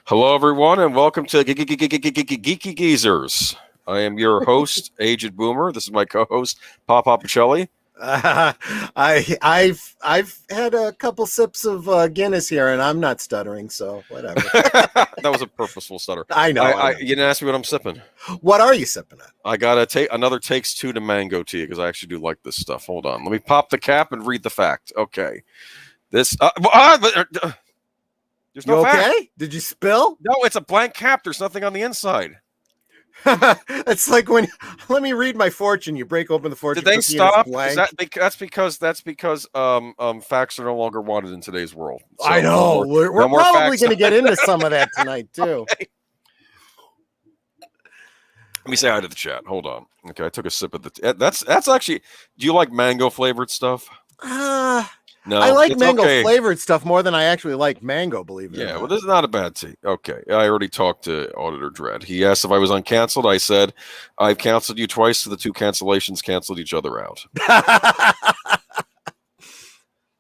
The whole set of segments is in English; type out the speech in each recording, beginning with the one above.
Hello, everyone, and welcome to Geeky Geezers. I am your host, Aged Boomer. This is my co-host, PaPa Pacelli. I've had a couple sips of Guinness here, and I'm not stuttering, so whatever. That was a purposeful stutter. I know. You didn't ask me what I'm sipping. What are you sipping at? I got another takes two to mango tea because I actually do like this stuff. Hold on, let me pop the cap and read the fact. Okay, this. There's no fact. Okay? Did you spill? No, it's a blank cap. There's nothing on the inside. It's like when let me read my fortune. You break open the fortune. Did they stop? That's because facts are no longer wanted in today's world. So I know. We're probably going to get into some of that tonight too. Okay. Let me say hi to the chat. Hold on. Okay, I took a sip of the. That's actually. Do you like mango flavored stuff? No, I like mango flavored stuff more than I actually like mango, believe it or not. Well, this is not a bad tea. Okay. I already talked to Auditor Dredd. He asked if I was uncanceled. I said, I've canceled you twice, so the two cancellations canceled each other out.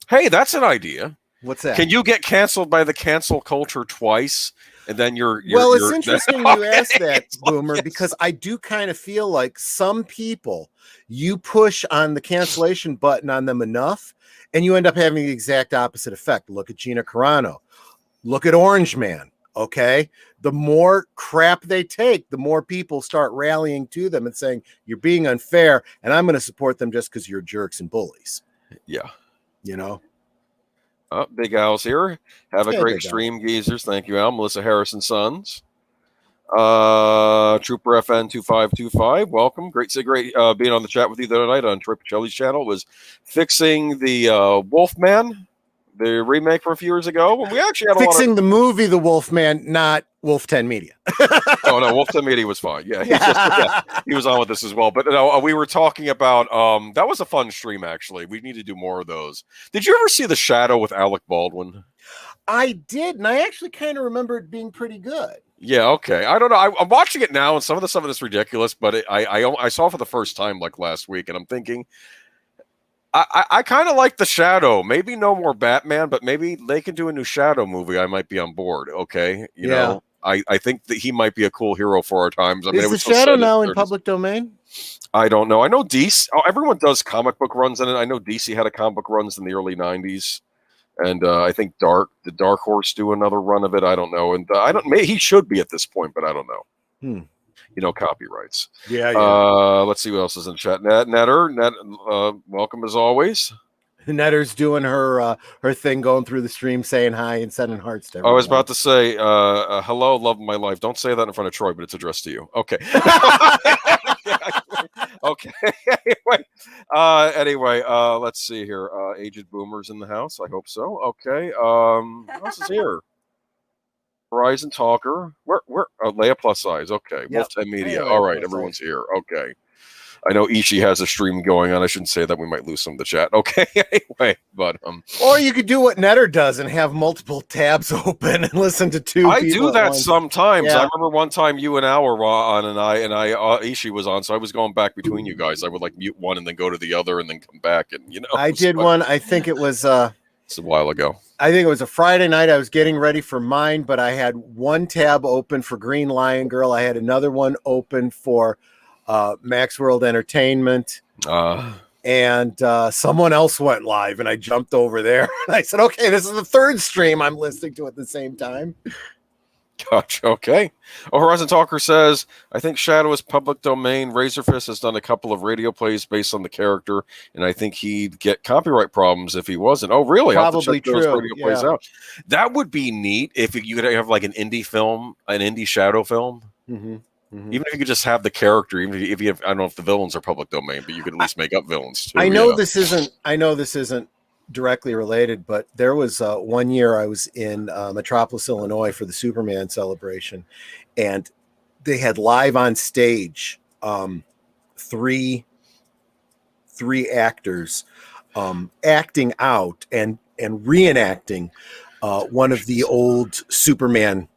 Hey, that's an idea. What's that? Can you get canceled by the cancel culture twice? And then it's interesting you ask that, Boomer, because I do kind of feel like some people, you push on the cancellation button on them enough, and you end up having the exact opposite effect. Look at Gina Carano. Look at Orange Man. Okay. The more crap they take, the more people start rallying to them and saying, you're being unfair, and I'm going to support them just because you're jerks and bullies. Yeah. You know? Big Al's here. Have a great stream, Geezers. Thank you, Al. Melissa Harrison Sons. Trooper FN 2525. Welcome. Great being on the chat with you the other night on Troy Pacelli's channel. Was fixing the Wolfman, the remake from a few years ago. And we actually had fixing the movie The Wolfman, not Wolf 10 Media. Oh no, Wolf 10 Media was fine. Yeah, he was on with this as well. But no, we were talking about that was a fun stream actually. We need to do more of those. Did you ever see The Shadow with Alec Baldwin? I did, and I actually kind of remember it being pretty good. Yeah, okay. I don't know. I'm watching it now, and some of the stuff is ridiculous. But I saw it for the first time like last week, and I'm thinking, I kind of like The Shadow. Maybe no more Batman, but maybe they can do a new Shadow movie. I might be on board. Okay, you know, I think that he might be a cool hero for our times. I mean, is The Shadow now in public domain? I don't know. I know DC. Everyone does comic book runs in it. I know DC had a comic book runs in the early '90s. And I think the Dark Horse do another run of it. I don't know, and maybe he should be at this point, but I don't know. You know, copyrights. Yeah. Let's see what else is in chat. Netter, welcome as always. Netter's doing her thing, going through the stream, saying hi and sending hearts to everyone. I was about to say hello, love of my life. Don't say that in front of Troy, but it's addressed to you. Okay. Okay. Anyway, let's see here. Aged Boomers in the house. I hope so. Okay. What else is here? Horizon Talker. Where? Leia plus size. Okay. Yep. Wolf 10 Media. All right. Everyone's here. Okay. I know Ishii has a stream going on. I shouldn't say that. We might lose some of the chat. Okay. Anyway, but or you could do what Netter does and have multiple tabs open and listen to two. I do that sometimes. Yeah. I remember one time you and Al were on, and Ishii was on, so I was going back between you guys. I would like mute one and then go to the other and then come back, and you know. I did one. I think it was. It's a while ago. I think it was a Friday night. I was getting ready for mine, but I had one tab open for Green Lion Girl. I had another one open for Max World Entertainment, and someone else went live, and I jumped over there. And I said, "Okay, this is the third stream I'm listening to at the same time." Gotcha. Okay. Horizon Talker says, "I think Shadow is public domain. Razorfist has done a couple of radio plays based on the character, and I think he'd get copyright problems if he wasn't." Oh, really? Probably true. Those radio plays out. That would be neat if you could have like an indie film, an indie Shadow film. Mm-hmm. Even if you could just have the character, even if you have, I don't know if the villains are public domain, but you could at least make up villains too. I know this isn't directly related, but there was 1 year I was in Metropolis, Illinois for the Superman celebration, and they had live on stage three actors acting out and reenacting one of the old Superman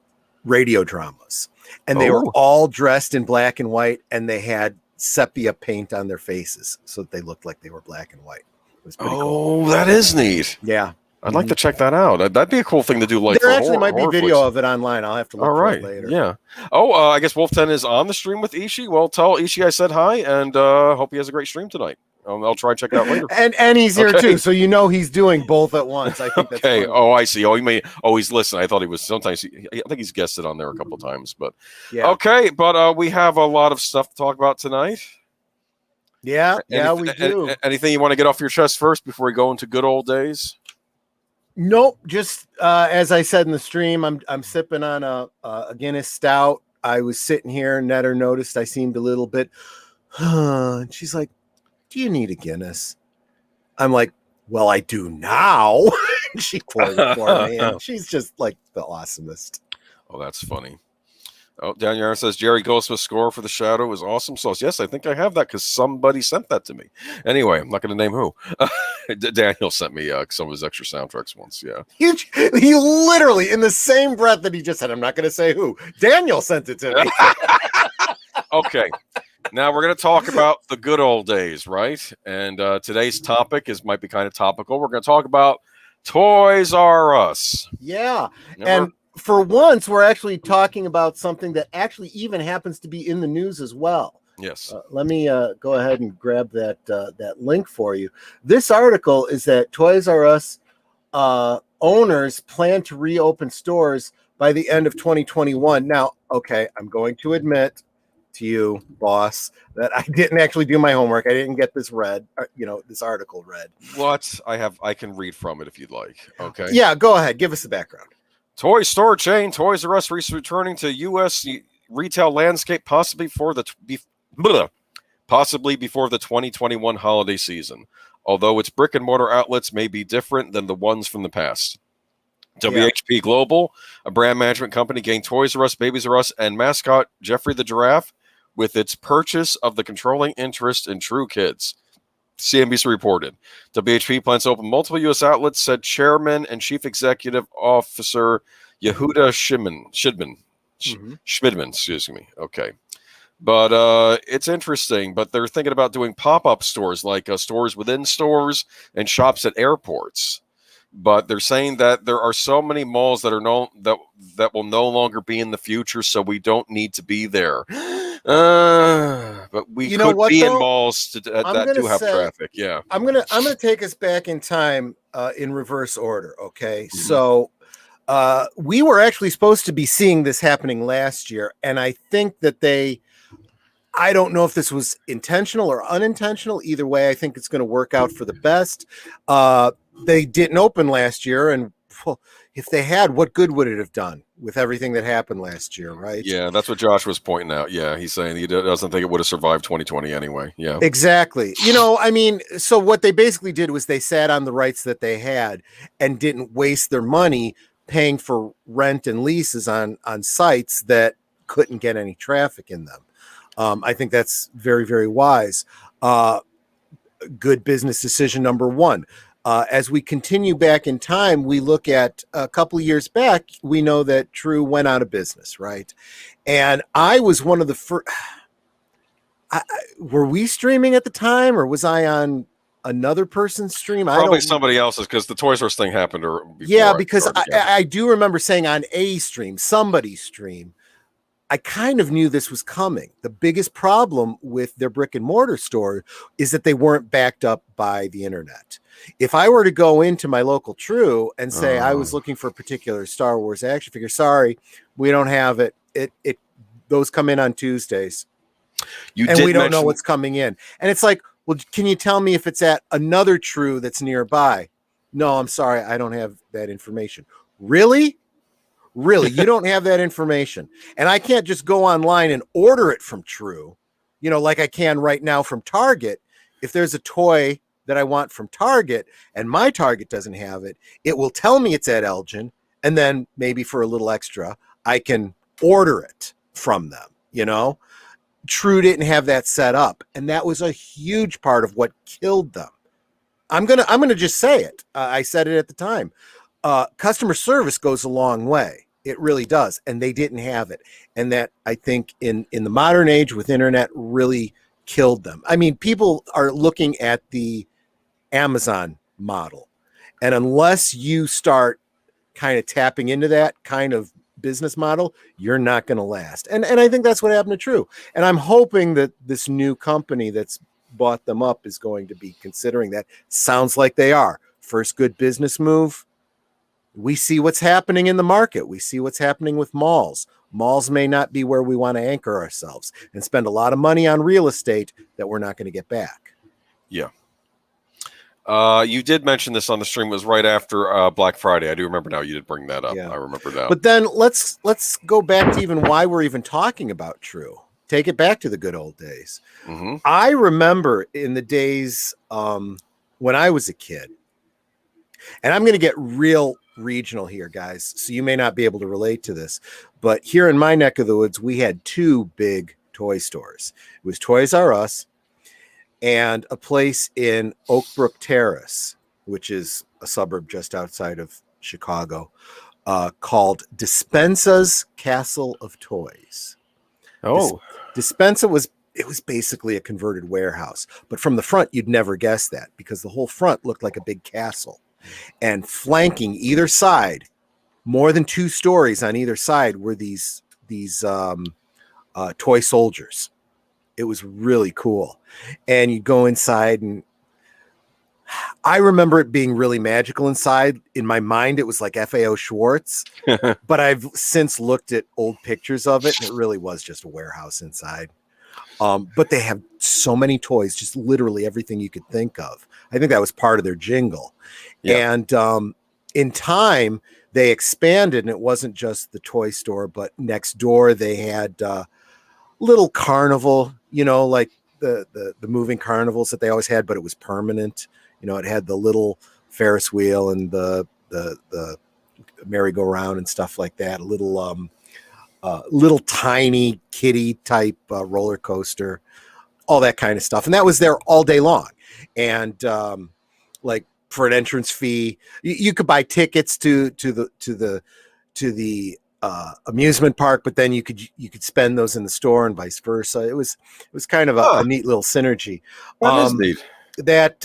radio dramas. And they were all dressed in black and white, and they had sepia paint on their faces so that they looked like they were black and white. It was pretty cool. That is neat. Yeah. I'd like to check that out. That'd be a cool thing to do. Like there for actually might be horror video flicks. of it online. I'll have to look All for right. it later. Yeah. Oh, I guess Wolf 10 is on the stream with Ishii. Well, tell Ishii I said hi, and hope he has a great stream tonight. I'll try and check it out later. And he's here too, so you know he's doing both at once. I think that's okay. funny. Oh, I see. Oh, he's listening. I thought he was. Sometimes I think he's guested on there a couple times, but Yeah. okay. But we have a lot of stuff to talk about tonight. Yeah, we do. Anything you want to get off your chest first before we go into good old days? Nope. Just as I said in the stream, I'm sipping on a Guinness Stout. I was sitting here, and Netter noticed I seemed a little bit. And she's like, "Do you need a Guinness?" I'm like, "Well, I do now." She poured it for me, and she's just like the awesomest. Oh, that's funny. Oh, Dan Yarn says Jerry Goldsmith's score for The Shadow is awesome. So yes, I think I have that because somebody sent that to me. Anyway, I'm not going to name who. Daniel sent me some of his extra soundtracks once. Yeah, he literally in the same breath that he just said, "I'm not going to say who." Daniel sent it to me. Okay, now we're going to talk about the good old days, right? And today's topic might be kind of topical. We're going to talk about Toys R Us. Yeah, Remember? and for once, we're actually talking about something that actually even happens to be in the news as well. Yes. Let me go ahead and grab that link for you. This article is that Toys R Us owners plan to reopen stores by the end of 2021. Now, okay, I'm going to admit to you, boss, that I didn't actually do my homework. I didn't get this read, this article read. What? I can read from it if you'd like. Okay. Yeah, go ahead. Give us the background. Toy store chain Toys R Us returning to U.S. retail landscape possibly before the 2021 holiday season, although its brick and mortar outlets may be different than the ones from the past. WHP Global, a brand management company, gained Toys R Us, Babies R Us, and mascot Jeffrey the Giraffe with its purchase of the controlling interest in True Kids. CNBC reported. WHP plans to open multiple U.S. outlets, said Chairman and Chief Executive Officer Yehuda Schmidman, excuse me. Okay. But it's interesting. But they're thinking about doing pop-up stores, like stores within stores and shops at airports. But they're saying that there are so many malls that are that will no longer be in the future, so we don't need to be there. But we could be in malls that do have traffic. Yeah, I'm gonna take us back in time in reverse order. Okay, so we were actually supposed to be seeing this happening last year, and I think that I don't know if this was intentional or unintentional. Either way, I think it's going to work out for the best. They didn't open last year, and well, if they had, what good would it have done with everything that happened last year, right? Yeah, that's what Josh was pointing out. Yeah, he's saying he doesn't think it would have survived 2020 anyway. Yeah, exactly. So what they basically did was they sat on the rights that they had and didn't waste their money paying for rent and leases on sites that couldn't get any traffic in them. I think that's very, very wise. Good business decision number one. As we continue back in time, we look at a couple of years back, we know that True went out of business, right? And I was one of the first. Were we streaming at the time, or was I on another person's stream? Probably somebody else's, because the Toys R Us thing happened. Because I do remember saying on a stream, somebody's stream, I kind of knew this was coming. The biggest problem with their brick and mortar store is that they weren't backed up by the internet. If I were to go into my local True and say I was looking for a particular Star Wars action figure, sorry, we don't have it. Those come in on Tuesdays. We don't know what's coming in. And it's like, well, can you tell me if it's at another True that's nearby? No, I'm sorry, I don't have that information. Really? Really, you don't have that information. And I can't just go online and order it from True, like I can right now from Target. If there's a toy that I want from Target and my Target doesn't have it, it will tell me it's at Elgin. And then maybe for a little extra, I can order it from them. True didn't have that set up. And that was a huge part of what killed them. I'm going to just say it. I said it at the time. Customer service goes a long way. It really does. And they didn't have it. And that, I think, in the modern age with internet really killed them. I mean, people are looking at the Amazon model. And unless you start kind of tapping into that kind of business model, you're not going to last. And I think that's what happened to True. And I'm hoping that this new company that's bought them up is going to be considering that. Sounds like they are. First good business move. We see what's happening in the market. We see what's happening with malls. Malls may not be where we want to anchor ourselves and spend a lot of money on real estate that we're not going to get back. Yeah. You did mention this on the stream. It was right after Black Friday. I do remember now. You did bring that up. Yeah. I remember that. But then let's go back to even why we're even talking about True. Take it back to the good old days. Mm-hmm. I remember in the days when I was a kid, and I'm going to get real regional here, guys, so you may not be able to relate to this, but here in my neck of the woods, we had two big toy stores. It was Toys R Us and a place in Oakbrook Terrace, which is a suburb just outside of Chicago, called Dispensa's Castle of Toys. Oh, Dispensa was basically a converted warehouse, but from the front, you'd never guess that because the whole front looked like a big castle. And flanking either side, more than 2 stories on either side, were these toy soldiers. It was really cool. And you go inside, and I remember it being really magical inside. In my mind, it was like FAO Schwartz, but I've since looked at old pictures of it, and it really was just a warehouse inside. But they have so many toys, just literally everything you could think of. I think that was part of their jingle. Yeah. And in time, they expanded, and it wasn't just the toy store, but next door they had little carnival, like the moving carnivals that they always had, but it was permanent. It had the little Ferris wheel and the merry-go-round and stuff like that. A little tiny kiddie type roller coaster, all that kind of stuff. And that was there all day long. And like for an entrance fee, you could buy tickets to the amusement park, but then you could spend those in the store and vice versa. It was kind of a neat little synergy. That is neat. That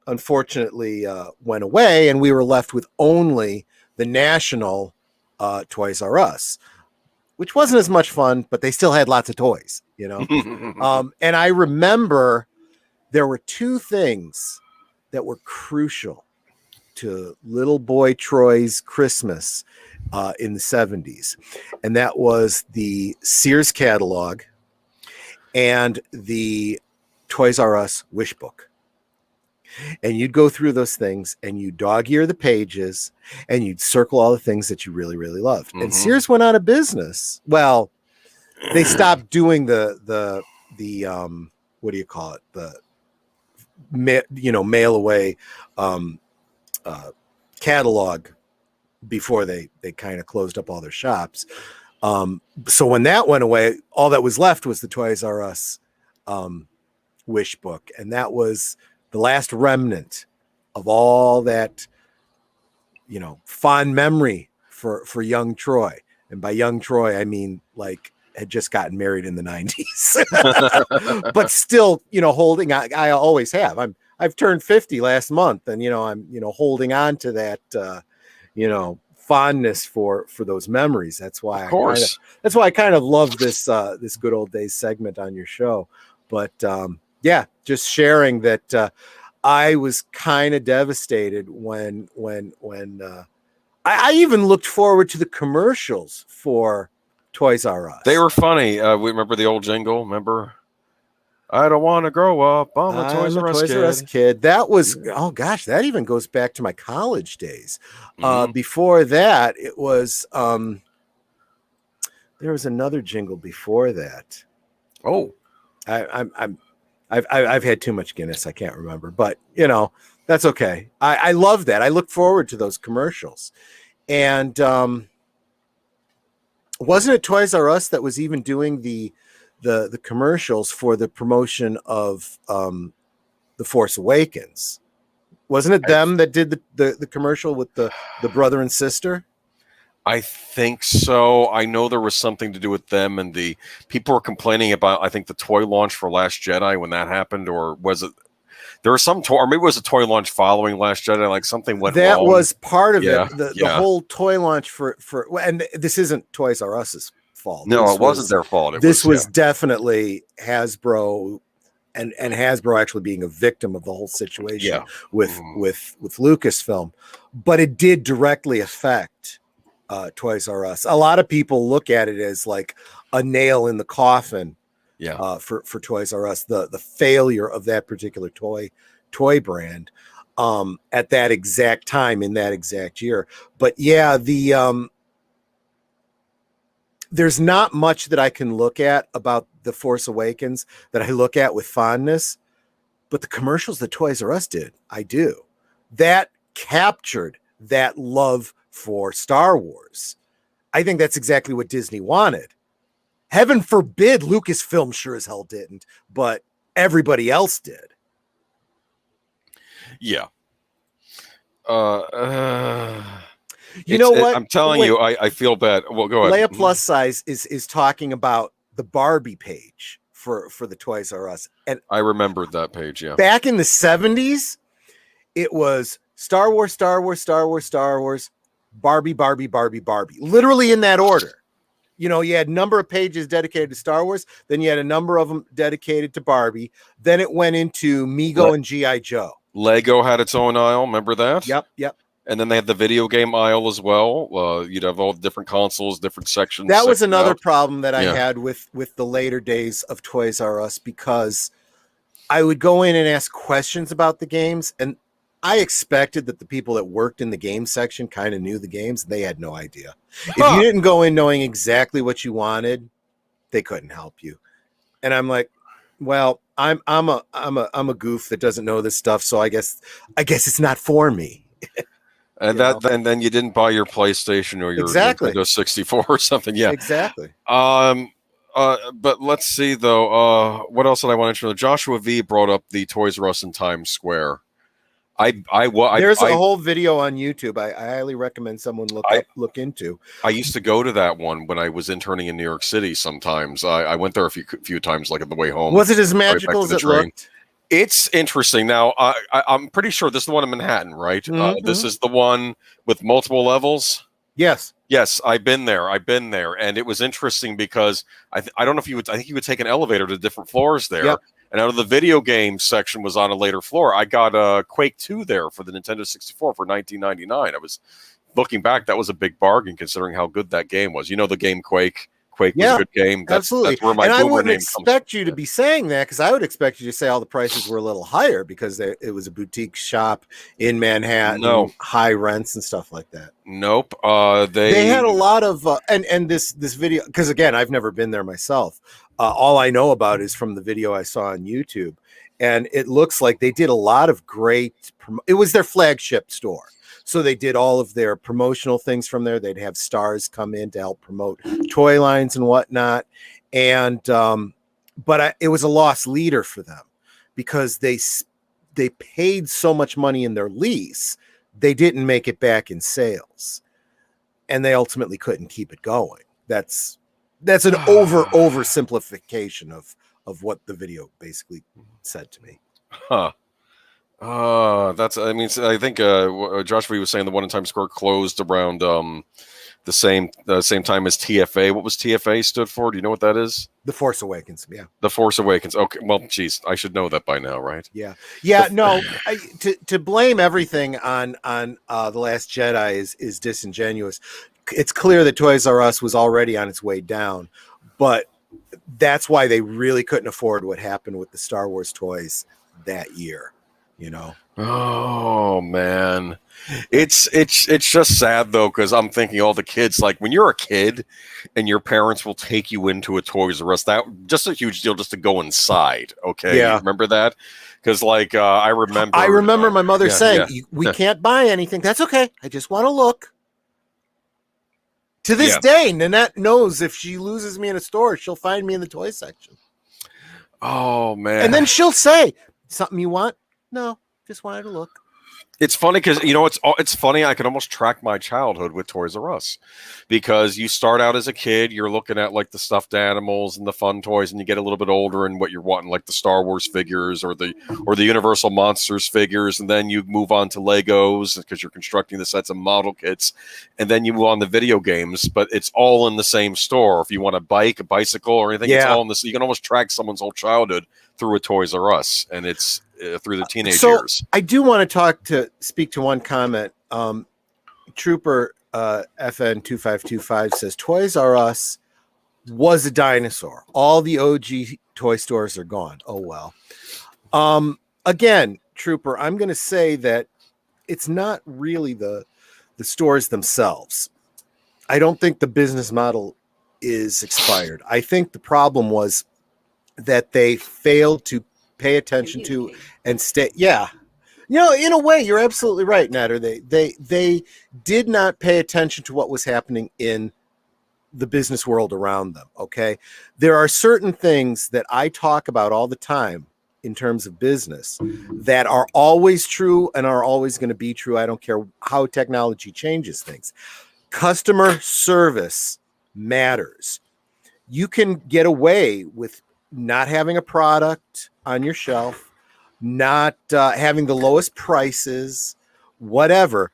unfortunately went away, and we were left with only the national Toys R Us, which wasn't as much fun, but they still had lots of toys, And I remember there were 2 things that were crucial to little boy Troy's Christmas in the 70s. And that was the Sears catalog and the Toys R Us wish book. And you'd go through those things and you dog ear the pages and you'd circle all the things that you really, really loved. Mm-hmm. And Sears went out of business. Well, they stopped doing the what do you call it? The mail away catalog before they kind of closed up all their shops. So when that went away, all that was left was the Toys R Us wish book. And that was the last remnant of all that, fond memory for young Troy. And by young Troy, I mean, like, had just gotten married in the 90s, but still, holding, I always have. I've turned 50 last month, and, I'm, holding on to that, fondness for those memories. That's why I kind of love this good old days segment on your show. But, yeah, just sharing that I was kind of devastated when I even looked forward to the commercials for Toys R Us. They were funny. We remember the old jingle. Remember, I don't want to grow up. I'm a Toys R Us kid. That was oh gosh, that even goes back to my college days. Before that, it was there was another jingle before that. Oh, I've had too much Guinness. I can't remember, but that's okay. I love that. I look forward to those commercials. And wasn't it Toys R Us that was even doing the commercials for the promotion of The Force Awakens? Wasn't it them that did the commercial with the brother and sister? I think so. I know there was something to do with them, and the people were complaining about, I think, the toy launch for Last Jedi when that happened, or was it? there was some toy, or maybe it was a toy launch following Last Jedi, like something went that wrong. was part of Yeah, it. The whole toy launch for and this isn't Toys R Us's fault. No, it wasn't their fault. This was definitely Hasbro and Hasbro actually being a victim of the whole situation with Lucasfilm, but it did directly affect Toys R Us. A lot of people look at it as like a nail in the coffin. For Toys R Us, the failure of that particular toy brand at that exact time in that exact year. But yeah, there's not much that I can look at about The Force Awakens that I look at with fondness, but the commercials that Toys R Us did, I do. That captured that love for Star Wars. I think that's exactly what Disney wanted. Heaven forbid Lucasfilm sure as hell didn't, but everybody else did. Yeah. You know what? I'm telling you, I feel bad. Well, go ahead. Leia Plus Size is talking about the Barbie page for the Toys R Us. And I remembered that page, yeah. Back in the 70s, it was Star Wars, Star Wars, Star Wars, Star Wars, Barbie, Barbie, Barbie, Barbie. Literally in that order. You know, you had a number of pages dedicated to Star Wars, then you had a number of them dedicated to Barbie. Then it went into Mego and G.I. Joe. Lego had its own aisle, remember that? Yep. And then they had the video game aisle as well. You'd have all the different consoles, different sections. That was another problem that I had with the later days of Toys R Us, because I would go in and ask questions about the games, and I expected that the people that worked in the game section kind of knew the games. They had no idea. If you didn't go in knowing exactly what you wanted, they couldn't help you. And I'm like, well, I'm a goof that doesn't know this stuff, so I guess it's not for me. And then you didn't buy your PlayStation or your Nintendo 64 or something. Yeah, exactly. But let's see though. What else did I want to mention? Joshua V brought up the Toys R Us in Times Square. There's a whole video on YouTube. I highly recommend someone look into. I used to go to that one when I was interning in New York City. Sometimes I went there a few times, like on the way home. Was it as magical as it looked? It's interesting. Now I'm pretty sure this is the one in Manhattan, right? This is the one with multiple levels. Yes. Yes, I've been there, and it was interesting because I don't know if I think you would take an elevator to different floors there. Yep. And out of the video game section was on a later floor. I got Quake 2 there for the Nintendo 64 for $19.99. I was looking back, that was a big bargain considering how good that game was. You know the game Quake. Quake was a good game. Absolutely. That's where my I boomer wouldn't name expect you to be saying that, because I would expect you to say all the prices were a little higher because it was a boutique shop in Manhattan, high rents and stuff like that. Nope. They had a lot of and this video, because again, I've never been there myself. All I know about is from the video I saw on YouTube, and it looks like they did a lot of great. It was their flagship store. So they did all of their promotional things from there. They'd have stars come in to help promote toy lines and whatnot. And but it was a lost leader for them because they paid so much money in their lease, they didn't make it back in sales, and they ultimately couldn't keep it going. That's an oversimplification of what the video basically said to me. Huh. I think Joshua was saying the one in Times Square closed around the same time as TFA. What was TFA stood for? Do you know what that is? The Force Awakens. Yeah. The Force Awakens. Okay. Well, geez, I should know that by now, right? Yeah. No, to blame everything on The Last Jedi is disingenuous. It's clear that Toys R Us was already on its way down, but that's why they really couldn't afford what happened with the Star Wars toys that year. You know. Oh man, it's just sad though, because I'm thinking all the kids, like when you're a kid and your parents will take you into a Toys R Us, that just a huge deal just to go inside. Okay, yeah, remember that? Because like I remember my mother saying, "We can't buy anything. That's okay. I just want to look." To this day, Nanette knows if she loses me in a store, she'll find me in the toy section. Oh man, and then she'll say, "Something you want?" No, just wanted to look. It's funny because it's funny. I can almost track my childhood with Toys R Us, because you start out as a kid, you're looking at like the stuffed animals and the fun toys, and you get a little bit older and what you're wanting, like the Star Wars figures or the Universal Monsters figures, and then you move on to Legos because you're constructing the sets of model kits, and then you move on to video games. But it's all in the same store. If you want a bike, a bicycle, or anything, it's all in this. You can almost track someone's whole childhood through a Toys R Us, and it's through the teenage years. I do want to speak to one comment. Trooper FN 2525 says Toys R Us was a dinosaur. All the OG toy stores are gone. Oh well. Again, Trooper, I'm going to say that it's not really the stores themselves. I don't think the business model is expired. I think the problem was that they failed to pay attention to and stay. Yeah. In a way, you're absolutely right, Natter. They did not pay attention to what was happening in the business world around them. Okay. There are certain things that I talk about all the time in terms of business that are always true and are always going to be true. I don't care how technology changes things. Customer service matters. You can get away with not having a product on your shelf, not having the lowest prices, whatever.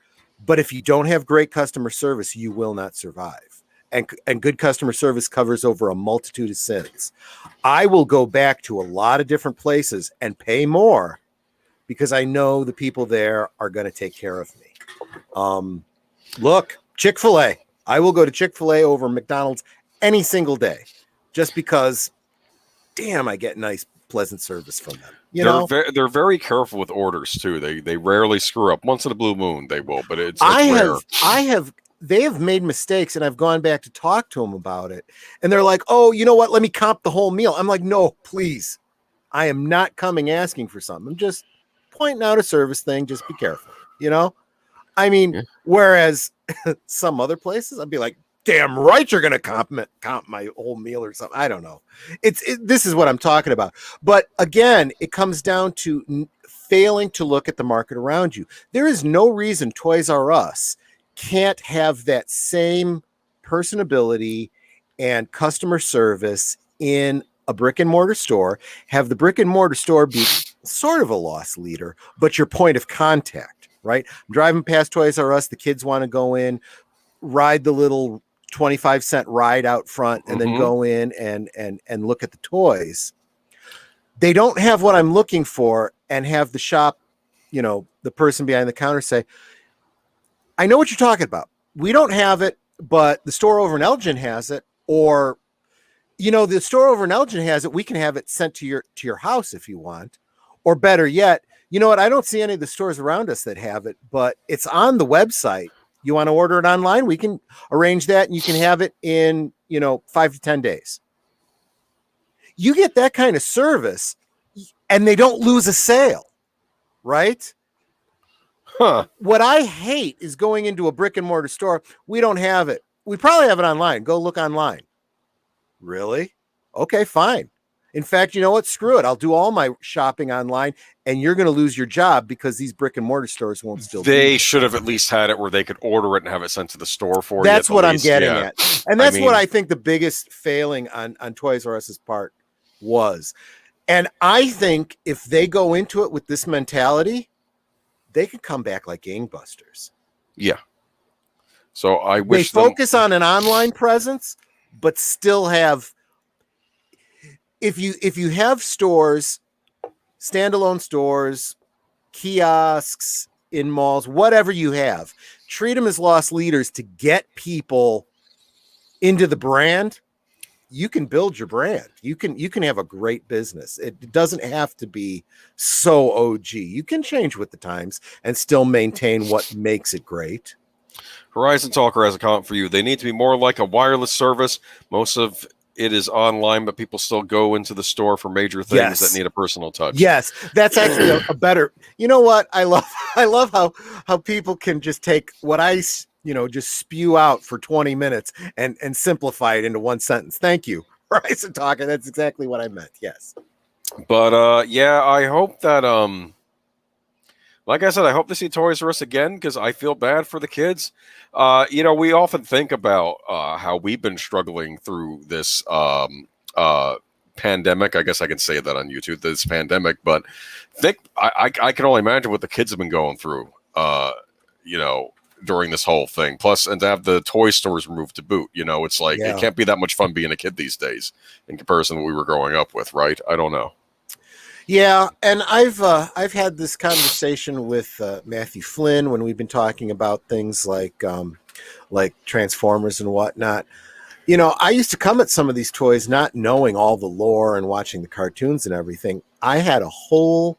But if you don't have great customer service, you will not survive. And good customer service covers over a multitude of sins. I will go back to a lot of different places and pay more because I know the people there are going to take care of me. Look, Chick-fil-A. I will go to Chick-fil-A over McDonald's any single day just because, damn, I get nice, pleasant service from them. They're very careful with orders too. They rarely screw up. Once in a blue moon, they will, but it's rare. They have made mistakes, and I've gone back to talk to them about it, and they're like, "Oh, you know what? Let me comp the whole meal." I'm like, "No, please, I am not coming asking for something. I'm just pointing out a service thing. Just be careful, I mean, whereas some other places, I'd be like, damn right you're going to comp my whole meal or something. I don't know. This is what I'm talking about. But again, it comes down to failing to look at the market around you. There is no reason Toys R Us can't have that same personability and customer service in a brick and mortar store, have the brick and mortar store be sort of a loss leader, but your point of contact, right? I'm driving past Toys R Us. The kids want to go in, ride the little 25-cent ride out front, and then go in and look at the toys. They don't have what I'm looking for and have the shop, the person behind the counter say, I know what you're talking about. We don't have it, but the store over in Elgin has it. Or, the store over in Elgin has it. We can have it sent to your house if you want. Or better yet, you know what? I don't see any of the stores around us that have it, but it's on the website. You want to order it online? We can arrange that, and you can have it in, 5 to 10 days. You get that kind of service, and they don't lose a sale, right? Huh. What I hate is going into a brick and mortar store. We don't have it. We probably have it online. Go look online. Really? Okay, fine. In fact, you know what? Screw it. I'll do all my shopping online, and you're going to lose your job because these brick and mortar stores won't still. They should have at least had it where they could order it and have it sent to the store for you. That's what I'm getting at. And that's what I think the biggest failing on Toys R Us's part was. And I think if they go into it with this mentality, they could come back like gangbusters. Yeah. So I wish they focus on an online presence, but still have. If you have stores, standalone stores, kiosks in malls, whatever you have, treat them as loss leaders to get people into the brand. You can build your brand. You can have a great business. It doesn't have to be so OG. You can change with the times and still maintain what makes it great. Horizon Talker has a comment for you. They need to be more like a wireless service. Most of it is online, but people still go into the store for major things that need a personal touch. Yes, that's actually a better. You know what? I love how people can just take what I just spew out for 20 minutes and simplify it into one sentence. Thank you, Horizon Talker. That's exactly what I meant. Yes. But I hope that Like I said, I hope to see Toys R Us again because I feel bad for the kids. We often think about how we've been struggling through this pandemic. I guess I can say that on YouTube, this pandemic, but I can only imagine what the kids have been going through, during this whole thing. Plus, and to have the toy stores removed to boot, it's like it can't be that much fun being a kid these days in comparison to what we were growing up with, right? I don't know. Yeah, and I've had this conversation with Matthew Flynn when we've been talking about things like Transformers and whatnot. I used to come at some of these toys not knowing all the lore and watching the cartoons and everything. I had a whole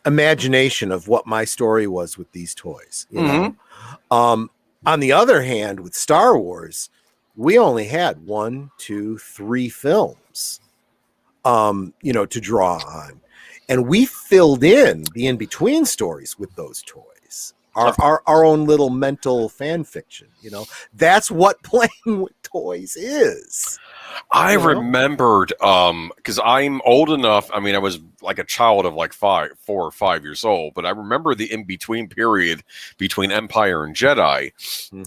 imagination of what my story was with these toys. On the other hand, with Star Wars, we only had 1, 2, 3 films. To draw on. And we filled in the in-between stories with those toys. Our own little mental fan fiction, That's what playing with toys is. I remembered, because I'm old enough. I mean, I was like a child of like 4 or 5 years old, but I remember the in-between period between Empire and Jedi.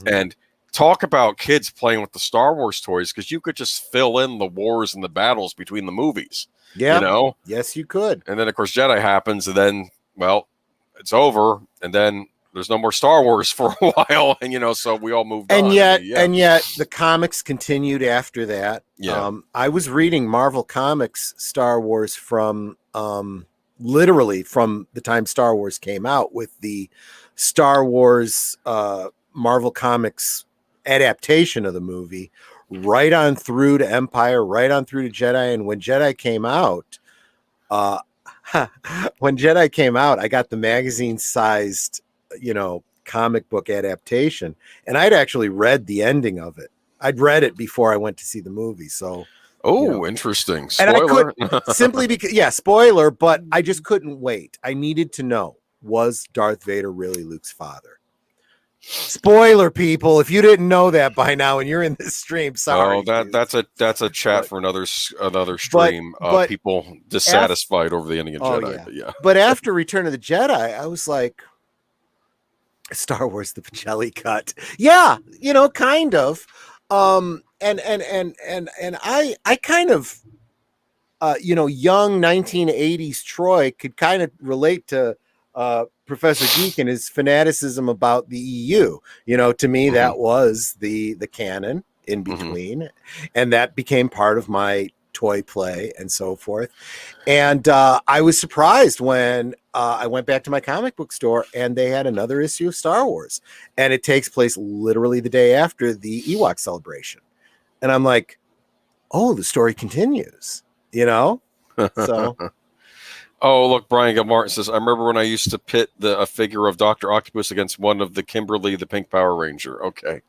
And talk about kids playing with the Star Wars toys, because you could just fill in the wars and the battles between the movies. Yeah. Yes, you could. And then, of course, Jedi happens, and then, well, it's over, and then there's no more Star Wars for a while, and so we all moved on. And yet the comics continued after that. Yeah. I was reading Marvel Comics Star Wars from literally from the time Star Wars came out, with the Star Wars Marvel Comics adaptation of the movie, right on through to Empire, right on through to Jedi. And when Jedi came out, I got the magazine-sized, comic book adaptation, and I'd actually read the ending of it. I'd read it before I went to see the movie. So, interesting. Spoiler. And I could simply because, spoiler, but I just couldn't wait. I needed to know, was Darth Vader really Luke's father? Spoiler, people, if you didn't know that by now and you're in this stream, sorry. That's a chat for another stream. People dissatisfied over the ending of Jedi. But after Return of the Jedi, I was like, Star Wars the Pacelli cut. Yeah, kind of. And I kind of young 1980s Troy could kind of relate to Professor Geek and his fanaticism about the EU. To me, that was the canon in between, and that became part of my toy play and so forth. And I was surprised when I went back to my comic book store and they had another issue of Star Wars, and it takes place literally the day after the Ewok celebration. And I'm like, oh, the story continues, So. Oh, look, Brian Gilmartin says, I remember when I used to pit a figure of Dr. Octopus against one of the Kimberly, the Pink Power Ranger. Okay.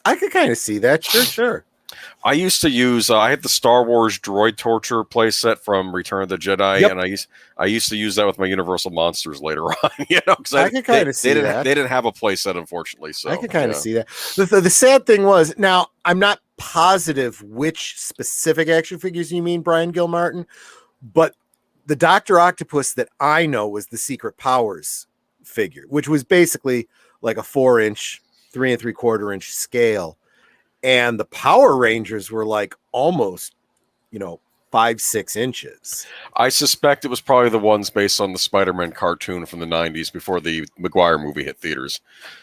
I could kind of see that. Sure. I used to use, I had the Star Wars Droid Torture playset from Return of the Jedi, and I used to use that with my Universal Monsters later on, because I could kind of see that. They didn't have a playset, unfortunately. So I could kind of see that. The sad thing was, now I'm not positive which specific action figures you mean, Brian Gilmartin, but the Dr. Octopus that I know was the Secret Powers figure, which was basically like a 4-inch, 3 3/4-inch scale. And the Power Rangers were like almost, 5-6 inches. I suspect it was probably the ones based on the Spider-Man cartoon from the 90s before the Maguire movie hit theaters.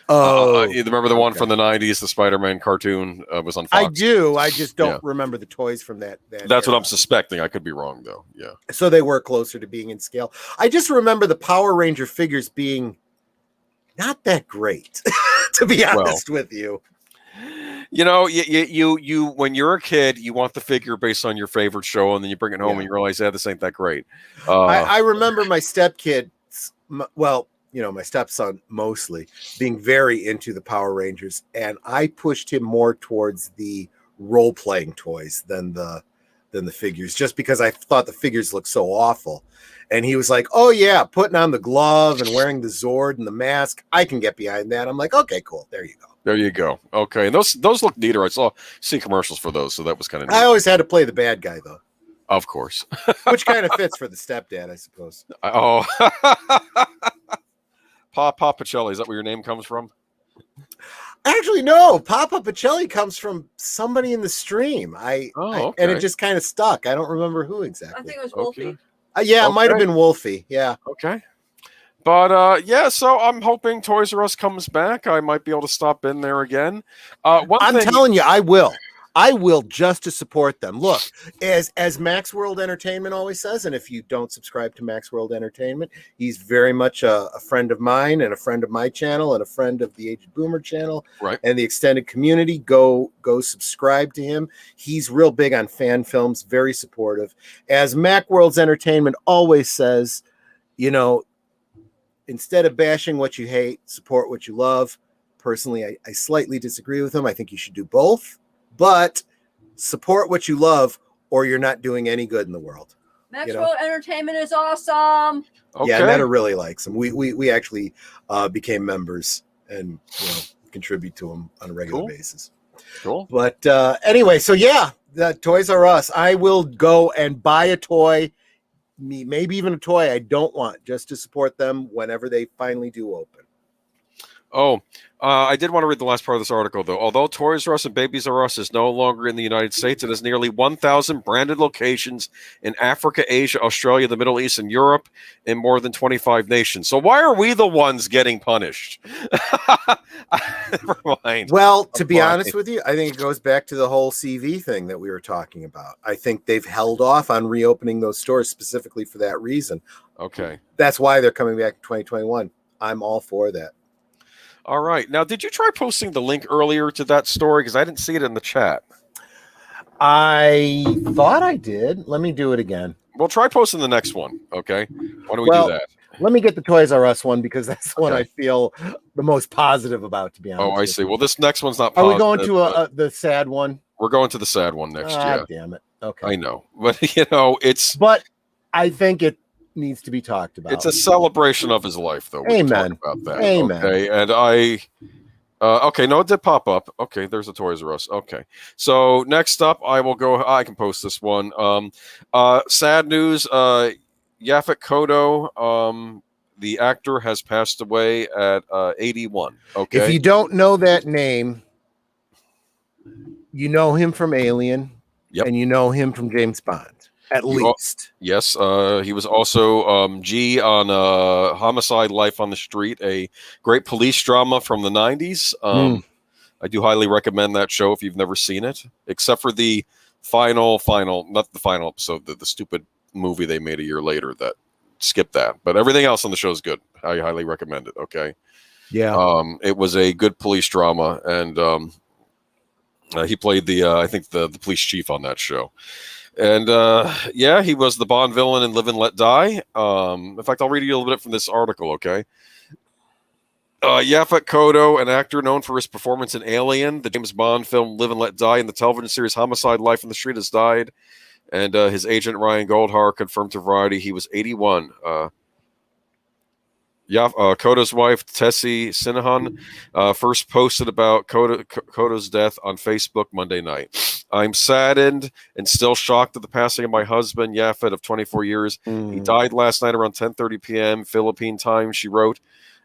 You remember the one from the 90s, the Spider-Man cartoon was on Fox? I do. I just don't remember the toys from that That's era. what I'm suspecting. I could be wrong, though. Yeah. So they were closer to being in scale. I just remember the Power Ranger figures being not that great, to be honest with you. You when you're a kid, you want the figure based on your favorite show, and then you bring it home and you realize, this ain't that great. I remember my stepkids, my stepson mostly, being very into the Power Rangers, and I pushed him more towards the role-playing toys than the figures, just because I thought the figures looked so awful. And he was like, oh yeah, putting on the glove and wearing the Zord and the mask, I can get behind that. I'm like, okay, cool. There you go. There you go. Okay. And those look neater. I see commercials for those, so that was kind of neat. I always had to play the bad guy, though. Of course. Which kind of fits for the stepdad, I suppose. Oh. PaPa Pacelli. Is that where your name comes from? Actually, no. PaPa Pacelli comes from somebody in the stream. Okay. And it just kind of stuck. I don't remember who exactly. I think it was Wolfie. Okay. Yeah, it might have been Wolfie. Yeah. Okay. But yeah, so I'm hoping Toys R Us comes back. I might be able to stop in there again. I'm telling you, I will. I will, just to support them. Look, as Max World Entertainment always says, and if you don't subscribe to Max World Entertainment, he's very much a friend of mine and a friend of my channel and a friend of the Aged Boomer channel, right, and the extended community. Go subscribe to him. He's real big on fan films, very supportive. As Mac World's Entertainment always says, you know, instead of bashing what you hate, support what you love. Personally, I slightly disagree with him. I think you should do both. But support what you love, or you're not doing any good in the world. Maxwell Entertainment is awesome. Okay. Yeah, Netta really likes him. We actually became members and contribbe to him on a regular basis. Cool. But anyway, so yeah, the Toys R Us. I will go and buy a toy, maybe even a toy I don't want, just to support them whenever they finally do open. Oh, I did want to read the last part of this article, though. Although Toys R Us and Babies R Us is no longer in the United States, it has nearly 1,000 branded locations in Africa, Asia, Australia, the Middle East, and Europe in more than 25 nations. So why are we the ones getting punished? Never mind. Well, to be honest with you, I think it goes back to the whole CV thing that we were talking about. I think they've held off on reopening those stores specifically for that reason. Okay. That's why they're coming back in 2021. I'm all for that. All right. Now, did you try posting the link earlier to that story? Because I didn't see it in the chat. I thought I did. Let me do it again. Well, try posting the next one. Okay. Why don't we do that? Let me get the Toys R Us one because that's the one I feel the most positive about, to be honest. Oh, I see. Well, this next one's not positive. Are we going to the sad one? We're going to the sad one next. Yeah. Damn it. Okay. I know. But, it's... But I think it needs to be talked about. It's a celebration of his life, though. Amen. About that. Amen. Okay. And no, it did pop up. Okay, there's a Toys R Us. Okay. So next up, I will go. I can post this one. Sad news. Yaphet Kotto, the actor, has passed away at 81. Okay. If you don't know that name, you know him from Alien. Yep. And you know him from James Bond. At least. Yes. He was also G on Homicide: Life on the Street, a great police drama from the 90s. I do highly recommend that show if you've never seen it, except for the not the final episode, the stupid movie they made a year later that skipped that. But everything else on the show is good. I highly recommend it. Okay. Yeah. It was a good police drama, and he played I think the police chief on that show. And he was the Bond villain in Live and Let Die. In fact, I'll read you a little bit from this article, okay? Yaphet Kotto, an actor known for his performance in Alien, the James Bond film Live and Let Die, and the television series Homicide: Life on the Street, has died. And his agent Ryan Goldhar confirmed to Variety he was 81. Kotto's wife, Tessie Sinahan, first posted about Kotto's death on Facebook Monday night. I'm saddened and still shocked at the passing of my husband, Yaphet, of 24 years. He died last night around 10:30 p.m. Philippine time, she wrote.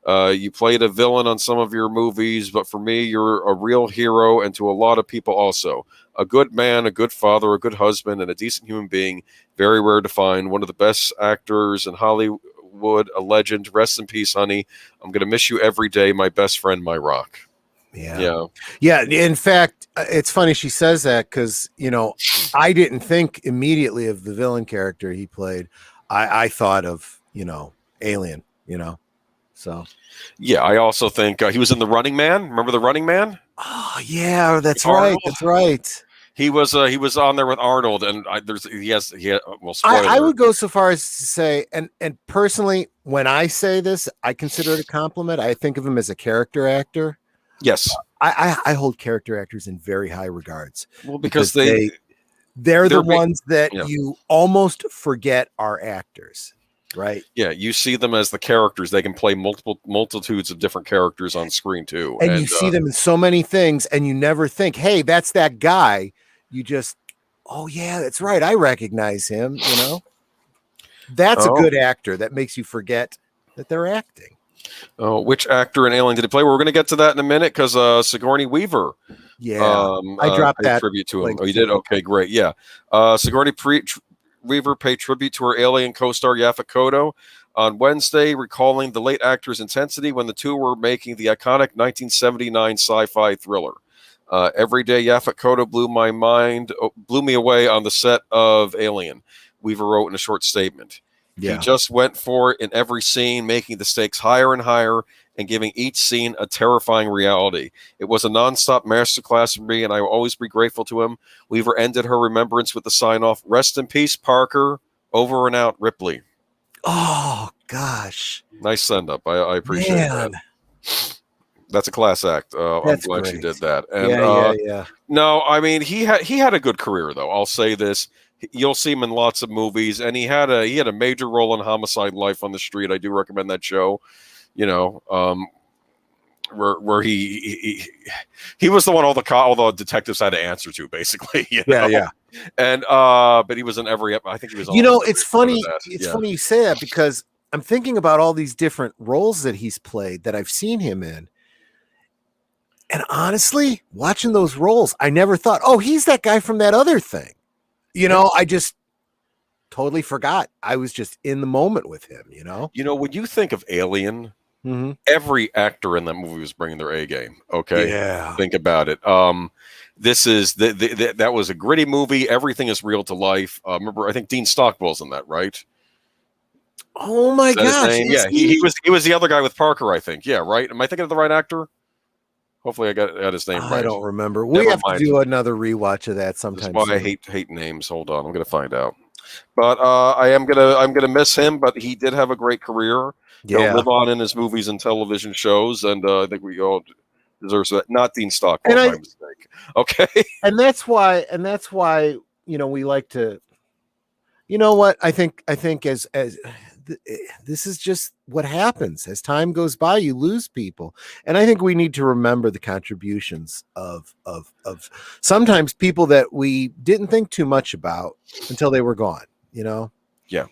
You played a villain on some of your movies, but for me, you're a real hero, and to a lot of people also. A good man, a good father, a good husband, and a decent human being. Very rare to find. One of the best actors in Hollywood, a legend. Rest in peace, honey. I'm going to miss you every day. My best friend, my rock. Yeah. In fact, it's funny she says that because, I didn't think immediately of the villain character he played. I thought of, Alien, so. Yeah, I also think he was in The Running Man. Remember The Running Man? Oh, yeah, that's right. That's right. He was on there with Arnold, and I would go so far as to say, and personally, when I say this, I consider it a compliment. I think of him as a character actor. Yes, I hold character actors in very high regards. Well, because they're the ones that you almost forget are actors, right? Yeah, you see them as the characters. They can play multitudes of different characters on screen too, and you see them in so many things, and you never think, "Hey, that's that guy." You just, oh yeah, that's right. I recognize him. That's a good actor that makes you forget that they're acting. Which actor in Alien did he play? We're going to get to that in a minute because Sigourney Weaver. Yeah, I dropped paid that tribute to him. link Oh, you too. did? Okay, great. Yeah. Sigourney Weaver paid tribute to her Alien co-star Yaphet Kotto on Wednesday, recalling the late actor's intensity when the two were making the iconic 1979 sci-fi thriller. Every day, Yaphet Kotto blew me away on the set of Alien, Weaver wrote in a short statement. Yeah. He just went for it in every scene, making the stakes higher and higher and giving each scene a terrifying reality. It was a nonstop masterclass for me, and I will always be grateful to him. Weaver ended her remembrance with the sign-off, "Rest in peace, Parker. Over and out, Ripley." Oh, gosh. Nice send-up. I appreciate that. That's a class act. I'm glad she did that. And, yeah. No, I mean he had a good career though. I'll say this: you'll see him in lots of movies, and he had a major role in Homicide: Life on the Street. I do recommend that show. You know, where he was the one all the detectives had to answer to, basically. You know? Yeah. And but he was in every. I think he was. You know, it's funny. It's funny you say that because I'm thinking about all these different roles that he's played that I've seen him in. And honestly, watching those roles, I never thought, oh, he's that guy from that other thing. You know, I just totally forgot. I was just in the moment with him, you know? You know, when you think of Alien, every actor in that movie was bringing their A game. Okay. Yeah. Think about it. This is that was a gritty movie. Everything is real to life. Remember, I think Dean Stockwell's in that, right? Oh my gosh. Yeah, he was the other guy with Parker, I think. Yeah, right. Am I thinking of the right actor? Hopefully I got his name right. I don't remember. We have to do another rewatch of that sometime. That's why I hate names. Hold on, I'm gonna find out. But I'm gonna miss him. But he did have a great career. Yeah, he'll live on in his movies and television shows, and I think we all deserve that. Not Dean Stockwell, my mistake. Okay, and that's why you know we like to. You know what I think as this is just what happens as time goes by. You lose people, and I think we need to remember the contributions of sometimes people that we didn't think too much about until they were gone. You know? Yeah.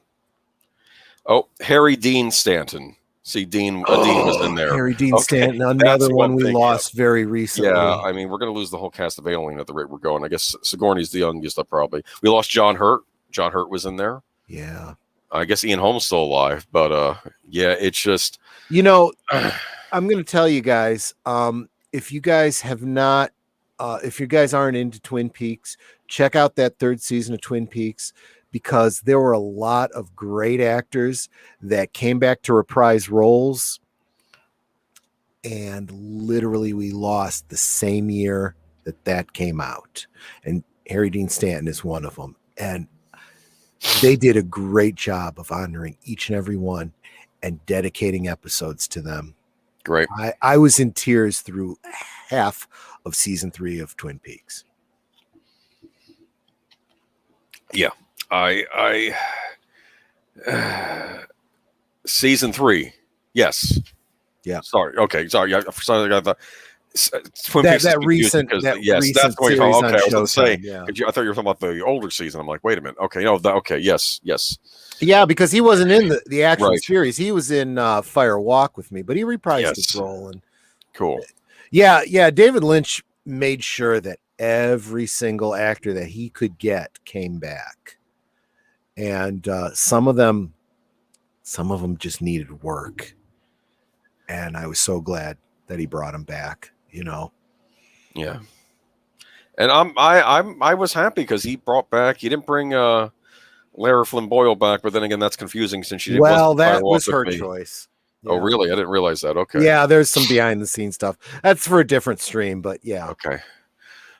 Oh, Harry Dean Stanton. See, Dean was in there. Harry Dean Stanton, another one we lost very recently. Yeah, I mean, we're going to lose the whole cast of Alien at the rate we're going. I guess Sigourney's the youngest, probably. We lost John Hurt. John Hurt was in there. Yeah. I guess Ian Holm's still alive, but yeah, it's just, you know, I'm going to tell you guys, if you guys have not, if you guys aren't into Twin Peaks, check out that third season of Twin Peaks, because there were a lot of great actors that came back to reprise roles, and literally we lost the same year that came out, and Harry Dean Stanton is one of them, and they did a great job of honoring each and every one and dedicating episodes to them. Great. I was in tears through half of season 3 of Twin Peaks. Yeah. I season 3. Yes. Yeah. Sorry. Okay. Sorry. I got the Twin that, Peaks that recent, that yes, recent that's what you're talking. Okay, I was going to say, yeah. I thought you were talking about the older season. I'm like, wait a minute. Okay, no, okay, yes. Yeah, because he wasn't in the actual series. He was in Fire Walk with Me, but he reprised his role. And cool. Yeah. David Lynch made sure that every single actor that he could get came back, and some of them just needed work, and I was so glad that he brought him back. You know. Yeah. And I was happy because he brought back. He didn't bring Lara Flynn Boyle back, but then again, that's confusing since she. Well, that was her choice. Yeah. Oh, really? I didn't realize that. Okay. Yeah, there's some behind the scenes stuff. That's for a different stream, but yeah. Okay.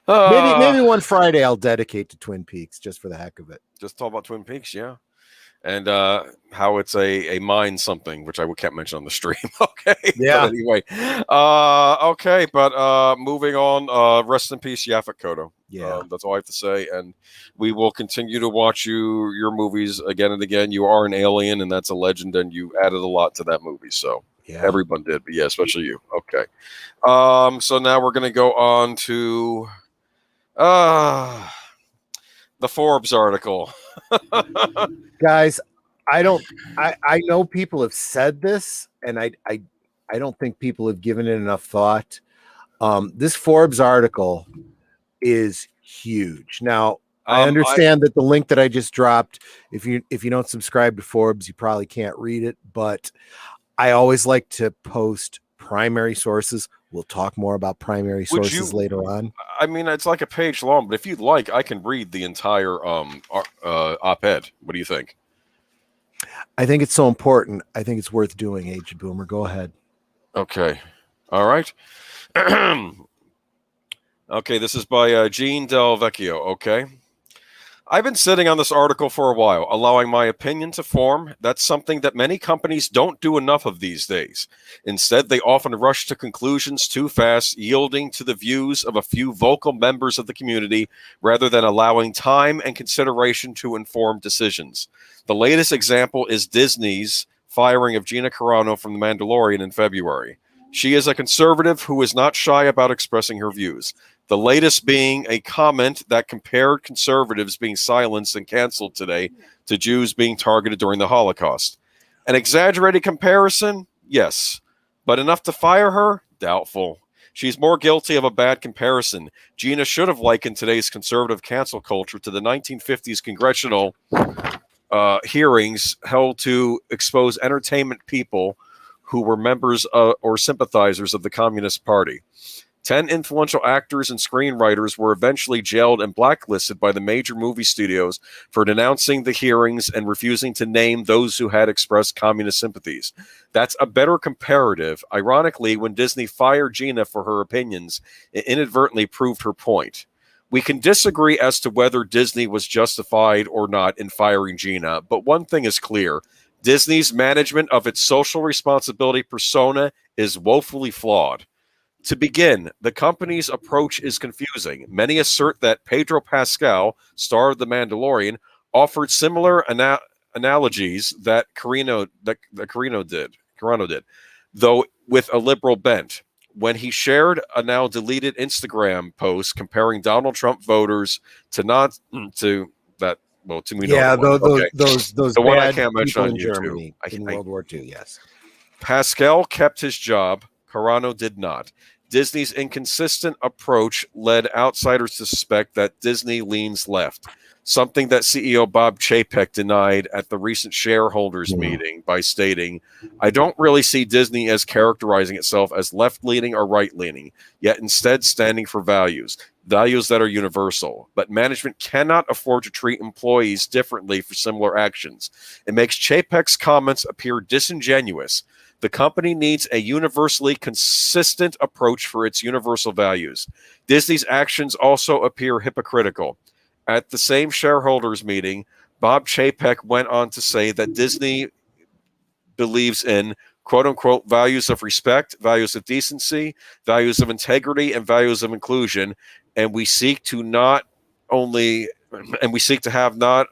Maybe one Friday I'll dedicate to Twin Peaks just for the heck of it. Just talk about Twin Peaks, yeah. And how it's a mind something, which I can't mention on the stream. Okay. Yeah. But anyway. Okay. But moving on. Rest in peace, Yaphet Kotto. Yeah. That's all I have to say. And we will continue to watch your movies again and again. You are an alien, and that's a legend, and you added a lot to that movie. So yeah, everyone did, but yeah, especially you. Okay. So now we're gonna go on to the Forbes article. Guys, I know people have said this, and I I don't think people have given it enough thought. This Forbes article is huge. Now, I understand that the link that I just dropped, if you don't subscribe to Forbes, you probably can't read it, but I always like to post primary sources. We'll talk more about primary sources later on. I mean, it's like a page long, but if you'd like, I can read the entire op-ed. What do you think? I think it's so important. I think it's worth doing, Aged Boomer. Go ahead. Okay. All right. Okay, this is by Gene Del Vecchio. Okay. I've been sitting on this article for a while, allowing my opinion to form. That's something that many companies don't do enough of these days. Instead, they often rush to conclusions too fast, yielding to the views of a few vocal members of the community rather than allowing time and consideration to inform decisions. The latest example is Disney's firing of Gina Carano from The Mandalorian in February. She is a conservative who is not shy about expressing her views. The latest being a comment that compared conservatives being silenced and canceled today to Jews being targeted during the Holocaust. An exaggerated comparison? Yes. But enough to fire her? Doubtful. She's more guilty of a bad comparison. Gina should have likened today's conservative cancel culture to the 1950s congressional hearings held to expose entertainment people who were members or sympathizers of the Communist Party. 10 influential actors and screenwriters were eventually jailed and blacklisted by the major movie studios for denouncing the hearings and refusing to name those who had expressed communist sympathies. That's a better comparative. Ironically, when Disney fired Gina for her opinions, it inadvertently proved her point. We can disagree as to whether Disney was justified or not in firing Gina, but one thing is clear. Disney's management of its social responsibility persona is woefully flawed. To begin, the company's approach is confusing. Many assert that Pedro Pascal, star of The Mandalorian, offered similar analogies that Carano did, though with a liberal bent. When he shared a now deleted Instagram post comparing Donald Trump voters to me. Yeah, those the one I can't mention people on in YouTube. Germany in World War II. Yes, Pascal kept his job. Carano did not. Disney's inconsistent approach led outsiders to suspect that Disney leans left, something that CEO Bob Chapek denied at the recent shareholders meeting by stating, I don't really see Disney as characterizing itself as left-leaning or right-leaning, yet instead standing for values that are universal. But management cannot afford to treat employees differently for similar actions. It makes Chapek's comments appear disingenuous. The company needs a universally consistent approach for its universal values. Disney's actions also appear hypocritical. At the same shareholders meeting, Bob Chapek went on to say that Disney believes in quote-unquote values of respect, values of decency, values of integrity, and values of inclusion, and we seek to have not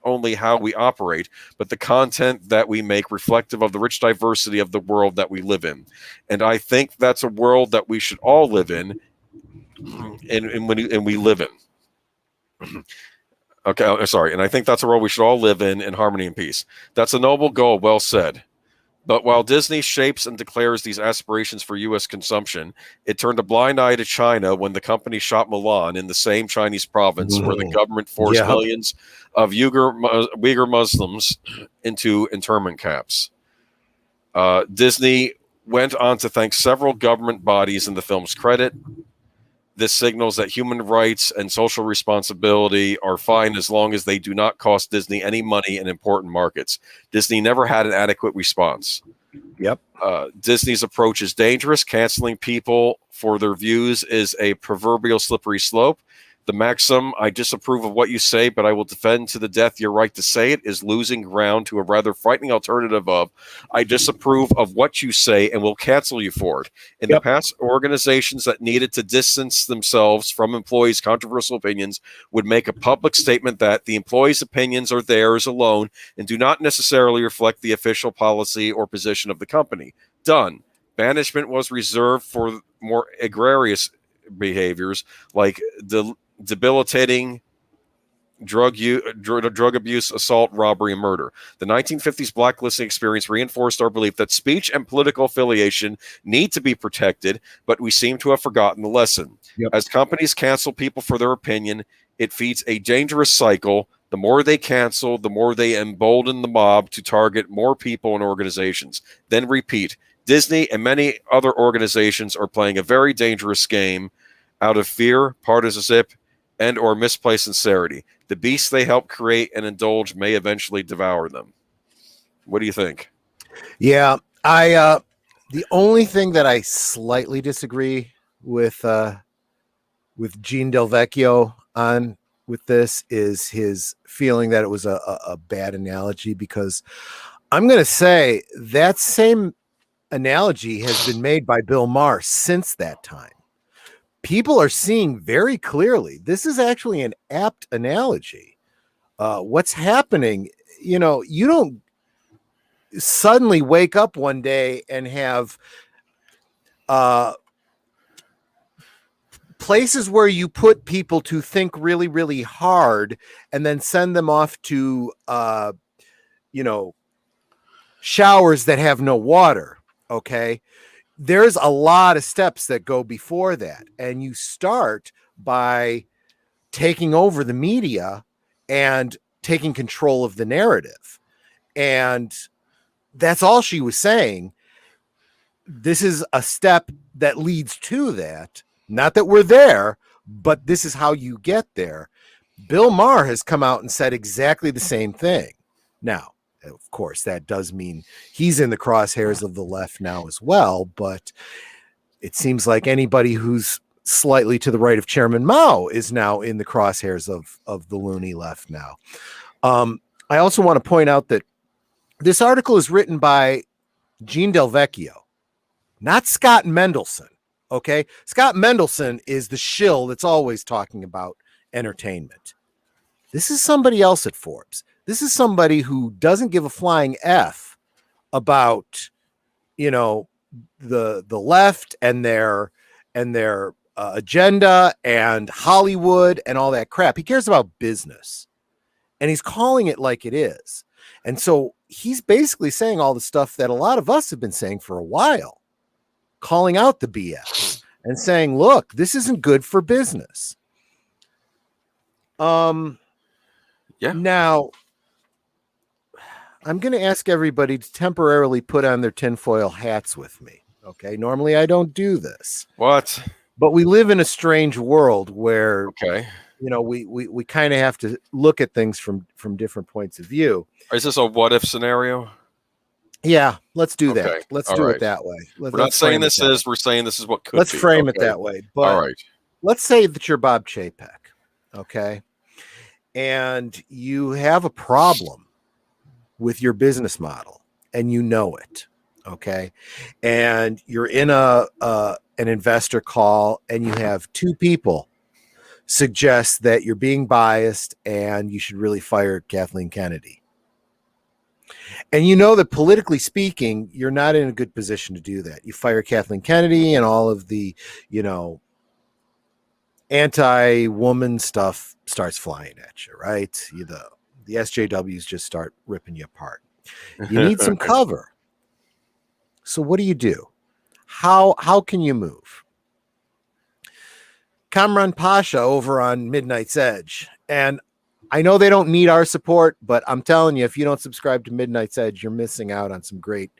only how we operate, but the content that we make reflective of the rich diversity of the world that we live in. And I think that's a world that we should all live in, and we live in. Okay, sorry. And I think that's a world we should all live in harmony and peace. That's a noble goal, well said. But while Disney shapes and declares these aspirations for U.S. consumption, it turned a blind eye to China when the company shot Mulan in the same Chinese province where the government forced millions of Uyghur Muslims into internment camps. Disney went on to thank several government bodies in the film's credit. This signals that human rights and social responsibility are fine as long as they do not cost Disney any money in important markets. Disney never had an adequate response. Yep. Disney's approach is dangerous. Canceling people for their views is a proverbial slippery slope. The maxim, I disapprove of what you say, but I will defend to the death your right to say it, is losing ground to a rather frightening alternative of, I disapprove of what you say and will cancel you for it. In the past, organizations that needed to distance themselves from employees' controversial opinions would make a public statement that the employees' opinions are theirs alone and do not necessarily reflect the official policy or position of the company. Done. Banishment was reserved for more egregious behaviors like debilitating drug abuse, assault, robbery, and murder. The 1950s blacklisting experience reinforced our belief that speech and political affiliation need to be protected, but we seem to have forgotten the lesson. Yep. As companies cancel people for their opinion, it feeds a dangerous cycle. The more they cancel, the more they embolden the mob to target more people and organizations. Then repeat. Disney and many other organizations are playing a very dangerous game out of fear, partisanship, and or misplaced sincerity. The beasts they help create and indulge may eventually devour them. What do you think? Yeah, the only thing that I slightly disagree with Gene Del Vecchio on with this is his feeling that it was a bad analogy, because I'm going to say that same analogy has been made by Bill Maher since that time. People are seeing very clearly this is actually an apt analogy. What's happening, you don't suddenly wake up one day and have places where you put people to think really, really hard and then send them off to, showers that have no water. Okay. There's a lot of steps that go before that. And you start by taking over the media and taking control of the narrative. And that's all she was saying. This is a step that leads to that. Not that we're there, but this is how you get there. Bill Maher has come out and said exactly the same thing. Now, of course, that does mean he's in the crosshairs of the left now as well, but it seems like anybody who's slightly to the right of Chairman Mao is now in the crosshairs of the loony left now. I also want to point out that this article is written by Gene Del Vecchio, not Scott Mendelson. Okay. Scott Mendelson is the shill that's always talking about entertainment. This is somebody else at Forbes. This is somebody who doesn't give a flying F about, the left and their agenda and Hollywood and all that crap. He cares about business, and he's calling it like it is. And so he's basically saying all the stuff that a lot of us have been saying for a while, calling out the BS and saying, look, this isn't good for business. Now, I'm going to ask everybody to temporarily put on their tinfoil hats with me. Okay. Normally I don't do this. What? But we live in a strange world where, okay, we kind of have to look at things from different points of view. Is this a what if scenario? Yeah, let's do Okay. that. Let's All do right. it that way. We're not saying this is, we're saying this is what could Let's be. frame it Okay. that way. But all right, let's say that you're Bob Chapek, okay? And you have a problem with your business model and you know it, okay? And you're in an investor call and you have two people suggest that you're being biased and you should really fire Kathleen Kennedy. And you know that politically speaking, you're not in a good position to do that. You fire Kathleen Kennedy and all of the, anti-woman stuff starts flying at you, right? The SJWs just start ripping you apart. You need some cover. So what do? How can you move? Kamran Pasha over on Midnight's Edge. And I know they don't need our support, but I'm telling you, if you don't subscribe to Midnight's Edge, you're missing out on some great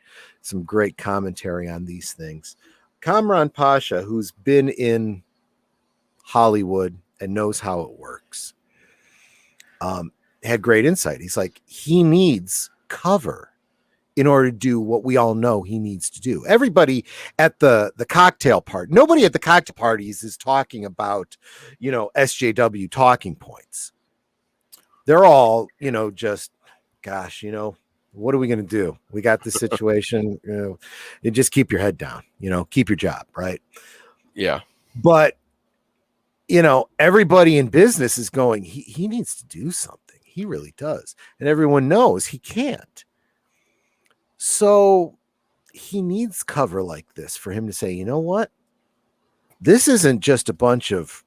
commentary on these things. Kamran Pasha, who's been in Hollywood and knows how it works, had great insight. He's like, he needs cover in order to do what we all know he needs to do. Everybody at the cocktail party, nobody at the cocktail parties is talking about, SJW talking points. They're all, just, gosh, what are we going to do? We got this situation, you just keep your head down, keep your job. Right. yeah. But, everybody in business is going, he needs to do something. He really does. And everyone knows he can't. So he needs cover like this for him to say, you know what? This isn't just a bunch of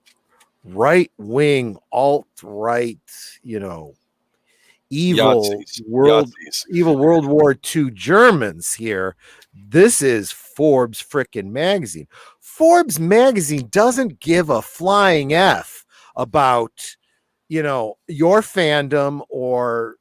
right-wing, alt-right, evil World War II Germans here. This is Forbes frickin' magazine. Forbes magazine doesn't give a flying F about, your fandom or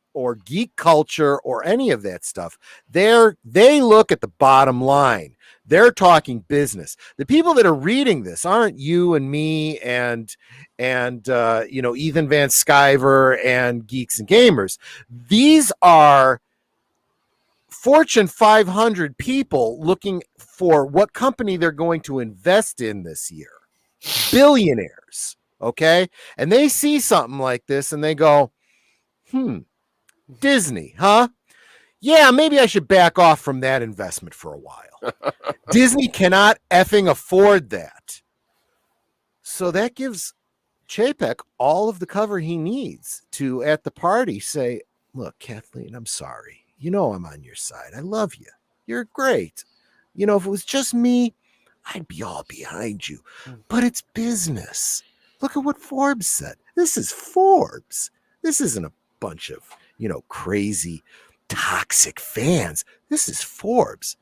geek culture or any of that stuff. They look at the bottom line. They're talking business. The people that are reading this aren't you and me and Ethan Van Sciver and Geeks and Gamers. These are Fortune 500 people looking for what company they're going to invest in this year. Billionaires, okay? And they see something like this and they go, Disney, huh? Yeah, maybe I should back off from that investment for a while. Disney cannot effing afford that. So that gives Chapek all of the cover he needs to, at the party, say, look, Kathleen, I'm sorry. I'm on your side. I love you. You're great. If it was just me, I'd be all behind you. But it's business. Look at what Forbes said. This is Forbes. This isn't a bunch of, crazy, toxic fans. This is Forbes.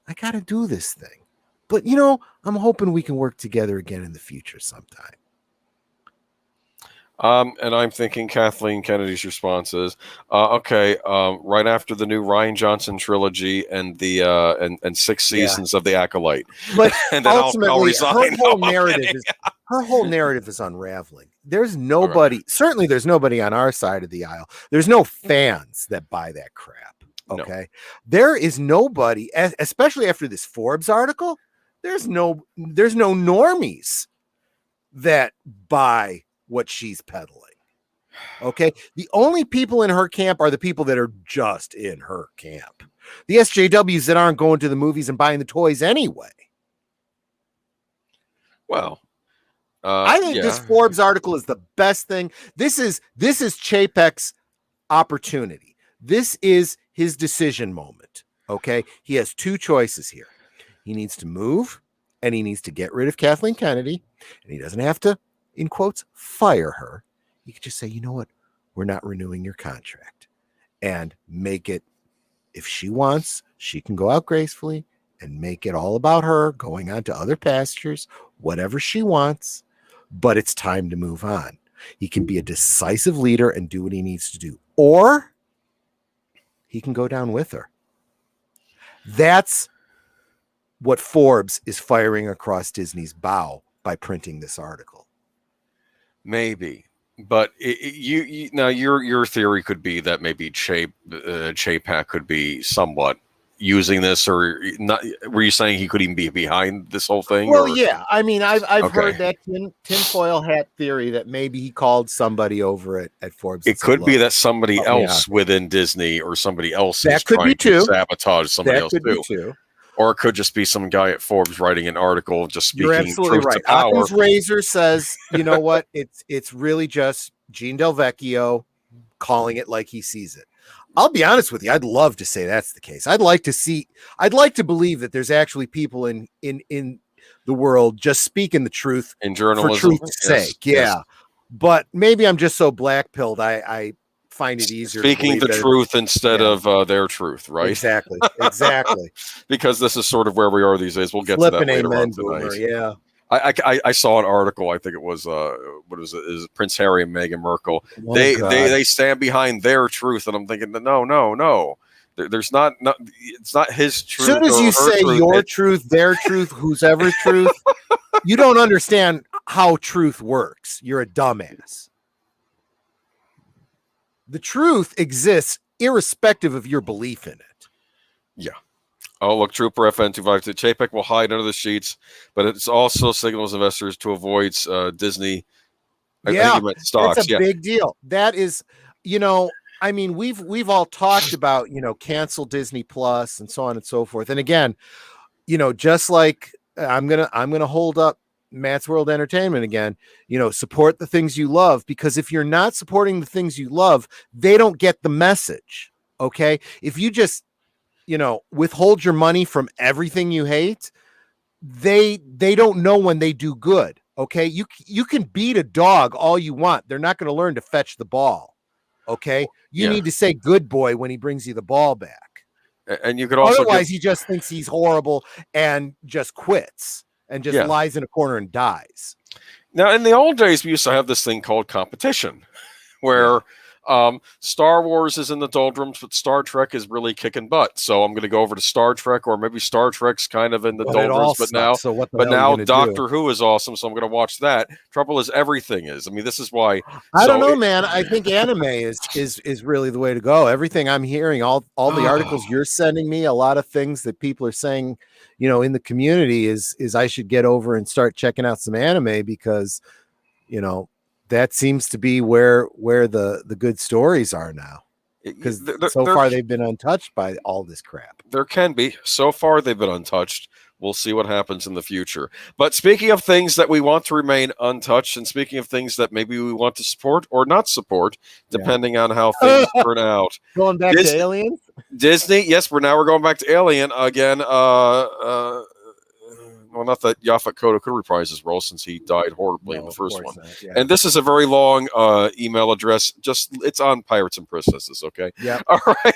I got to do this thing. But, I'm hoping we can work together again in the future sometime. And I'm thinking Kathleen Kennedy's response is, okay, right after the new Ryan Johnson trilogy and the and 6 seasons of The Acolyte. But and then ultimately, I'll resign. Her whole narrative is unraveling. There's nobody, certainly there's nobody on our side of the aisle. There's no fans that buy that crap. Okay. No. There is nobody, especially after this Forbes article, there's no normies that buy what she's peddling. Okay. The only people in her camp are the people that are just in her camp. The SJWs that aren't going to the movies and buying the toys anyway. Well, I think this Forbes article is the best thing. This is Chapek's opportunity. This is his decision moment. Okay. He has 2 choices here. He needs to move and he needs to get rid of Kathleen Kennedy, and he doesn't have to, in quotes, fire her. You could just say, you know what? We're not renewing your contract, and make it, if she wants, she can go out gracefully and make it all about her going on to other pastures, whatever she wants, but it's time to move on. He can be a decisive leader and do what he needs to do, or he can go down with her. That's what Forbes is firing across Disney's bow by printing this article. Maybe, but now your theory could be that maybe Chapek could be somewhat using this, or not. Were you saying he could even be behind this whole thing? Well, yeah. I mean, I've heard that tinfoil hat theory that maybe he called somebody over at Forbes. It could be that somebody else within Disney or somebody else that is could trying be to sabotage somebody else too. Or it could just be some guy at Forbes writing an article just speaking You're absolutely truth right. to power. Occam's razor says, you know what? It's really just Gene Del Vecchio calling it like he sees it. I'll be honest with you. I'd love to say that's the case. I'd like to believe that there's actually people in the world just speaking the truth in journalism for truth's sake. Yeah. Yes. But maybe I'm just so black-pilled. I find it easier speaking the truth instead of their truth, right? Exactly. Because this is sort of where we are these days. We'll get to that later on tonight. Yeah. I saw an article. I think it was what was it? Is Prince Harry and Meghan Merkel? Oh, they stand behind their truth, and I'm thinking, no. There's not. It's not his truth. As soon as you say your truth, their truth, whose ever truth, you don't understand how truth works. You're a dumbass. The truth exists irrespective of your belief in it. Yeah. Oh, look, Trooper FN 252. Chapek will hide under the sheets, but it's also signals investors to avoid Disney. Yeah, stocks. That's a big deal. That is, I mean, we've all talked about, cancel Disney Plus and so on and so forth. And again, just like I'm gonna hold up Matt's World Entertainment again, support the things you love, because if you're not supporting the things you love, they don't get the message. Okay. If you just, withhold your money from everything you hate, they don't know when they do good. Okay, you can beat a dog all you want. They're not going to learn to fetch the ball. Okay, you need to say good boy when he brings you the ball back. And you could also otherwise he just thinks he's horrible and just quits and just lies in a corner and dies. Now, in the old days, we used to have this thing called competition, where Star Wars is in the doldrums, but Star Trek is really kicking butt. So I'm going to go over to Star Trek, or maybe Star Trek's kind of in the doldrums, but now Doctor Who is awesome, so I'm going to watch that. Trouble is, everything is. I mean, this is why. I don't know, man. I think anime is really the way to go. Everything I'm hearing, all the articles you're sending me, a lot of things that people are saying, in the community is I should get over and start checking out some anime because, that seems to be where the good stories are now, because so far they've been untouched by all this crap. There can be. So far they've been untouched. We'll see what happens in the future. But speaking of things that we want to remain untouched, and speaking of things that maybe we want to support or not support, depending on how things turn out. Going back to Aliens? Disney, yes, we're going back to Alien again. Well, not that Yaphet Kotto could reprise his role since he died horribly in the first one. And this is a very long email address. It's on Pirates and Princesses, okay? Yeah. All right.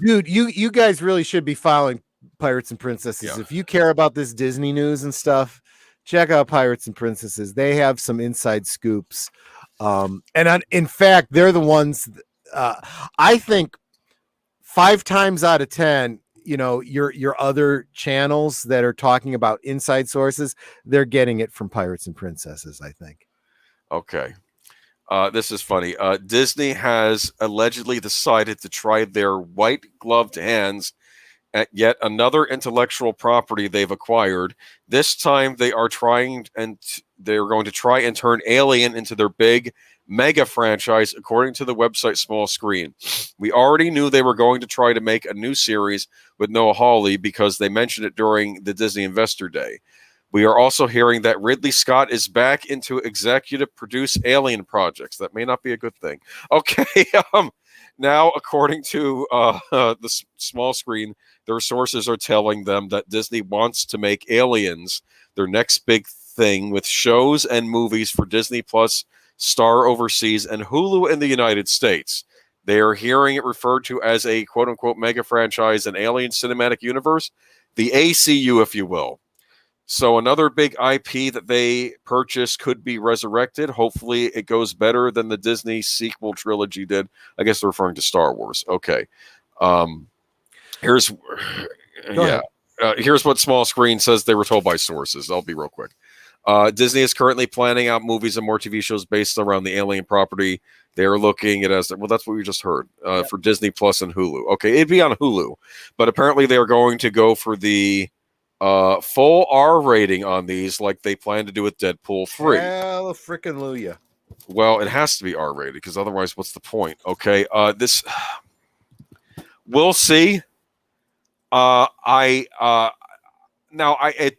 Dude, you guys really should be following Pirates and Princesses. Yeah. If you care about this Disney news and stuff, check out Pirates and Princesses. They have some inside scoops. In fact, they're the ones I think 5 times out of 10, your other channels that are talking about inside sources, they're getting it from Pirates and Princesses, I think. Okay. This is funny. Disney has allegedly decided to try their white-gloved hands at yet another intellectual property they've acquired. This time they're going to try and turn Alien into their big mega franchise, according to the website Small Screen. We already knew they were going to try to make a new series with Noah Hawley because they mentioned it during the Disney Investor Day. We are also hearing that Ridley Scott is back into executive produce Alien projects. That may not be a good thing. Okay. Now, according to the Small Screen, their sources are telling them that Disney wants to make Aliens their next big thing, with shows and movies for Disney Plus, Star overseas, and Hulu in the United States. They are hearing it referred to as a quote-unquote mega franchise in Alien Cinematic Universe, the ACU, if you will. So another big IP that they purchased could be resurrected. Hopefully it goes better than the Disney sequel trilogy did. I guess they're referring to Star Wars. Okay. Here's what Small Screen says they were told by sources. I'll be real quick. Disney is currently planning out movies and more TV shows based around the Alien property. They are looking at that's what we just heard for Disney Plus and Hulu. Okay, it'd be on Hulu, but apparently they are going to go for the full R rating on these, like they plan to do with Deadpool 3. Hallelujah. Well, it has to be R rated because otherwise, what's the point? Okay, we'll see. It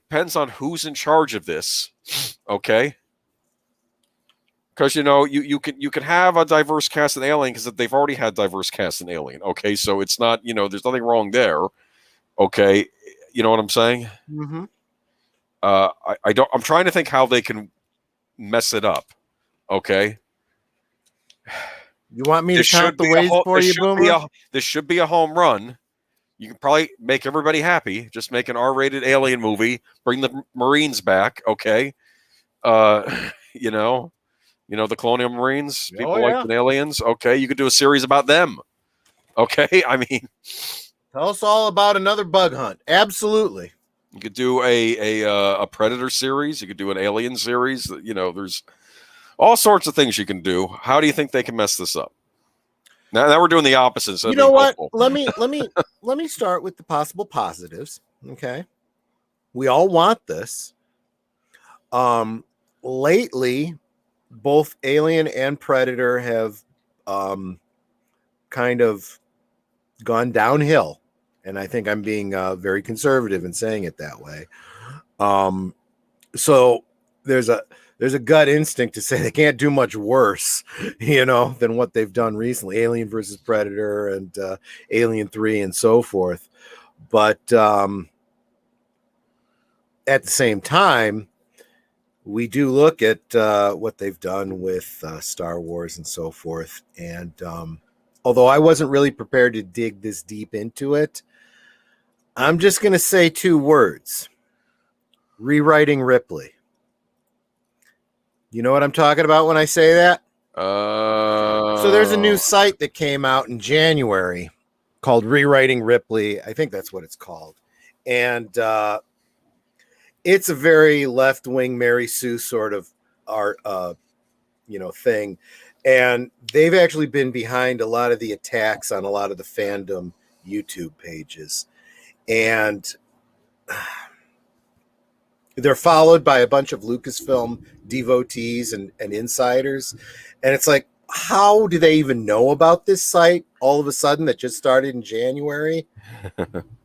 depends on who's in charge of this. Okay. Because you can have a diverse cast in Alien because they've already had diverse cast in Alien. Okay, so it's not there's nothing wrong there. Okay, you know what I'm saying? Mm-hmm. I'm trying to think how they can mess it up. Okay. You want me to count the ways for you, Boomer? This should be a home run. You can probably make everybody happy. Just make an R-rated Alien movie. Bring the Marines back. Okay. The Colonial Marines, people like the aliens. Okay, you could do a series about them. Okay, I mean, tell us all about another bug hunt. Absolutely. You could do a Predator series. You could do an Alien series. There's all sorts of things you can do. How do you think they can mess this up? Now we're doing the opposite. So you know what? Let me start with the possible positives. Okay, we all want this. Lately, both Alien and Predator have kind of gone downhill, and I think I'm being very conservative in saying it that way. So there's a gut instinct to say they can't do much worse, than what they've done recently. Alien versus Predator and Alien 3 and so forth. But at the same time, we do look at what they've done with Star Wars and so forth. And although I wasn't really prepared to dig this deep into it, I'm just going to say 2 words: rewriting Ripley. You know what I'm talking about when I say that? So there's a new site that came out in January called Rewriting Ripley. I think that's what it's called. And it's a very left-wing Mary Sue sort of art, thing. And they've actually been behind a lot of the attacks on a lot of the fandom YouTube pages. And they're followed by a bunch of Lucasfilm devotees and insiders. And it's like, how do they even know about this site all of a sudden that just started in January?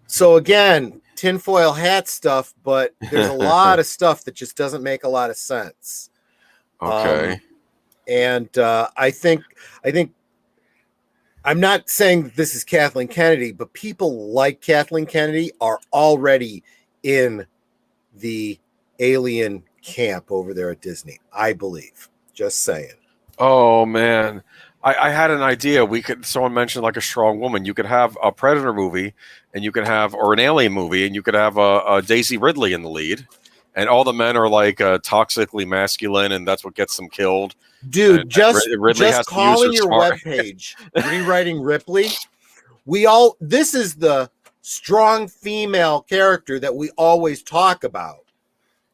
So again, tinfoil hat stuff, but there's a lot of stuff that just doesn't make a lot of sense. Okay. I think I'm not saying this is Kathleen Kennedy, but people like Kathleen Kennedy are already in the alien camp over there at Disney, I believe. Just saying. Oh man, I had an idea. Someone mentioned like a strong woman. You could have a Predator movie, and you could have, or an Alien movie, and you could have a Daisy Ridley in the lead, and all the men are like toxically masculine, and that's what gets them killed. Dude, and just calling your smart webpage, Rewriting Ripley. This is the strong female character that we always talk about,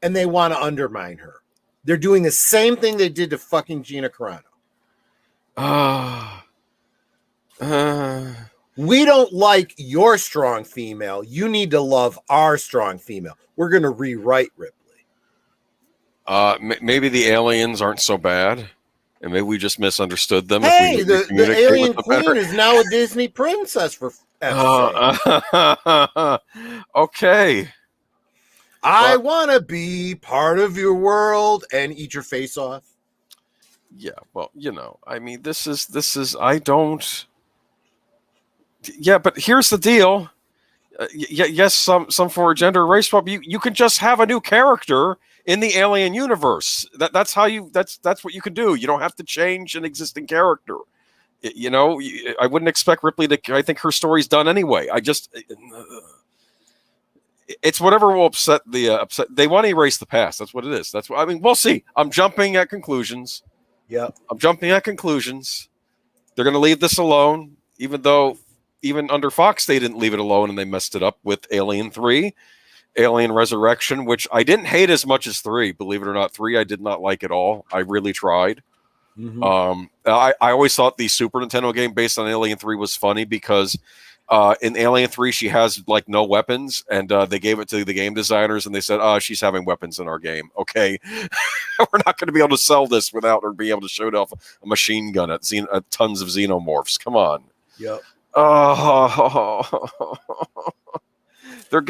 and they want to undermine her. They're doing the same thing they did to fucking Gina Carano. We don't like your strong female. You need to love our strong female. We're going to rewrite Ripley. Maybe the aliens aren't so bad, and maybe we just misunderstood them. Hey, the alien queen is now a Disney princess, for okay. I want to be part of your world and eat your face off. Yeah, well, I mean, this is, I don't. Yeah, but here's the deal. Yes, some for gender race swap. You can just have a new character in the Alien universe. That's what you can do. You don't have to change an existing character. I wouldn't expect Ripley to. I think her story's done anyway. It's whatever will upset the. They want to erase the past. That's what it is. That's what I mean. We'll see. I'm jumping at conclusions. Yeah, I'm jumping at conclusions. They're going to leave this alone, even though even under Fox they didn't leave it alone and they messed it up with Alien 3, Alien Resurrection, which I didn't hate as much as 3. Believe it or not, 3 I did not like at all. I really tried. Mm-hmm. I always thought the Super Nintendo game based on Alien 3 was funny because in Alien 3 she has like no weapons, and they gave it to the game designers and they said, she's having weapons in our game. Okay. We're not going to be able to sell this without her being able to show off a machine gun at tons of xenomorphs. Come on. Yep. Oh,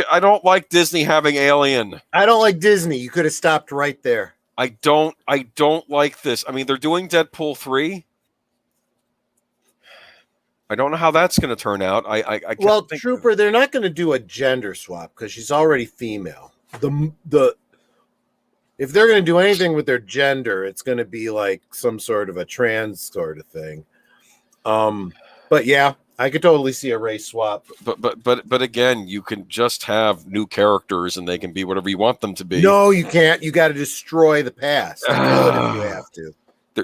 I don't like Disney having Alien. I don't like Disney. You could have stopped right there. I don't like this. I mean, they're doing Deadpool 3. I don't know how that's going to turn out. Trooper, they're not going to do a gender swap because she's already female. If they're going to do anything with their gender, it's going to be like some sort of a trans sort of thing. But yeah, I could totally see a race swap. But again, you can just have new characters and they can be whatever you want them to be. No, you can't. You got to destroy the past. Kill it if you have to.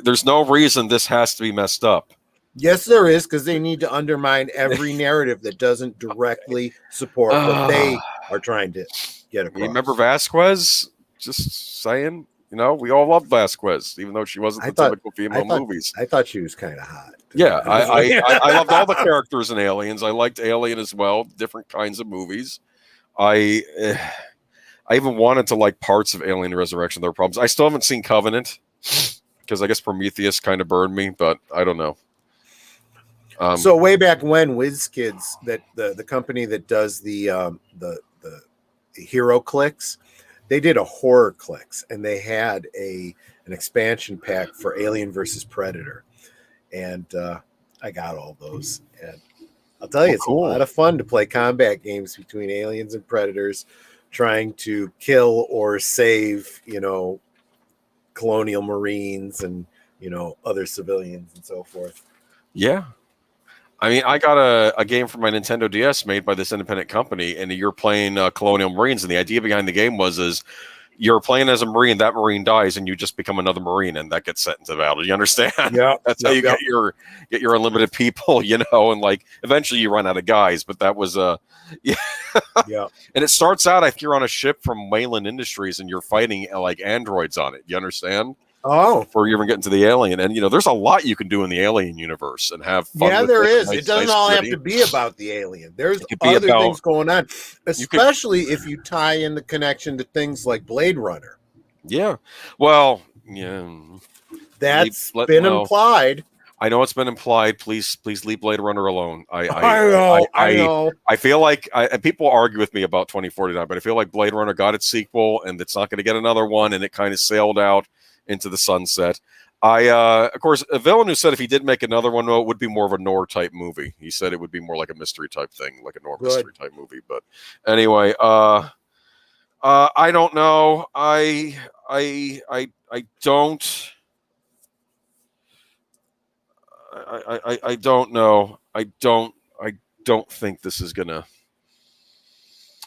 There's no reason this has to be messed up. Yes, there is, because they need to undermine every narrative that doesn't directly support what they are trying to get across. Remember Vasquez? Just saying. We all loved Vasquez, even though she wasn't typical female movies. I thought she was kind of hot. Yeah, I loved all the characters in Aliens. I liked Alien as well, different kinds of movies. I even wanted to like parts of Alien Resurrection. There were problems. I still haven't seen Covenant because I guess Prometheus kind of burned me, but I don't know. So way back when, WizKids, that the company that does the hero clicks, they did a horror clicks, and they had an expansion pack for Alien versus Predator, and I got all those. And I'll tell you, it's cool. A lot of fun to play combat games between aliens and predators, trying to kill or save, colonial marines and other civilians and so forth. Yeah. I mean, I got a game for my Nintendo DS made by this independent company, and you're playing Colonial Marines, and the idea behind the game is you're playing as a Marine, that Marine dies, and you just become another Marine, and that gets sent into battle. You understand? Yeah, That's how you get your unlimited people, and like eventually you run out of guys. But that was yeah. And it starts out if you're on a ship from Wayland Industries, and you're fighting like androids on it. You understand? Oh, Before you even get into the alien, and there's a lot you can do in the alien universe and have fun. Yeah, with there is. Nice, it doesn't nice, all gritty. have to be about the alien. There's other things going on, especially if you tie in the connection to things like Blade Runner. Yeah. Well, yeah. That's been implied. I know it's been implied. Please leave Blade Runner alone. I know. I feel like and people argue with me about 2049, but I feel like Blade Runner got its sequel and it's not going to get another one, and it kind of sailed out into the sunset. Of course, Villeneuve said if he did make another one, it would be more of a noir type movie. He said it would be more like a mystery type thing, like a noir mystery type movie. But anyway, I don't know. I don't. I don't know. I don't think this is gonna.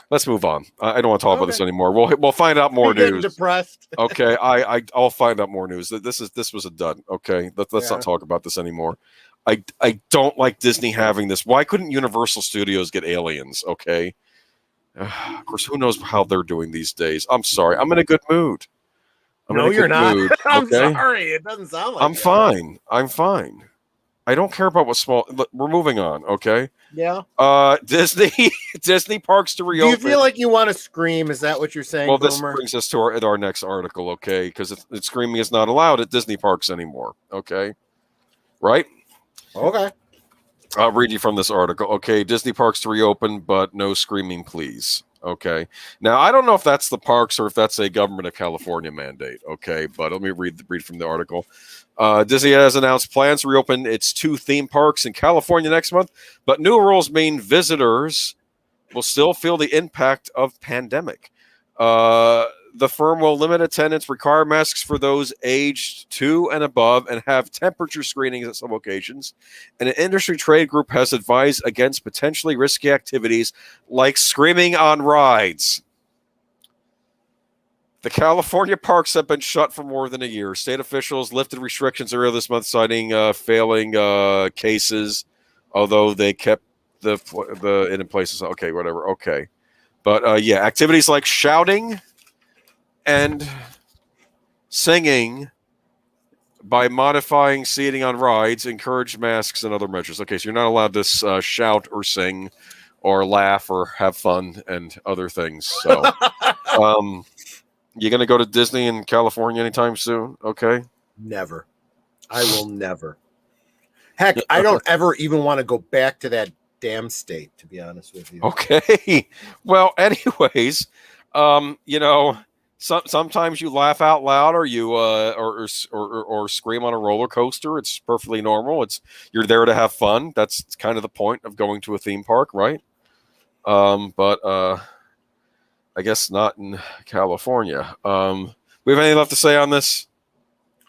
Let's move on. I don't want to talk about this anymore. We'll find out more news. Depressed. Okay, I'll find out more news. This was a dud. Okay, let's not talk about this anymore. I don't like Disney having this. Why couldn't Universal Studios get Aliens? Okay, of course, who knows how they're doing these days. I'm sorry. I'm in a good mood. No, you're not. I'm sorry. It doesn't sound like I'm fine. I'm fine. I don't care about what small. We're moving on, okay? Yeah. Disney parks to reopen. Do you feel like you want to scream? Is that what you're saying? Well, Boomer? this brings us to our next article, okay? Because screaming is not allowed at Disney parks anymore, okay? Right? Okay. I'll read you from this article. Okay, Disney parks to reopen, but no screaming, please. Okay. Now, I don't know if that's the parks or if that's a government of California mandate. Okay, but let me read from the article. Disney has announced plans to reopen its 2 theme parks in California next month, but new rules mean visitors will still feel the impact of pandemic. The firm will limit attendance, require masks for those aged 2 and above, and have temperature screenings at some locations. And an industry trade group has advised against potentially risky activities like screaming on rides. The California parks have been shut for more than a year. State officials lifted restrictions earlier this month, citing failing cases, although they kept the in places. Okay, whatever. Okay, but activities like shouting and singing by modifying seating on rides encourage masks and other measures. Okay, so you're not allowed to shout or sing or laugh or have fun and other things. So, you going to go to Disney in California anytime soon? Okay. Never. I will never. Heck, I don't ever even want to go back to that damn state, to be honest with you. Okay. Well, anyways, sometimes you laugh out loud, or you or scream on a roller coaster. It's perfectly normal. You're there to have fun. That's kind of the point of going to a theme park, right? But I guess not in California. We have anything left to say on this?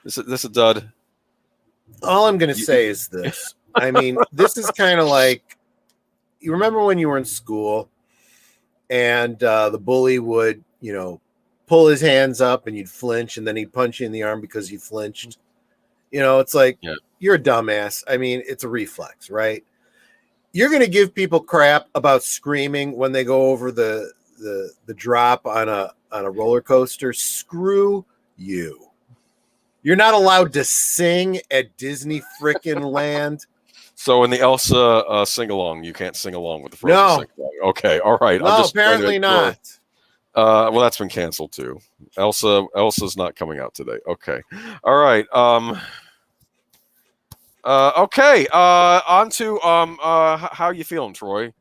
This a dud. All I'm going to say is this. I mean, this is kind of like, you remember when you were in school and the bully would, pull his hands up and you'd flinch and then he'd punch you in the arm because you flinched. It's like, you're a dumbass. I mean, it's a reflex, right? You're going to give people crap about screaming when they go over the drop on a roller coaster. Screw you. You're not allowed to sing at Disney frickin' Land. So in the Elsa sing-along, you can't sing along with the Frozen sing-along. Okay, all right. No, apparently not. Well, that's been canceled too. Elsa's not coming out today. Okay. All right. Okay. On to how you feeling, Troy?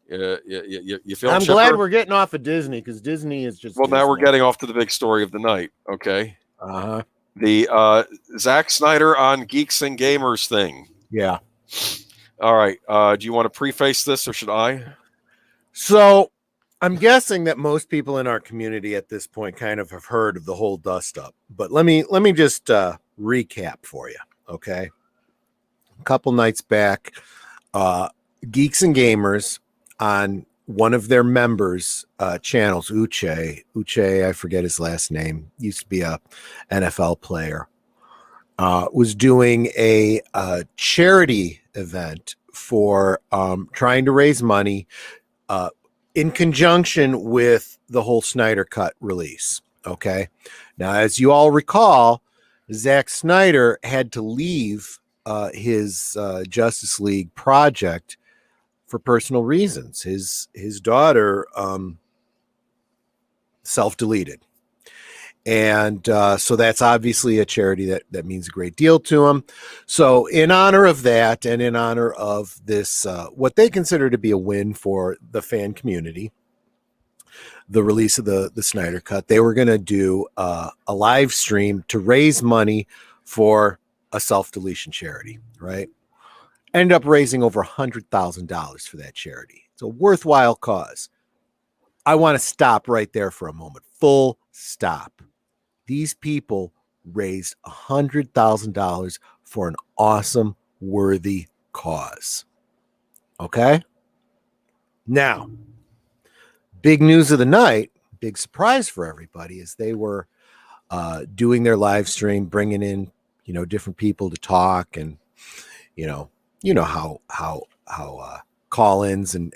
You feeling I'm chipper? glad we're getting off of Disney because Disney is just. Well, Disney. now we're getting off to the big story of the night. Okay. The Zack Snyder on Geeks and Gamers thing. Yeah. All right. Do you want to preface this or should I? So I'm guessing that most people in our community at this point kind of have heard of the whole dust up, but let me just recap for you. Okay. A couple nights back, Geeks and Gamers on one of their members' channels, Uche, I forget his last name, used to be a NFL player, was doing a charity event for trying to raise money in conjunction with the whole Snyder Cut release. Okay. Now, as you all recall, Zack Snyder had to leave his Justice League project for personal reasons. His daughter self-deleted. And so that's obviously a charity that means a great deal to him. So in honor of that, and in honor of this, what they consider to be a win for the fan community, the release of the Snyder Cut, they were going to do a live stream to raise money for a self-deletion charity, right? Ended up raising over $100,000 for that charity. It's a worthwhile cause. I want to stop right there for a moment. Full stop. These people raised $100,000 for an awesome, worthy cause. Okay? Now, big news of the night, big surprise for everybody, is they were doing their live stream, bringing in, different people to talk, and how call-ins and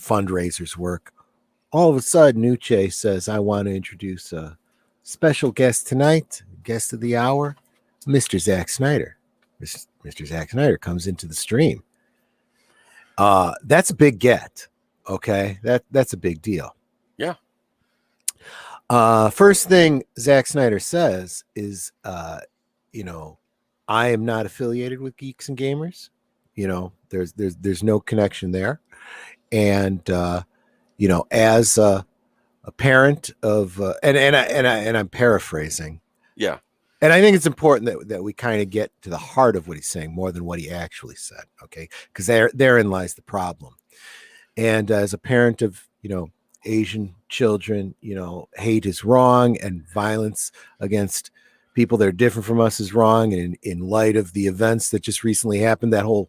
fundraisers work. All of a sudden, Uche says, "I want to introduce a special guest tonight, guest of the hour, Mr. Zack Snyder." Mr. Zack Snyder comes into the stream. That's a big get. Okay, that's a big deal. Yeah. First thing Zack Snyder says is, I am not affiliated with Geeks and Gamers. There's no connection there, and as a parent of, and I'm paraphrasing. Yeah. And I think it's important that we kind of get to the heart of what he's saying more than what he actually said. Okay, because therein lies the problem. And as a parent of, Asian children, hate is wrong, and violence against people that are different from us is wrong. And in light of the events that just recently happened, that whole,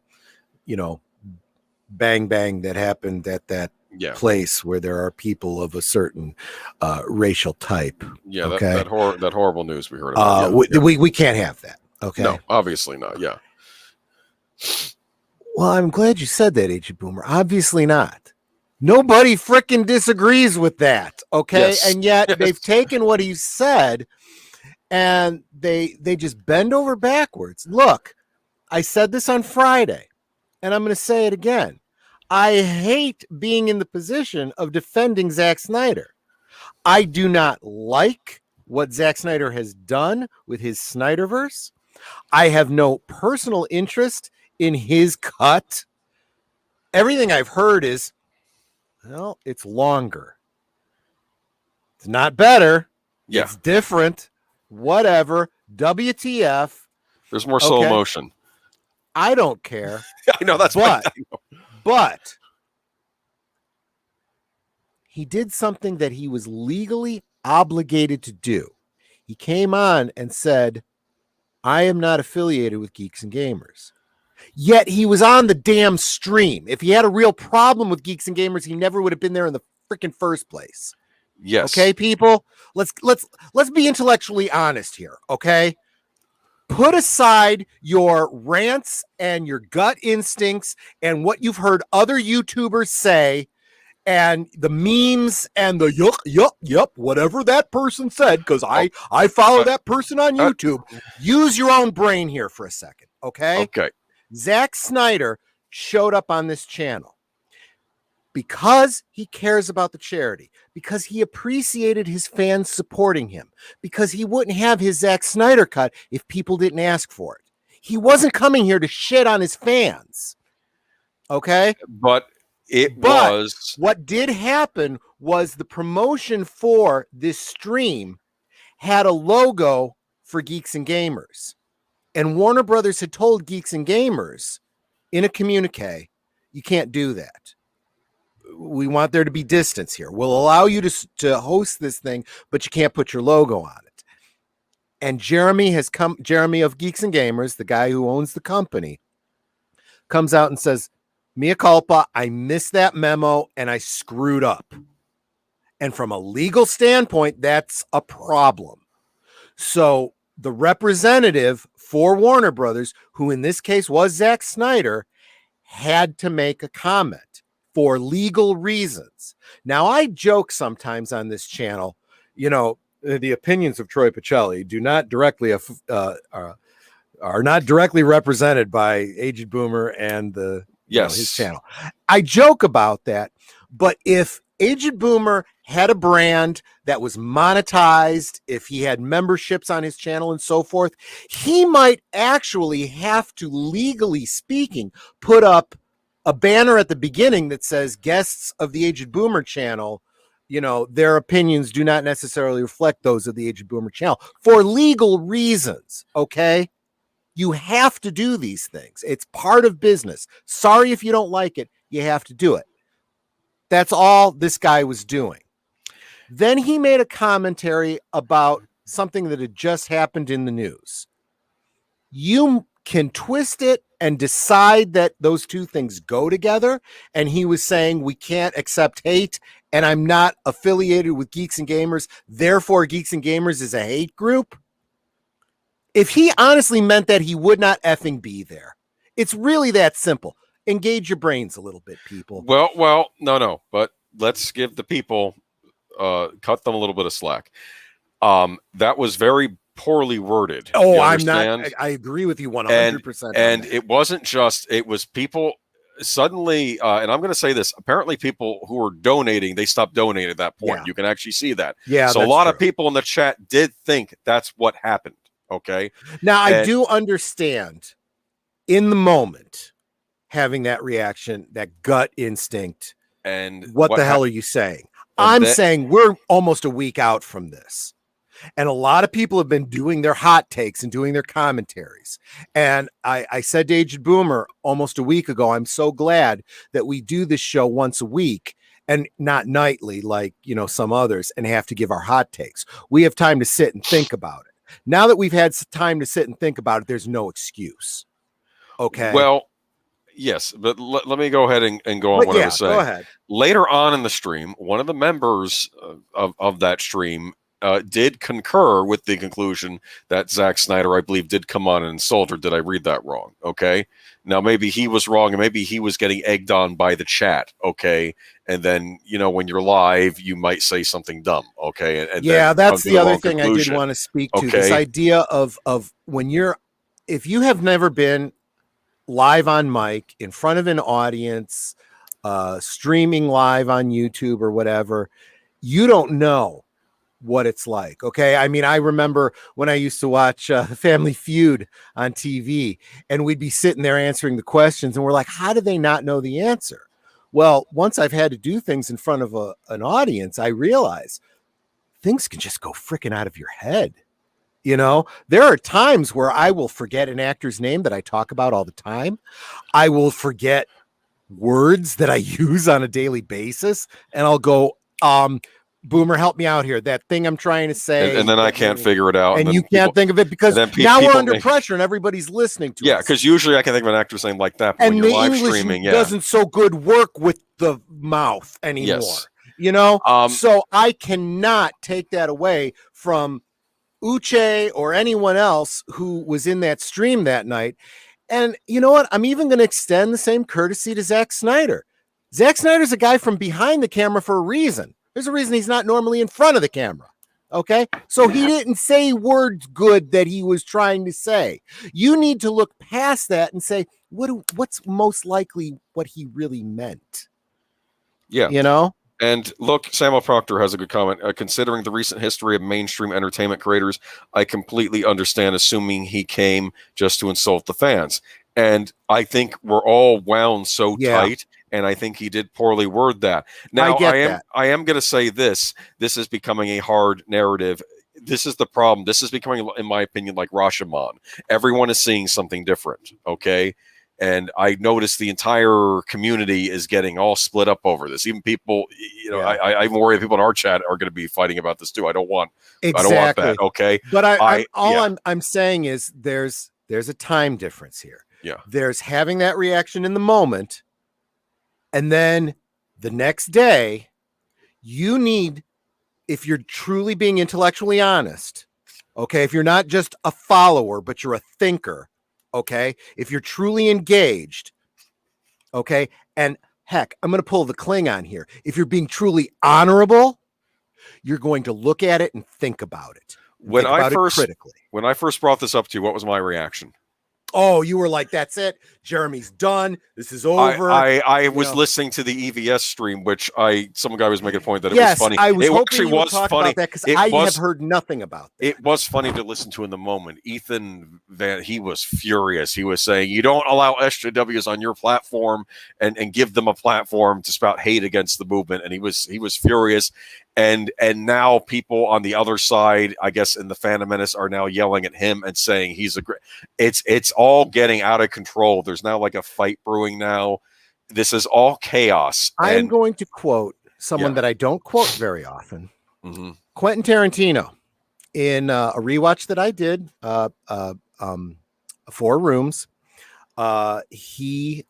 bang that happened at that place where there are people of a certain racial type. Yeah. Okay? That horrible news we heard about. We can't have that. Okay. No, obviously not. Yeah. Well, I'm glad you said that, Agent Boomer. Obviously not. Nobody frickin' disagrees with that. Okay. Yes. And yet they've taken what he said and they just bend over backwards. Look, I said this on Friday, and I'm going to say it again. I hate being in the position of defending Zack Snyder. I do not like what Zack Snyder has done with his Snyderverse. I have no personal interest in his cut. Everything I've heard is, well, it's longer. It's not better. Yeah. It's different. Whatever. WTF. There's more slow motion. I don't care. I know, that's but he did something that he was legally obligated to do. He came on and said, I am not affiliated with Geeks and Gamers. Yet he was on the damn stream. If he had a real problem with Geeks and Gamers, he never would have been there in the freaking first place. Yes. Okay, people? Let's be intellectually honest here, okay? Put aside your rants and your gut instincts and what you've heard other YouTubers say and the memes and the yup, whatever that person said, because I follow that person on YouTube. Use your own brain here for a second, okay? Okay. Zack Snyder showed up on this channel because he cares about the charity, because he appreciated his fans supporting him, because he wouldn't have his Zack Snyder cut if people didn't ask for it. He wasn't coming here to shit on his fans. Okay? But what did happen was the promotion for this stream had a logo for Geeks and Gamers. And Warner Brothers had told Geeks and Gamers in a communique, you can't do that. we want there to be distance here. We'll allow you to host this thing, but you can't put your logo on it. And Jeremy of Geeks and Gamers, the guy who owns the company, comes out and says, mea culpa, I missed that memo and I screwed up. And from a legal standpoint, that's a problem. So the representative for Warner Brothers, who in this case was Zack Snyder, had to make a comment for legal reasons. Now, I joke sometimes on this channel, the opinions of Troy Pacelli do not directly are not directly represented by Aged Boomer and his channel. I joke about that, but if Aged Boomer had a brand that was monetized, if he had memberships on his channel and so forth, he might actually have to, legally speaking, put up a banner at the beginning that says guests of the Aged Boomer channel, their opinions do not necessarily reflect those of the Aged Boomer channel for legal reasons. Okay. You have to do these things. It's part of business. Sorry if you don't like it. You have to do it. That's all this guy was doing. Then he made a commentary about something that had just happened in the news. You can twist it and decide that those two things go together. And he was saying, we can't accept hate, and I'm not affiliated with Geeks and Gamers. Therefore, Geeks and Gamers is a hate group. If he honestly meant that, he would not effing be there. It's really that simple. Engage your brains a little bit, people. Well, no, but let's give the people, cut them a little bit of slack. That was very poorly worded. Oh, I'm not. I agree with you 100%. And it wasn't just, it was people suddenly, and I'm going to say this, apparently people who were donating, they stopped donating at that point. Yeah. You can actually see that. Yeah. So a lot of people in the chat did think that's what happened. Okay. Now, I do understand in the moment having that reaction, that gut instinct. And what the hell are you saying? I'm saying we're almost a week out from this. And a lot of people have been doing their hot takes and doing their commentaries. And I said to Aged Boomer almost a week ago, I'm so glad that we do this show once a week and not nightly like, some others, and have to give our hot takes. We have time to sit and think about it. Now that we've had time to sit and think about it, there's no excuse. Okay. Well, yes, but let me go ahead and go on what I was saying. Go ahead. Later on in the stream, one of the members of that stream did concur with the conclusion that Zack Snyder, I believe, did come on and insult, or did I read that wrong? Okay. Now, maybe he was wrong, and maybe he was getting egged on by the chat. Okay. And then, when you're live, you might say something dumb. Okay. And yeah, that's the other thing I did want to speak to. Okay. This idea of when if you have never been live on mic in front of an audience, streaming live on YouTube or whatever, you don't know what it's like. Okay. I mean, I remember when I used to watch Family Feud on TV, and we'd be sitting there answering the questions, and we're like, how do they not know the answer? Well, once I've had to do things in front of an audience, I realize things can just go freaking out of your head. There are times where I will forget an actor's name that I talk about all the time. I will forget words that I use on a daily basis, and I'll go, Boomer, help me out here. That thing I'm trying to say. And then I can't figure it out. And you can't think of it because now we're under pressure and everybody's listeing to us. Yeah, because usually I can think of an actor's name like that. But and when you're live streaming, doesn't so good work with the mouth anymore. Yes. So I cannot take that away from Uche or anyone else who was in that stream that night. And you know what? I'm even going to extend the same courtesy to Zack Snyder. Zack Snyder's a guy from behind the camera for a reason. There's a reason he's not normally in front of the camera. Okay. So he didn't say words good that he was trying to say. You need to look past that and say, what's most likely what he really meant? Yeah. And look, Samuel Proctor has a good comment. Considering the recent history of mainstream entertainment creators, I completely understand assuming he came just to insult the fans. And I think we're all wound so tight. And I think he did poorly word that. Now, I am going to say this. This is becoming a hard narrative. This is the problem. This is becoming, in my opinion, like Rashomon. Everyone is seeing something different, okay? And I noticed the entire community is getting all split up over this. Even people, you know, I'm worried that people in our chat are going to be fighting about this too. I don't want that. Okay, but I'm saying is there's a time difference here. Yeah, there's having that reaction in the moment, and then the next day, you need, if you're truly being intellectually honest, okay, if you're not just a follower, but you're a thinker, okay, if you're truly engaged, okay, and heck, I'm going to pull the Klingon here. If you're being truly honorable, you're going to look at it and think about it. When I first brought this up to you, what was my reaction? Oh, you were like, that's it. Jeremy's done. This is over. I was listening to the EVS stream, which some guy was making a point that it was funny. I was hoping actually you would was talk funny about that because I have heard nothing about that. It was funny to listen to in the moment. Ethan he was furious. He was saying, you don't allow SJWs on your platform and give them a platform to spout hate against the movement. And he was furious. And now people on the other side, I guess, in the Phantom Menace are now yelling at him and saying he's a great. It's all getting out of control. There's now like a fight brewing now. This is all chaos. I'm going to quote someone that I don't quote very often. Quentin Tarantino, in a rewatch that I did, 4 Rooms, he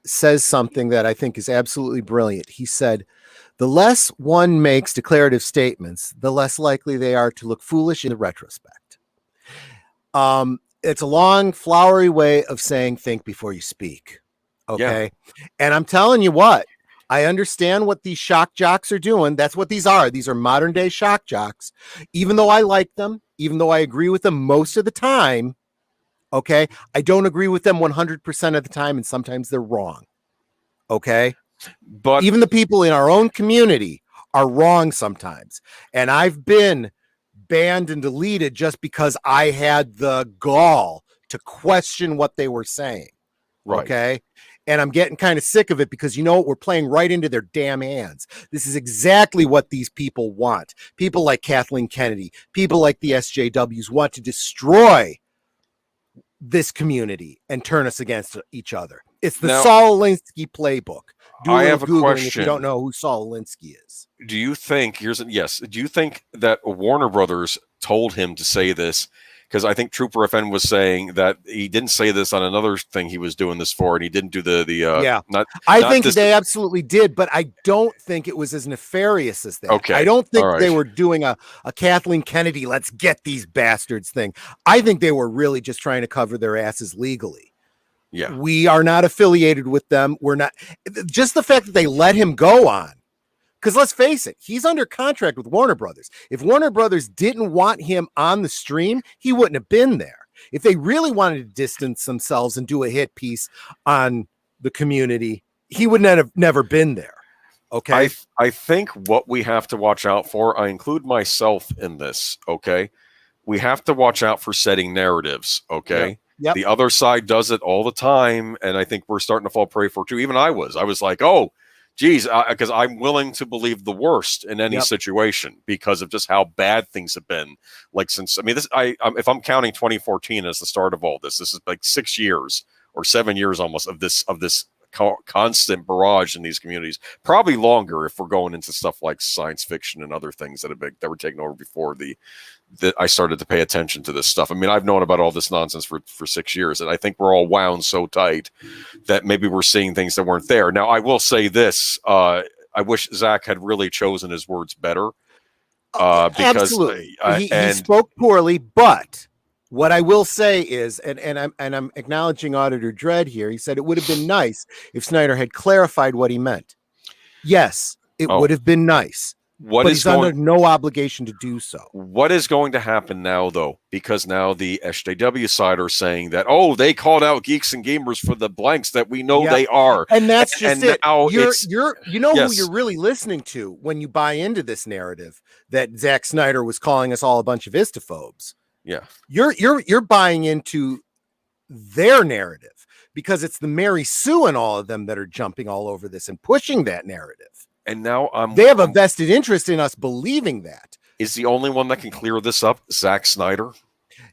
says something that I think is absolutely brilliant. He said, the less one makes declarative statements, the less likely they are to look foolish in the retrospect. It's a long, flowery way of saying think before you speak. Okay. Yeah. And I'm telling you what, I understand what these shock jocks are doing. That's what these are. These are modern day shock jocks. Even though I like them, even though I agree with them most of the time, okay, I don't agree with them 100% of the time, and sometimes they're wrong. Okay. But even the people in our own community are wrong sometimes. And I've been banned and deleted just because I had the gall to question what they were saying. Right. Okay. And I'm getting kind of sick of it because, you know what? We're playing right into their damn hands. This is exactly what these people want. People like Kathleen Kennedy, people like the SJWs want to destroy this community and turn us against each other. It's the Saul Alinsky playbook. I have a question. If you don't know who Saul Alinsky is. Do you think, do you think that Warner Brothers told him to say this? Because I think Trooper FN was saying that he didn't say this on another thing he was doing this for, and he didn't do I think they absolutely did, but I don't think it was as nefarious as that. Okay. I don't think they were doing a Kathleen Kennedy, let's get these bastards thing. I think they were really just trying to cover their asses legally. Yeah. We are not affiliated with them. We're not. Just the fact that they let him go on. Because let's face it, he's under contract with Warner Brothers. If Warner Brothers didn't want him on the stream, he wouldn't have been there. If they really wanted to distance themselves and do a hit piece on the community, he would never been there. Okay. I think what we have to watch out for, I include myself in this. Okay. We have to watch out for setting narratives. Okay. Yep. The other side does it all the time. And I think we're starting to fall prey for it too. Even I was like, oh, geez, because I'm willing to believe the worst in any situation because of just how bad things have been. Like since, I mean, if I'm counting 2014 as the start of all this, this is like 6 years or 7 years almost of this constant barrage in these communities. Probably longer if we're going into stuff like science fiction and other things that were taken over before that I started to pay attention to this stuff. I mean, I've known about all this nonsense for 6 years, and I think we're all wound so tight that maybe we're seeing things that weren't there. Now, I will say this. I wish Zach had really chosen his words better. Because absolutely. He spoke poorly, but what I will say is, and I'm acknowledging Auditor Dredd here, he said it would have been nice if Snyder had clarified what he meant. Yes, it would have been nice. But he's under no obligation to do so. What is going to happen now, though? Because now the SJW side are saying that, they called out Geeks and Gamers for the blanks that we know they are. And that's just it. Who you're really listening to when you buy into this narrative that Zack Snyder was calling us all a bunch of istophobes. Yeah. You're buying into their narrative because it's the Mary Sue and all of them that are jumping all over this and pushing that narrative. And now they have a vested interest in us believing that. Is the only one that can clear this up Zack Snyder?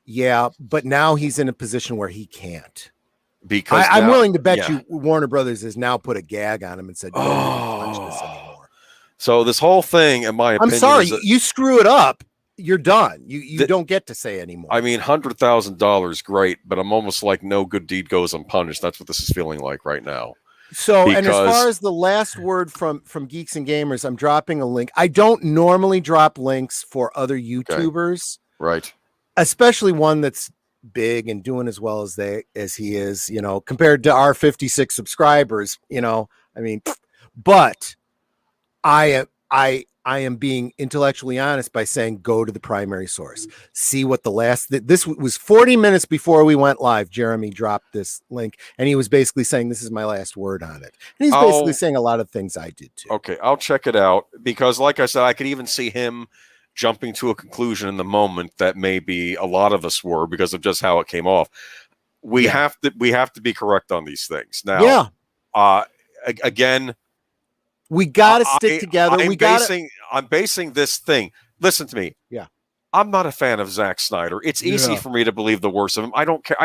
Yeah, but now he's in a position where he can't. because I'm now- willing to bet yeah. you Warner Brothers has now put a gag on him and said, "You don't need to watch this anymore." So this whole thing, in my opinion, I'm sorry, is that, you screw it up, you're done. You don't get to say anymore. I mean, $100,000, great, but I'm almost like no good deed goes unpunished. That's what this is feeling like right now. So, and as because- far as the last word from Geeks and Gamers, I'm dropping a link. I don't normally drop links for other YouTubers, Right. especially one that's big and doing as well as he is, you know, compared to our 56 subscribers, you know. I mean, but I am being intellectually honest by saying go to the primary source. See what this was 40 minutes before we went live. Jeremy dropped this link and he was basically saying this is my last word on it. And he's basically saying a lot of things I did too. Okay, I'll check it out because like I said, I could even see him jumping to a conclusion in the moment that maybe a lot of us were because of just how it came off. We have to be correct on these things. Now, again, we got to stick together. I'm basing this thing. Listen to me. Yeah. I'm not a fan of Zack Snyder. It's easy for me to believe the worst of him. I don't care.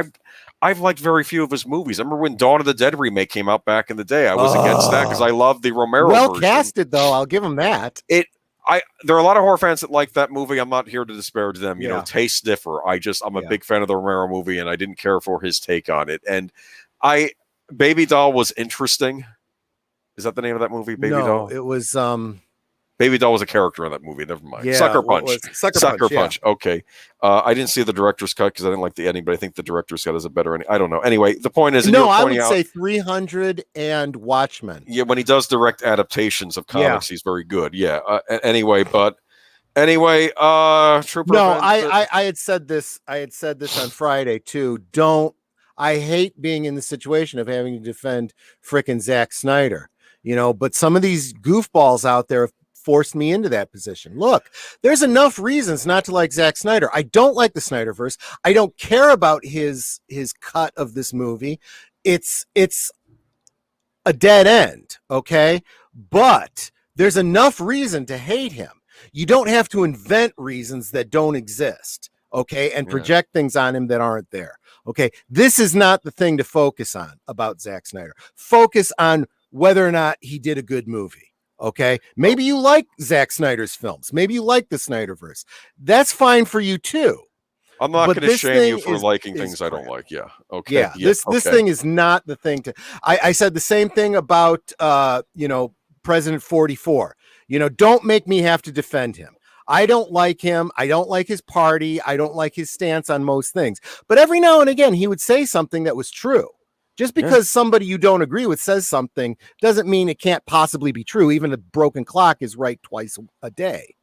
I've liked very few of his movies. I remember when Dawn of the Dead remake came out back in the day. I was against that because I love the Romero version. Casted though. I'll give him that. There are a lot of horror fans that like that movie. I'm not here to disparage them. You know, Yeah. tastes differ. I'm a big fan of the Romero movie, and I didn't care for his take on it. And Baby Doll was interesting. Is that the name of that movie? Baby Doll? It was Baby Doll was a character in that movie. Never mind. Yeah, Sucker Punch. Sucker Punch. Okay. I didn't see the director's cut because I didn't like the ending, but I think the director's cut is a better ending. I don't know. Anyway, the point is, I would say 300 and Watchmen. Yeah, when he does direct adaptations of comics, he's very good. Yeah. Anyway, Trooper. No, I had said this. I had said this on Friday too. I hate being in the situation of having to defend frickin' Zack Snyder. You know, but some of these goofballs out there have forced me into that position. Look, there's enough reasons not to like Zack Snyder. I don't like the Snyderverse. I don't care about his cut of this movie. It's a dead end, okay? But there's enough reason to hate him. You don't have to invent reasons that don't exist, okay? And project things on him that aren't there. Okay, this is not the thing to focus on about Zack Snyder. Focus on whether or not he did a good movie. Okay, maybe you like Zack Snyder's films. Maybe you like the Snyderverse. That's fine for you too. I'm not going to shame you for liking things I don't like. Yeah. Okay. Yeah. This thing is not the thing to. I said the same thing about President 44. Don't make me have to defend him. I don't like him. I don't like his party. I don't like his stance on most things. But every now and again, he would say something that was true. Just because somebody you don't agree with says something doesn't mean it can't possibly be true. Even a broken clock is right twice a day,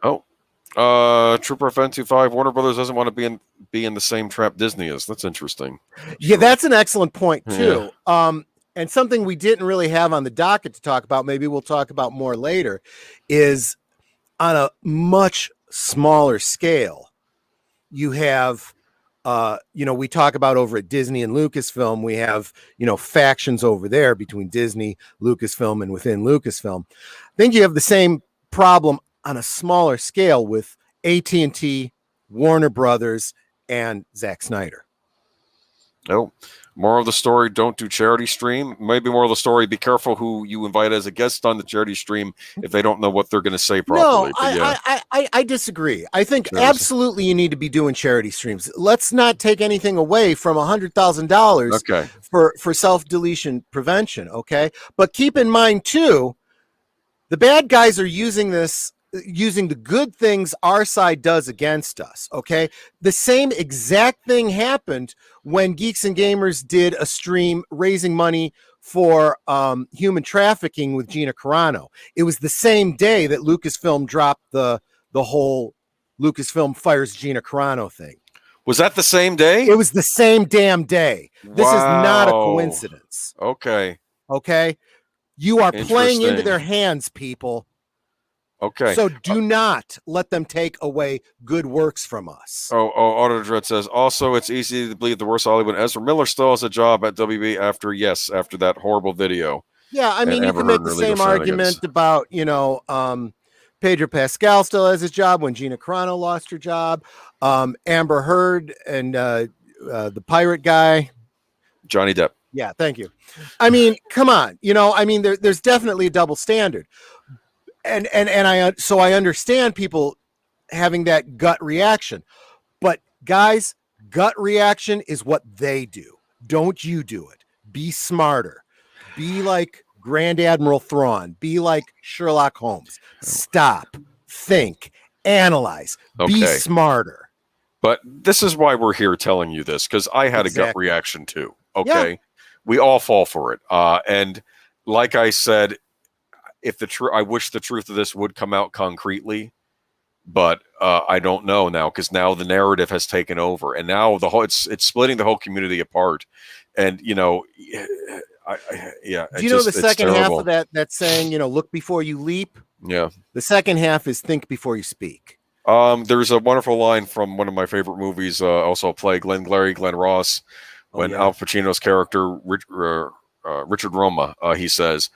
Oh, Trooper FN25, Warner Brothers doesn't want to be in the same trap Disney is. That's interesting. Yeah, that's an excellent point too. Yeah. And something we didn't really have on the docket to talk about, maybe we'll talk about more later, is on a much smaller scale. You have we talk about over at Disney and Lucasfilm, we have, factions over there between Disney, Lucasfilm, and within Lucasfilm. I think you have the same problem on a smaller scale with AT&T, Warner Brothers, and Zack Snyder. Oh, moral of the story, don't do charity stream. Maybe moral of the story, be careful who you invite as a guest on the charity stream if they don't know what they're going to say properly. No, I disagree. I think absolutely you need to be doing charity streams. Let's not take anything away from $100,000 for self-deletion prevention, okay? But keep in mind, too, the bad guys are using the good things our side does against us, okay? The same exact thing happened when Geeks and Gamers did a stream raising money for human trafficking with Gina Carano. It was the same day that Lucasfilm dropped the whole Lucasfilm fires Gina Carano thing. Was that the same day? It was the same damn day. This is not a coincidence. Okay. You are playing into their hands, people. Okay. So do not let them take away good works from us. Auto Dread says, also, it's easy to believe the worst Hollywood. Ezra Miller still has a job at WB after that horrible video. Yeah, I mean, you can make the same argument about, Pedro Pascal still has his job when Gina Carano lost her job. Amber Heard and the pirate guy, Johnny Depp. Yeah, thank you. I mean, come on. I mean, there's definitely a double standard. And I understand people having that gut reaction. But guys, gut reaction is what they do. Don't you do it. Be smarter. Be like Grand Admiral Thrawn. Be like Sherlock Holmes. Stop. Think. Analyze. Be Okay. smarter. But this is why we're here telling you this, because I had a gut reaction too. Okay. Yeah. We all fall for it. And like I said, I wish the truth of this would come out concretely, but I don't know now, because now the narrative has taken over, and now it's splitting the whole community apart. And Do you know the second half of that saying, look before you leap? Yeah. The second half is think before you speak. There's a wonderful line from one of my favorite movies, also play Glenn Ross, when Al Pacino's character, Richard Roma, he says,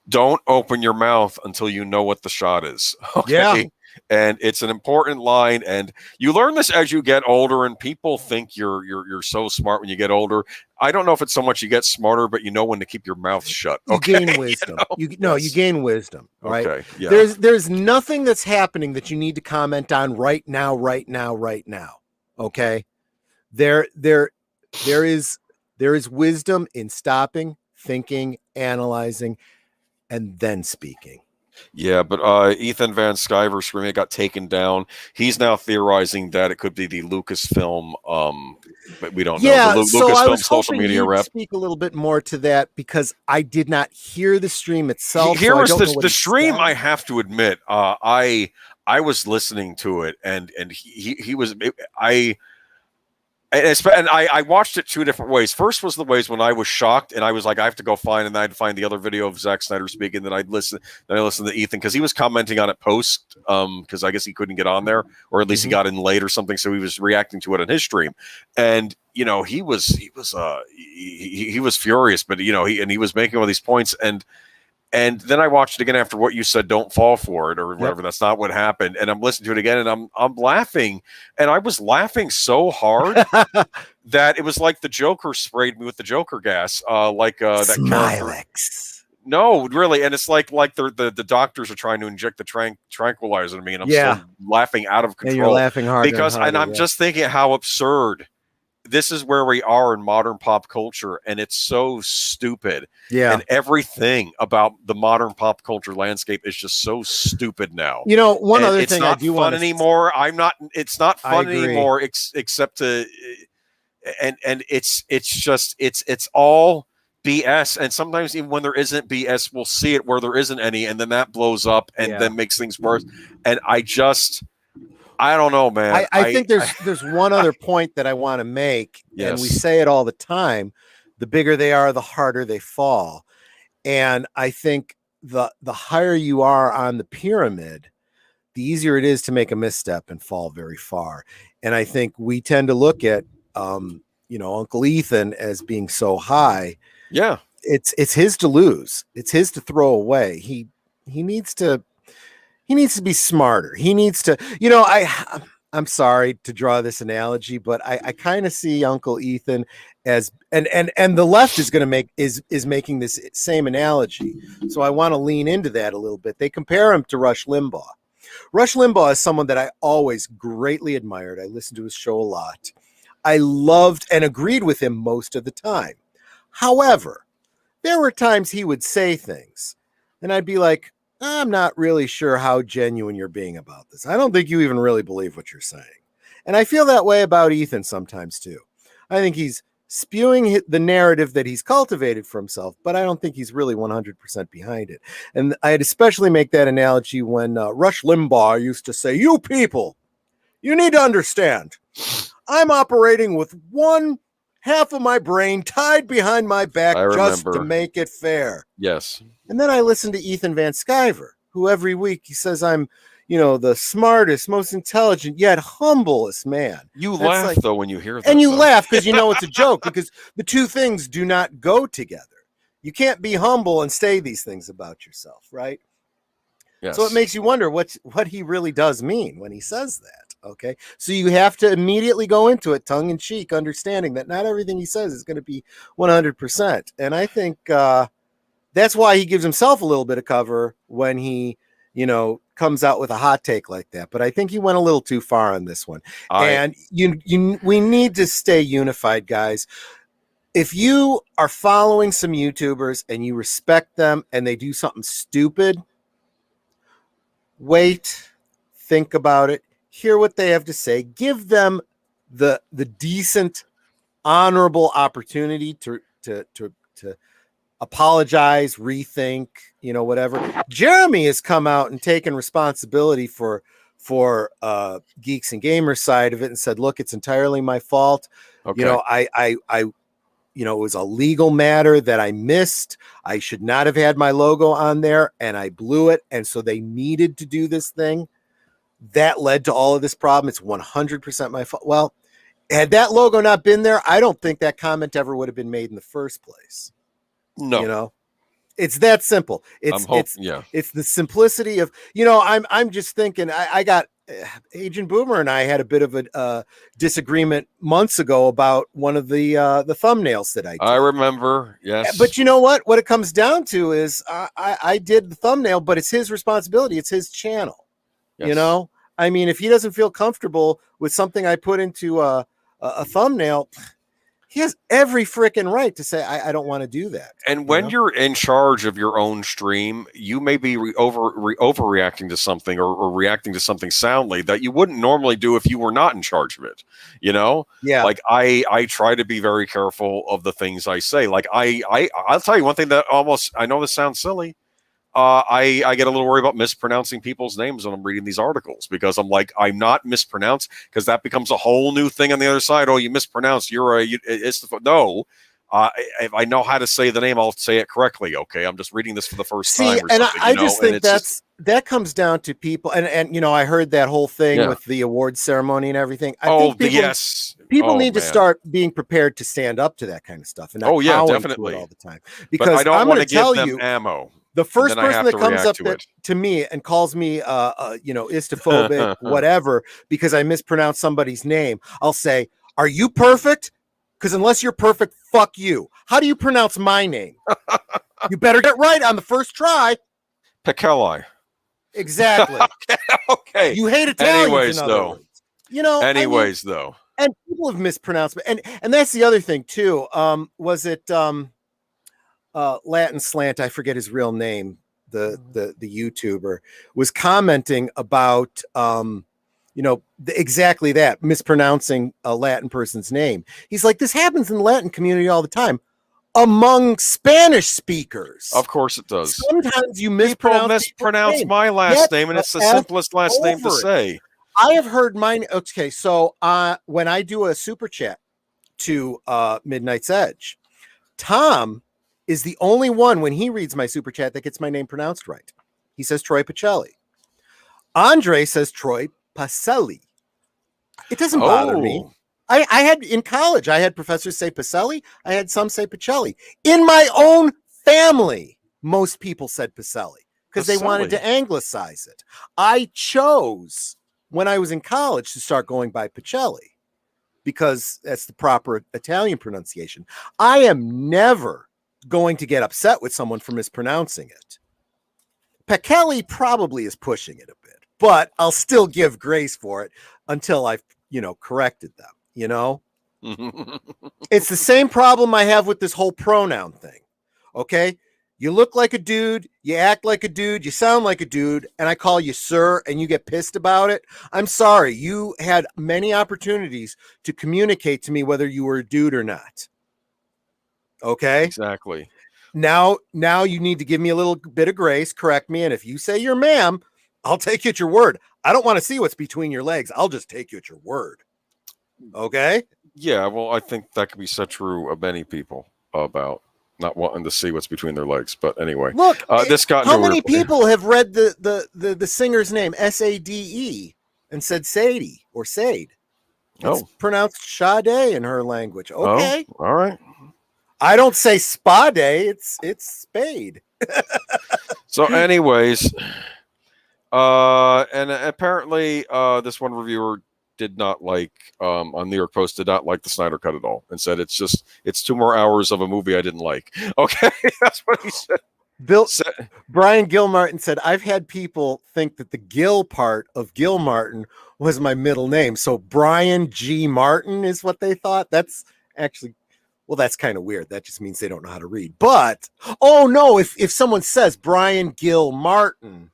"Don't open your mouth until you know what the shot is." Okay. Yeah. And it's an important line, and you learn this as you get older, and people think you're so smart when you get older. I don't know if it's so much you get smarter, but you know when to keep your mouth shut. Okay? You gain wisdom. You gain wisdom, right? Okay. Yeah. There's nothing that's happening that you need to comment on right now. Okay? There is wisdom in stopping, thinking, analyzing, and then speaking. Yeah, but Ethan Van Sciver screaming, it got taken down. He's now theorizing that it could be the Lucasfilm, but we don't know. The so I was social hoping media you'd rep. speak a little bit more to that, because I did not hear the stream itself. Here was the stream. said. I have to admit, I was listening to it, and he was And I watched it two different ways. First was the ways when I was shocked, and I was like, I have to go find, and I'd find the other video of Zack Snyder speaking. Then I listened to Ethan, because he was commenting on it post, because I guess he couldn't get on there, or at least he got in late or something, so he was reacting to it on his stream. And he was furious, but he was making all these points, and then I watched it again after what you said, don't fall for it or whatever. Yep. That's not what happened. And I'm listening to it again, and I'm laughing. And I was laughing so hard that it was like the Joker sprayed me with the Joker gas. That Smilex. No, really. And it's like the doctors are trying to inject the tranquilizer in me, and I'm still laughing out of control. And you're laughing hard because I'm just thinking how absurd. This is where we are in modern pop culture, and it's so stupid. Yeah. And everything about the modern pop culture landscape is just so stupid now. One other thing I do want anymore. It's not fun anymore, except to, and it's all BS. And sometimes even when there isn't BS, we'll see it where there isn't any, and then that blows up and then makes things worse. And I don't know, man. I think there's one other point that I want to make, and we say it all the time: the bigger they are, the harder they fall. And I think the higher you are on the pyramid, the easier it is to make a misstep and fall very far. And I think we tend to look at, Uncle Ethan as being so high. Yeah, it's his to lose. It's his to throw away. He needs to. He needs to be smarter. He needs to, I'm sorry to draw this analogy, but I kind of see Uncle Ethan as, and the left is going to is making this same analogy. So I want to lean into that a little bit. They compare him to Rush Limbaugh. Rush Limbaugh is someone that I always greatly admired. I listened to his show a lot. I loved and agreed with him most of the time. However, there were times he would say things, and I'd be like, I'm not really sure how genuine you're being about this. I don't think you even really believe what you're saying. And I feel that way about Ethan sometimes too. I think he's spewing the narrative that he's cultivated for himself, but I don't think he's really 100% behind it. And I'd especially make that analogy when Rush Limbaugh used to say, "You people, you need to understand, I'm operating with one half of my brain tied behind my back just to make it fair." Yes. And then I listened to Ethan Van Sciver, who every week he says I'm, the smartest, most intelligent, yet humblest man. You laugh though when you hear that. And you laugh because it's a joke, because the two things do not go together. You can't be humble and say these things about yourself, right? Yes. So it makes you wonder what he really does mean when he says that. Okay, so you have to immediately go into it tongue in cheek, understanding that not everything he says is going to be 100%. And I think that's why he gives himself a little bit of cover when he, comes out with a hot take like that. But I think he went a little too far on this one. And we need to stay unified, guys. If you are following some YouTubers and you respect them and they do something stupid, wait, think about it, hear what they have to say, give them the decent, honorable opportunity to apologize, rethink, whatever. Jeremy has come out and taken responsibility for Geeks and Gamers side of it and said, look, it's entirely my fault. Okay. It was a legal matter that I missed. I should not have had my logo on there and I blew it. And so they needed to do this thing. That led to all of this problem. It's 100% my fault. Well, had that logo not been there, I don't think that comment ever would have been made in the first place. No, it's that simple. It's the simplicity of, I'm just thinking I got Agent Boomer and I had a bit of a disagreement months ago about one of the thumbnails that I did. I remember. Yes. But you know what it comes down to is I did the thumbnail, but it's his responsibility. It's his channel. Yes. I mean, if he doesn't feel comfortable with something I put into a thumbnail, he has every freaking right to say, I don't want to do that. And when you're in charge of your own stream, you may be overreacting to something or reacting to something soundly that you wouldn't normally do if you were not in charge of it. Yeah. Like I try to be very careful of the things I say. Like I'll tell you one thing that I know this sounds silly. I get a little worried about mispronouncing people's names when I'm reading these articles because I'm like, I'm not mispronounced because that becomes a whole new thing on the other side. Oh, you mispronounced. No. If I know how to say the name, I'll say it correctly. Okay, I'm just reading this for the first time. And I just think that comes down to people. And I heard that whole thing with the award ceremony and everything. I think people need to start being prepared to stand up to that kind of stuff and not definitely all the time. Because I don't want to give them ammo. The first person that comes up to me and calls me, istophobic, whatever, because I mispronounced somebody's name, I'll say, "Are you perfect? Because unless you're perfect, fuck you. How do you pronounce my name? You better get right on the first try." Pacelli. Exactly. Okay. You hate Italians. Anyways, though. Though. And people have mispronounced, and that's the other thing too. Was it? Latin Slant, I forget his real name, the YouTuber, was commenting about exactly that, mispronouncing a Latin person's name. He's like, this happens in the Latin community all the time among Spanish speakers. Of course it does. Sometimes you mispronounce my last name, and it's the simplest last name to say. I have heard mine. Okay, so when I do a super chat to Midnight's Edge, Tom is the only one when he reads my super chat that gets my name pronounced right. He says Troy Pacelli. Andre says Troy Pacelli. It doesn't bother me. I had in college, I had professors say Pacelli. I had some say Pacelli. In my own family, most people said Pacelli because they wanted to anglicize it. I chose when I was in college to start going by Pacelli because that's the proper Italian pronunciation. I am never going to get upset with someone for mispronouncing it. Pacelli probably is pushing it a bit, but I'll still give grace for it until I've, corrected them, It's the same problem I have with this whole pronoun thing. Okay. You look like a dude, you act like a dude, you sound like a dude, and I call you sir and you get pissed about it. I'm sorry. You had many opportunities to communicate to me whether you were a dude or not. Okay. Exactly. Now you need to give me a little bit of grace, correct me. And if you say you're ma'am, I'll take you at your word. I don't want to see what's between your legs. I'll just take you at your word. Okay. Yeah. Well, I think that could be said true of many people about not wanting to see what's between their legs. But anyway, look, how many people have read the singer's name, Sade, and said Sadie or Sade? It's pronounced Sade in her language. Okay. All right. I don't say spade, it's spade. So anyways, and apparently this one reviewer did not like on New York Post did not like the Snyder Cut at all, and said it's 2 more hours of a movie I didn't like. Okay, that's what he said. Brian Gilmartin said, I've had people think that the Gil part of Gil Martin was my middle name. So Brian G. Martin is what they thought. That's actually, well, that's kind of weird. That just means they don't know how to read. But, oh no, if someone says Brian Gil Martin,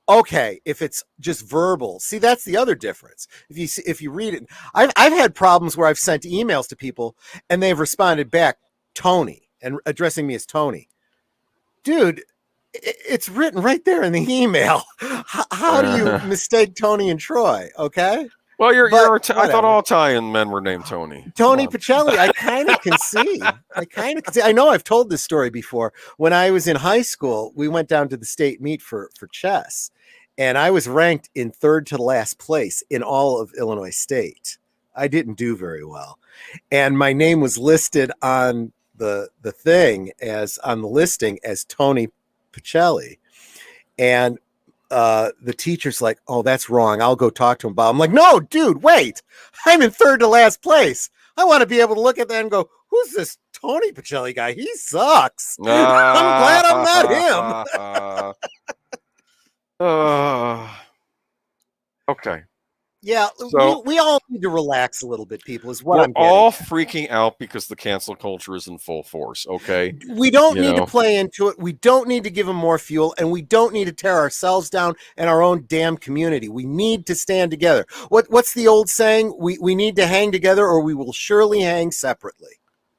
okay, if it's just verbal, see, that's the other difference. If you read it, I've had problems where I've sent emails to people and they've responded back, Tony, and addressing me as Tony. Dude, it's written right there in the email. How do you mistake Tony and Troy? Okay. Well, I thought all Italian men were named Tony. Tony Pacelli, I kind of can see. I know I've told this story before. When I was in high school, we went down to the state meet for chess, and I was ranked in third to last place in all of Illinois State. I didn't do very well, and my name was listed on the thing as on the listing as Tony Pacelli, and the teacher's like, oh, that's wrong, I'll go talk to him about it. I'm like, no, dude, wait, I'm in third to last place. I want to be able to look at that and go, who's this Tony Pacelli guy? He sucks. I'm glad I'm not him. Okay. Yeah, so we all need to relax a little bit, people, is what we're I'm getting all at. freaking out because the cancel culture is in full force, okay? We don't need to play into it. We don't need to give them more fuel, and we don't need to tear ourselves down and our own damn community. We need to stand together. What's the old saying? We need to hang together or we will surely hang separately.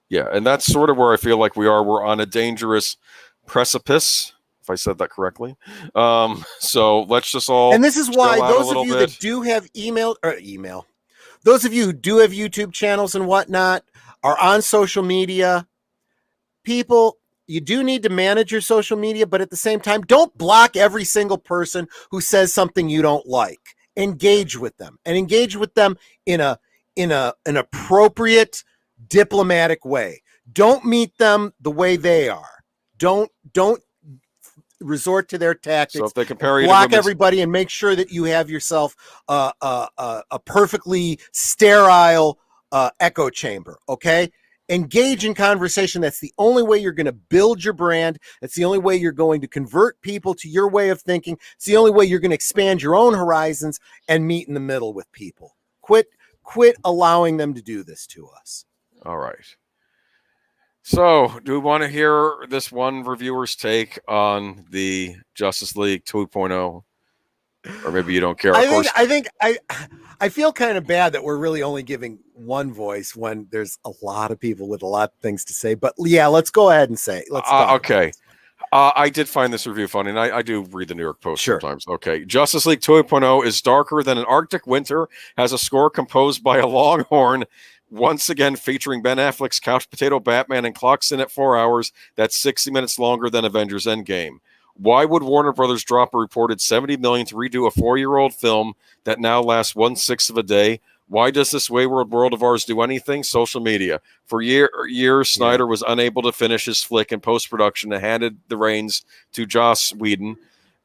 Yeah, and that's sort of where I feel like we are. We're on a dangerous precipice, if I said that correctly. So let's just all. And this is why those of you that do have email, those of you who do have YouTube channels and whatnot are on social media. People, you do need to manage your social media, but at the same time, don't block every single person who says something you don't like. Engage with them, and engage with them in an appropriate, diplomatic way. Don't meet them the way they are. Don't resort to their tactics. So if they compare you block everybody and make sure that you have yourself a perfectly sterile echo chamber. Okay, engage in conversation. That's the only way you're going to build your brand. That's the only way you're going to convert people to your way of thinking. It's the only way you're going to expand your own horizons and meet in the middle with people. Quit allowing them to do this to us. All right. So, do we want to hear this one reviewer's take on the Justice League 2.0? Or maybe you don't care. I feel kind of bad that we're really only giving one voice when there's a lot of people with a lot of things to say. But yeah, let's go ahead and say. Let's okay. I did find this review funny, and I do read the New York Post sometimes. Okay. Justice League 2.0 is darker than an Arctic winter, has a score composed by a Longhorn, once again featuring Ben Affleck's couch potato Batman, and clocks in at 4 hours. That's 60 minutes longer than Avengers Endgame. Why would Warner Brothers drop a reported $70 million to redo a 4-year-old film that now lasts 1/6 of a day? Why does this wayward world of ours do anything? Social media. For years, Snyder was unable to finish his flick in post-production and handed the reins to Joss Whedon.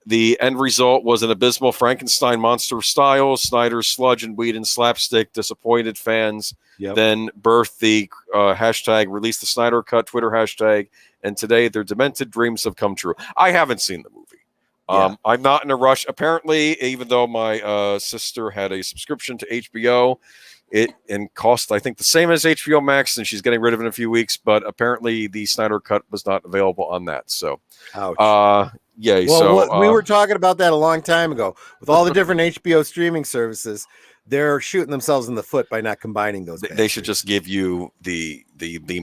The end result was an abysmal Frankenstein monster style. Snyder's sludge and Whedon slapstick disappointed fans. Then birthed the hashtag release the Snyder Cut Twitter hashtag. And today their demented dreams have come true. I haven't seen the movie. I'm not in a rush. Apparently, even though my sister had a subscription to HBO, it cost, I think, the same as HBO Max, and she's getting rid of it in a few weeks. But apparently, the Snyder Cut was not available on that. So, yay. Well, so we were talking about that a long time ago with all the different HBO streaming services. They're shooting themselves in the foot by not combining those. They should just give you the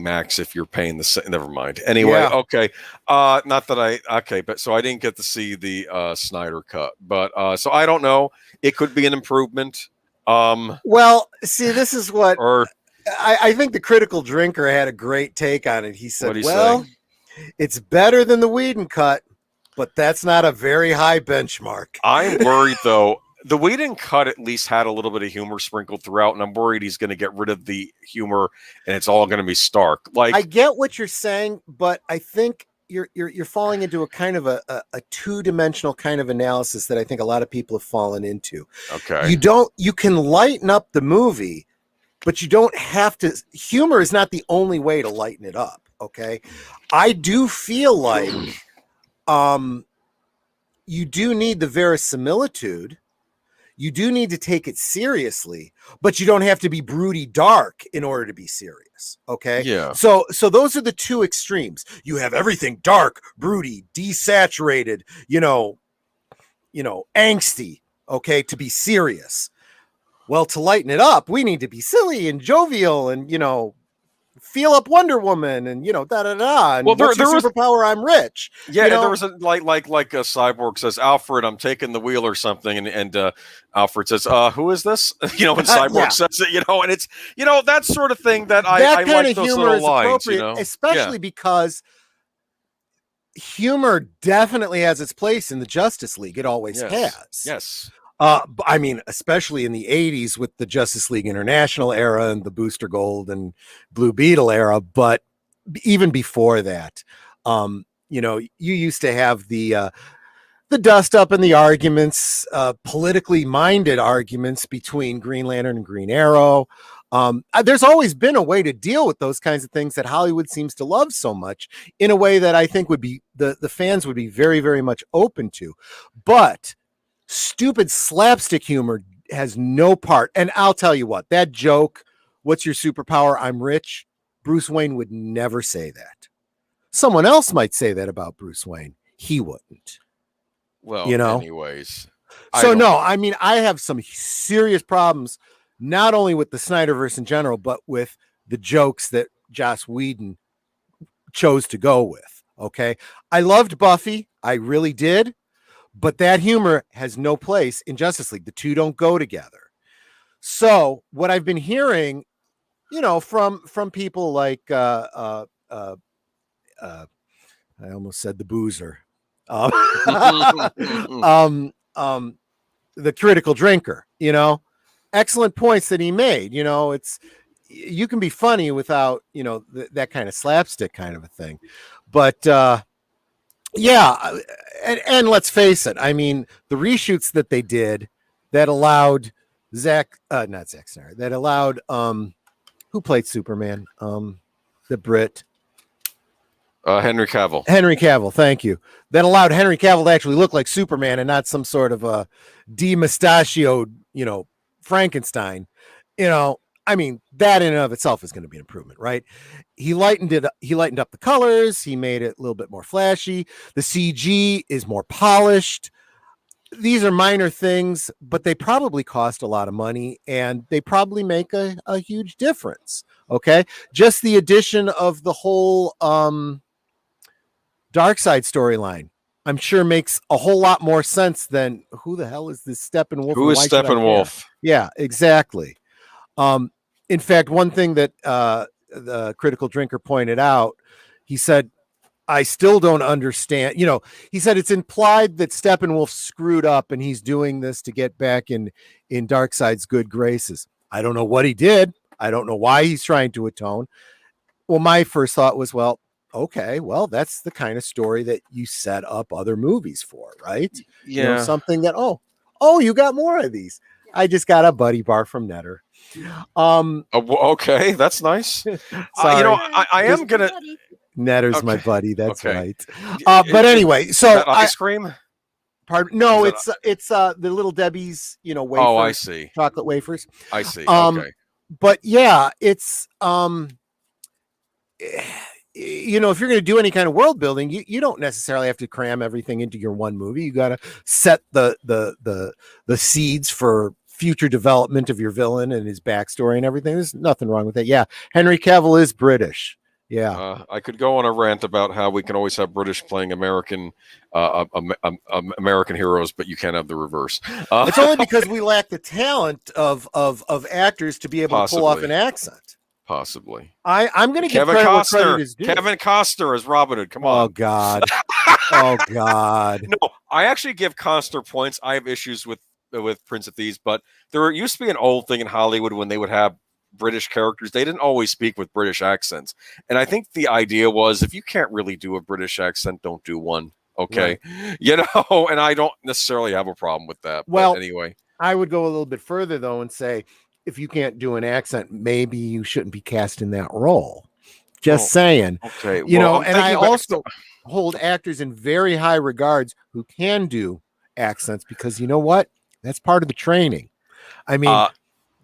max if you're paying the. Never mind. Anyway, okay. Not that but so I didn't get to see the Snyder Cut, but so I don't know. It could be an improvement. Well, see, this is what I think the Critical Drinker had a great take on it. He said, "Well, it's better than the Whedon cut, but that's not a very high benchmark." I'm worried though. The Whedon cut at least had a little bit of humor sprinkled throughout, and I'm worried he's going to get rid of the humor and it's all going to be stark. Like, I get what you're saying, but I think you're falling into a kind of a two-dimensional kind of analysis that I think a lot of people have fallen into. Okay. You can lighten up the movie, but you don't have to. Humor is not the only way to lighten it up. Okay. I do feel like you do need the verisimilitude. You do need to take it seriously, but you don't have to be broody dark in order to be serious. Okay. Yeah. So those are the two extremes. You have everything dark, broody, desaturated, angsty, okay, to be serious. Well, to lighten it up, we need to be silly and jovial and, feel up Wonder Woman and da da da. And well, what's your superpower? I'm rich. Yeah, there was a like a Cyborg says, Alfred, I'm taking the wheel or something, and Alfred says, who is this? And Cyborg says it, and it's that sort of thing that I like those little lines, especially because humor definitely has its place in the Justice League. It always has. Yes. I mean, especially in the 80s with the Justice League International era and the Booster Gold and Blue Beetle era. But even before that, you used to have the dust up and the arguments, politically minded arguments between Green Lantern and Green Arrow. There's always been a way to deal with those kinds of things that Hollywood seems to love so much in a way that I think would be the fans would be very, very much open to. But stupid slapstick humor has no part. And I'll tell you what, that joke, what's your superpower? I'm rich. Bruce Wayne would never say that. Someone else might say that about Bruce Wayne. He wouldn't. Well, anyways. I have some serious problems, not only with the Snyderverse in general, but with the jokes that Joss Whedon chose to go with. Okay. I loved Buffy. I really did. But that humor has no place in Justice League. The two don't go together. So what I've been hearing, from people like I almost said the boozer, the critical drinker, excellent points that he made. You can be funny without that kind of slapstick kind of a thing, but and let's face it. I mean, the reshoots that they did that allowed not Zack Snyder, that allowed who played Superman, the Brit, Henry Cavill. Henry Cavill, thank you. That allowed Henry Cavill to actually look like Superman and not some sort of a demustachioed, Frankenstein. I mean, that in and of itself is going to be an improvement, right? He lightened up the colors. He made it a little bit more flashy. The CG is more polished. These are minor things, but they probably cost a lot of money and they probably make a huge difference. Okay. Just the addition of the whole Darkseid storyline, I'm sure makes a whole lot more sense than who the hell is this Steppenwolf? Who is Steppenwolf? Yeah, exactly. In fact, one thing that the critical drinker pointed out, he said, I still don't understand. He said it's implied that Steppenwolf screwed up and he's doing this to get back in Darkseid's good graces. I don't know what he did. I don't know why he's trying to atone. Well, my first thought was, okay, that's the kind of story that you set up other movies for, right? Yeah. Something that, you got more of these. I just got a buddy bar from Netter. Okay, that's nice. I am gonna. Netter's my buddy. That's right. But anyway, so ice cream. Pardon? No, it's the Little Debbie's, wafers. Oh, I see. Chocolate wafers. I see. Okay. But yeah, it's if you're going to do any kind of world building, you don't necessarily have to cram everything into your one movie. You got to set the seeds for future development of your villain and his backstory and everything. There's nothing wrong with that. Yeah, Henry Cavill is British. Yeah, I could go on a rant about how we can always have British playing American American heroes, but you can't have the reverse. It's only because we lack the talent of actors to be able to pull off an accent. Possibly. I'm going to give Kevin credit Costner. where credit is due. Kevin Costner as Robin Hood. Come on. Oh God. Oh God. No, I actually give Costner points. I have issues with Prince of Thieves, but there used to be an old thing in Hollywood when they would have British characters, they didn't always speak with British accents. And I think the idea was, if you can't really do a British accent, don't do one. Okay. Right. You know, and I don't necessarily have a problem with that. Well, but anyway, I would go a little bit further though and say, if you can't do an accent, maybe you shouldn't be cast in that role. Just saying. Okay. You know, and I also hold actors in very high regards who can do accents, because you know what? That's part of the training. I mean,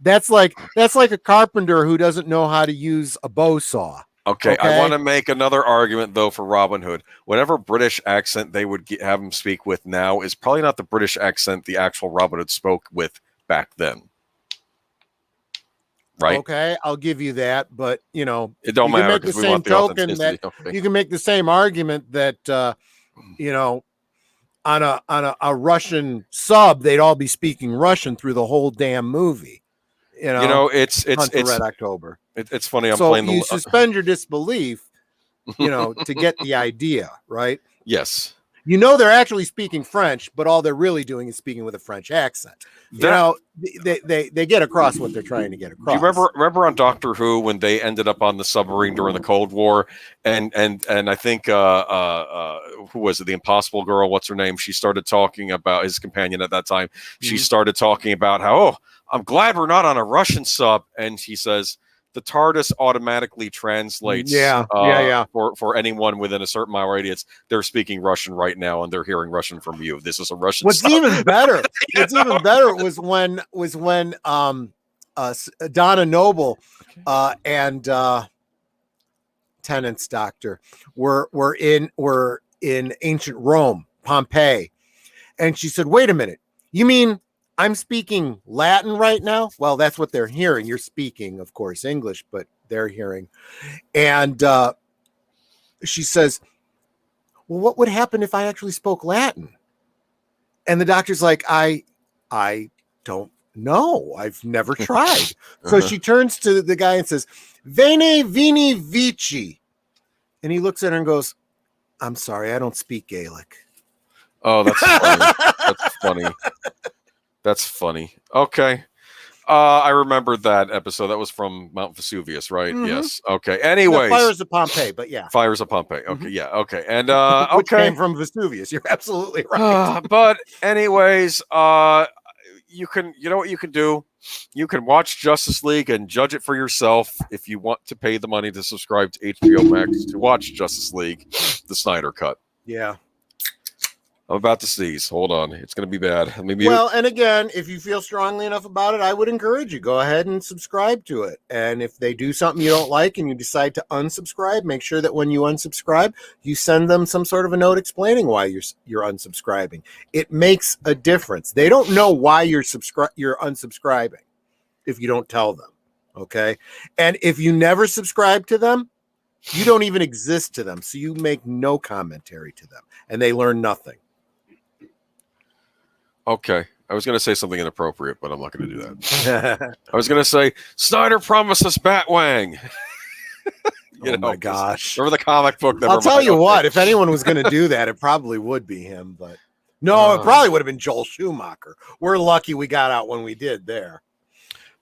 that's like a carpenter who doesn't know how to use a bow saw. Okay, I want to make another argument though for Robin Hood. Whatever British accent they would have him speak with now is probably not the British accent the actual Robin Hood spoke with back then. Right? Okay, I'll give you that, but you know, it don't matter because we want the authenticity. You can make the same argument that you know, on a Russian sub, they'd all be speaking Russian through the whole damn movie. You know, it's Red October. It's funny. I'm so playing you suspend your disbelief, you know, to get the idea, right? Yes. You know, they're actually speaking French, but all they're really doing is speaking with a French accent. You know, they get across what they're trying to get across. Do you remember on Doctor Who when they ended up on the submarine during the Cold War, and I think who was it? The Impossible Girl. What's her name? She started talking about his companion at that time. She started talking about how, I'm glad we're not on a Russian sub, and she says, the TARDIS automatically translates for anyone within a certain mile radius. They're speaking Russian right now, and they're hearing Russian from you. This is a Russian. What's even better? What's even better was when Donna Noble and Tennant's doctor were in ancient Rome, Pompeii, and she said, "Wait a minute, you mean I'm speaking Latin right now?" Well, that's what they're hearing. You're speaking, of course, English, but they're hearing. And she says, well, what would happen if I actually spoke Latin? And the doctor's like, I don't know. I've never tried. So she turns to the guy and says, Veni, vini, vici. And he looks at her and goes, I'm sorry, I don't speak Gaelic. Oh, that's funny. That's funny. That's funny. Okay. I remembered that episode. That was from Mount Vesuvius, right? Mm-hmm. Yes. Okay. Anyways. No, Fires of Pompeii, but yeah. Fires of Pompeii. Okay. Mm-hmm. Yeah. Okay. And which came from Vesuvius. You're absolutely right. But anyways, you know what you can do? You can watch Justice League and judge it for yourself if you want to pay the money to subscribe to HBO Max to watch Justice League, the Snyder Cut. Yeah. I'm about to sneeze. Hold on. It's going to be bad. Well, and again, if you feel strongly enough about it, I would encourage you. Go ahead and subscribe to it. And if they do something you don't like and you decide to unsubscribe, make sure that when you unsubscribe, you send them some sort of a note explaining why you're unsubscribing. It makes a difference. They don't know why you're unsubscribing if you don't tell them. Okay? And if you never subscribe to them, you don't even exist to them. So you make no commentary to them. And they learn nothing. Okay. I was going to say something inappropriate, but I'm not going to do that. I was going to say, Snyder promised us Batwang. My gosh. Remember the comic book? I'll tell you what, if anyone was going to do that, it probably would be him. But no, it probably would have been Joel Schumacher. We're lucky we got out when we did there.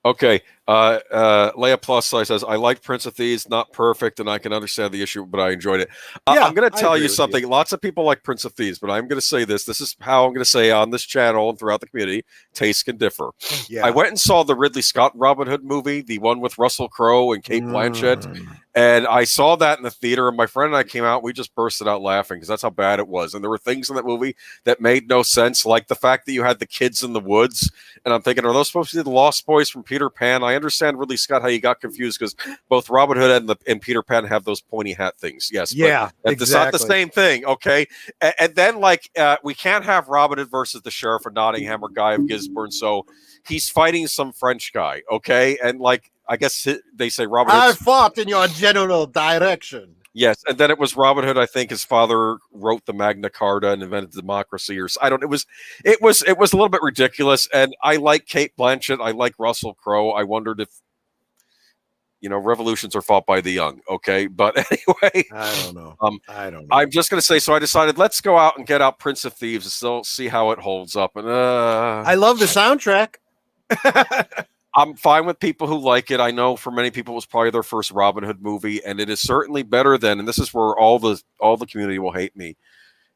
Okay. Leia Plus says, I like Prince of Thieves, not perfect, and I can understand the issue, but I enjoyed it. I'm going to tell you something. Lots of people like Prince of Thieves, but I'm going to say this. This is how I'm going to say on this channel and throughout the community, tastes can differ. Yeah. I went and saw the Ridley Scott Robin Hood movie, the one with Russell Crowe and Kate Blanchett, and I saw that in the theater, and my friend and I came out. We just bursted out laughing because that's how bad it was. And there were things in that movie that made no sense, like the fact that you had the kids in the woods, and I'm thinking, are those supposed to be the Lost Boys from Peter Pan? I understand Ridley Scott how you got confused because both Robin Hood and Peter Pan have those pointy hat things. Yes, yeah, but it's not the same thing. Okay, and then we can't have Robin Hood versus the sheriff of Nottingham or Guy of Gisborne, so he's fighting some French guy. Okay, and I guess they say Robin Hood. I fought in your general direction. Yes, and then it was Robin Hood. I think his father wrote the Magna Carta and invented democracy, or I don't. It was a little bit ridiculous. And I like Kate Blanchett. I like Russell Crowe. I wondered if revolutions are fought by the young. Okay, but anyway, I don't know. I'm just gonna say. So I decided let's go out and get out Prince of Thieves and still see how it holds up. And I love the soundtrack. I'm fine with people who like it. I know for many people it was probably their first Robin Hood movie, and it is certainly better than. And this is where all the community will hate me.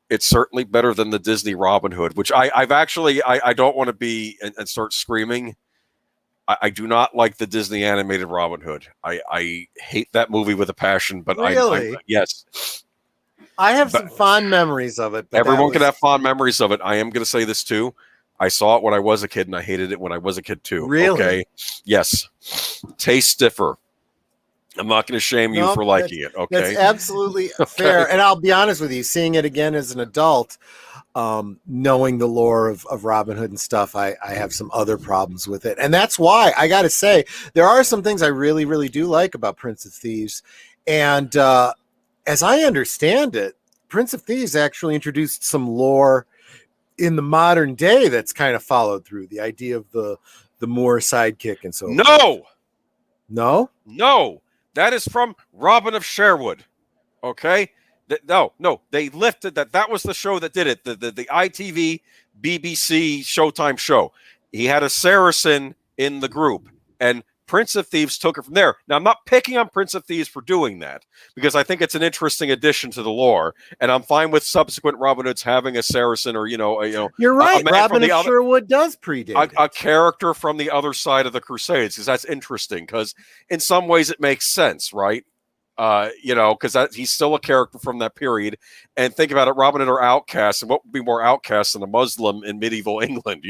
It's certainly better than the Disney Robin Hood, which I've actually I don't want to be and start screaming. I do not like the Disney animated Robin Hood. I hate that movie with a passion. But Really? Yes. I have some fond memories of it. But Everyone can have fond memories of it. I am going to say this too. I saw it when I was a kid, and I hated it when I was a kid too. Really? Okay. Yes. Taste differ. I'm not going to shame you for liking it. Okay. That's absolutely fair. And I'll be honest with you, seeing it again as an adult, knowing the lore of Robin Hood and stuff, I have some other problems with it. And that's why I got to say, there are some things I really, really do like about Prince of Thieves. And as I understand it, Prince of Thieves actually introduced some lore in the modern day that's kind of followed through. The idea of the Moor sidekick and so forth. No. That is from Robin of Sherwood. Okay? No. They lifted that. That was the show that did it. The ITV, BBC, Showtime show. He had a Saracen in the group. And Prince of Thieves took it from there. Now, I'm not picking on Prince of Thieves for doing that, because I think it's an interesting addition to the lore. And I'm fine with subsequent Robin Hoods having a Saracen or, You're right. Robin of Sherwood does predate a character from the other side of the Crusades, because that's interesting, because in some ways it makes sense, right? Because he's still a character from that period. And think about it, Robin Hood are outcasts, and what would be more outcasts than a Muslim in medieval England,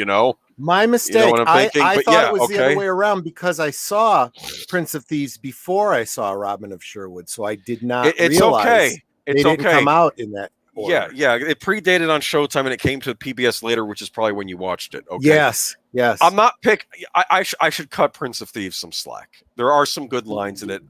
My mistake. You know what I'm thinking? I thought it was the other way around, because I saw Prince of Thieves before I saw Robin of Sherwood, so I did not realize they didn't come out in that order. Yeah. It predated on Showtime, and it came to PBS later, which is probably when you watched it. Okay. Yes. I'm not I should cut Prince of Thieves some slack. There are some good lines in it.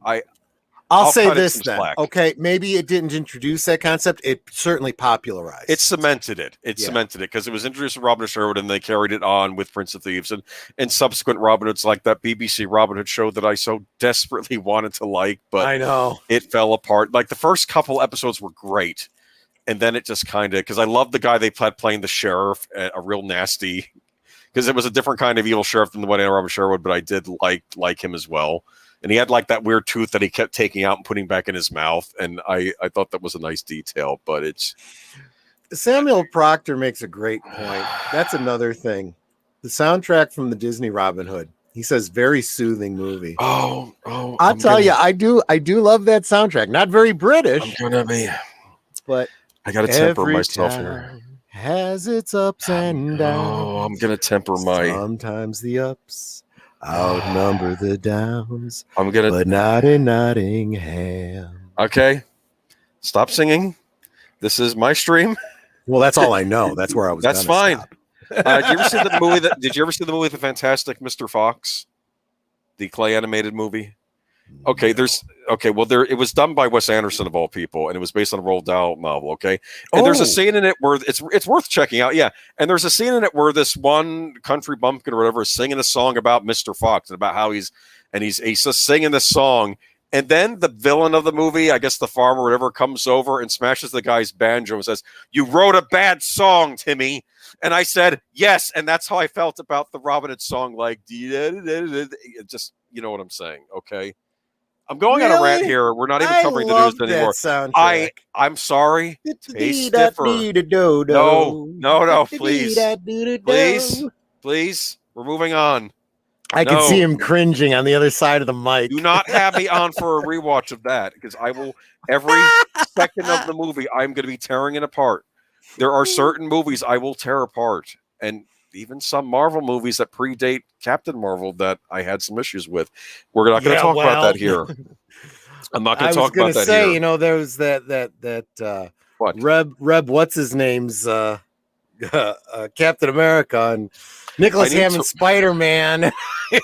I'll say this then. Slack. Okay, maybe it didn't introduce that concept. It certainly popularized. It cemented it. Cemented it, because it was introduced in Robin Hood Sherwood, and they carried it on with Prince of Thieves and subsequent Robin Hoods, like that BBC Robin Hood show that I so desperately wanted to like, but I know it fell apart. Like the first couple episodes were great, and then it just kind of, because I love the guy they playing the sheriff, a real nasty, because it was a different kind of evil sheriff than the one in Robin Sherwood, but I did like him as well. And he had like that weird tooth that he kept taking out and putting back in his mouth. And I thought that was a nice detail, but it's... Samuel Proctor makes a great point. That's another thing. The soundtrack from the Disney Robin Hood. He says very soothing movie. Oh! I'll tell you, I do love that soundtrack. Not very British. I'm gonna be... But I gotta temper myself here. Has its ups and downs. Oh, I'm gonna temper my... Sometimes the ups outnumber the downs. But not in Nottingham. Okay, stop singing. This is my stream. Well, that's all I know. That's where I was. That's fine. Did you ever see the movie? Did you ever see the movie The Fantastic Mr. Fox, the clay animated movie? Okay, it was done by Wes Anderson of all people, and it was based on a Roald Dahl novel. Okay, and there's a scene in it where it's worth checking out. Yeah, and there's a scene in it where this one country bumpkin or whatever is singing a song about Mr. Fox and about how he's just singing this song, and then the villain of the movie, I guess the farmer or whatever, comes over and smashes the guy's banjo and says, "You wrote a bad song, Timmy." And I said, yes, and that's how I felt about the Robin Hood song. Like, just, you know what I'm saying? Okay. I'm going on a rant here. We're not even covering the news anymore. I'm sorry. Taste differ. No, please. Please. We're moving on. I can see him cringing on the other side of the mic. Do not have me on for a rewatch of that, because I will, every second of the movie, I'm going to be tearing it apart. There are certain movies I will tear apart, and even some Marvel movies that predate Captain Marvel that I had some issues with. We're not going to talk about that here. I'm not going to talk about that here. You know, there was that what? Reb, what's his name's Captain America and Nicholas Hammond Spider-Man.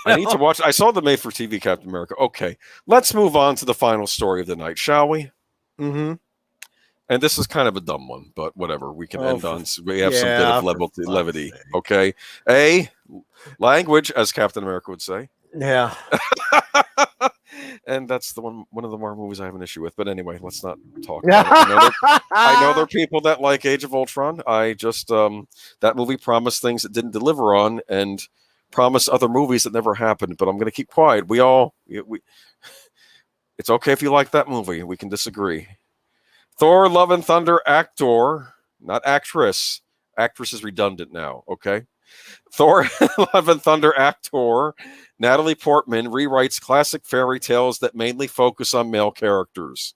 I need to watch. I saw the made-for-TV Captain America. Okay, let's move on to the final story of the night, shall we? Mm-hmm. And this is kind of a dumb one, but whatever. We can end on. We have some bit of levity. Okay. Language, as Captain America would say. Yeah. And that's one of the more movies I have an issue with. But anyway, let's not talk about it. I know there are people that like Age of Ultron. I just that movie promised things it didn't deliver on, and promise other movies that never happened, but I'm going to keep quiet. It's okay if you like that movie. We can disagree. Thor: Love and Thunder actor, not actress. Actress is redundant now, okay? Thor: Love and Thunder actor Natalie Portman rewrites classic fairy tales that mainly focus on male characters.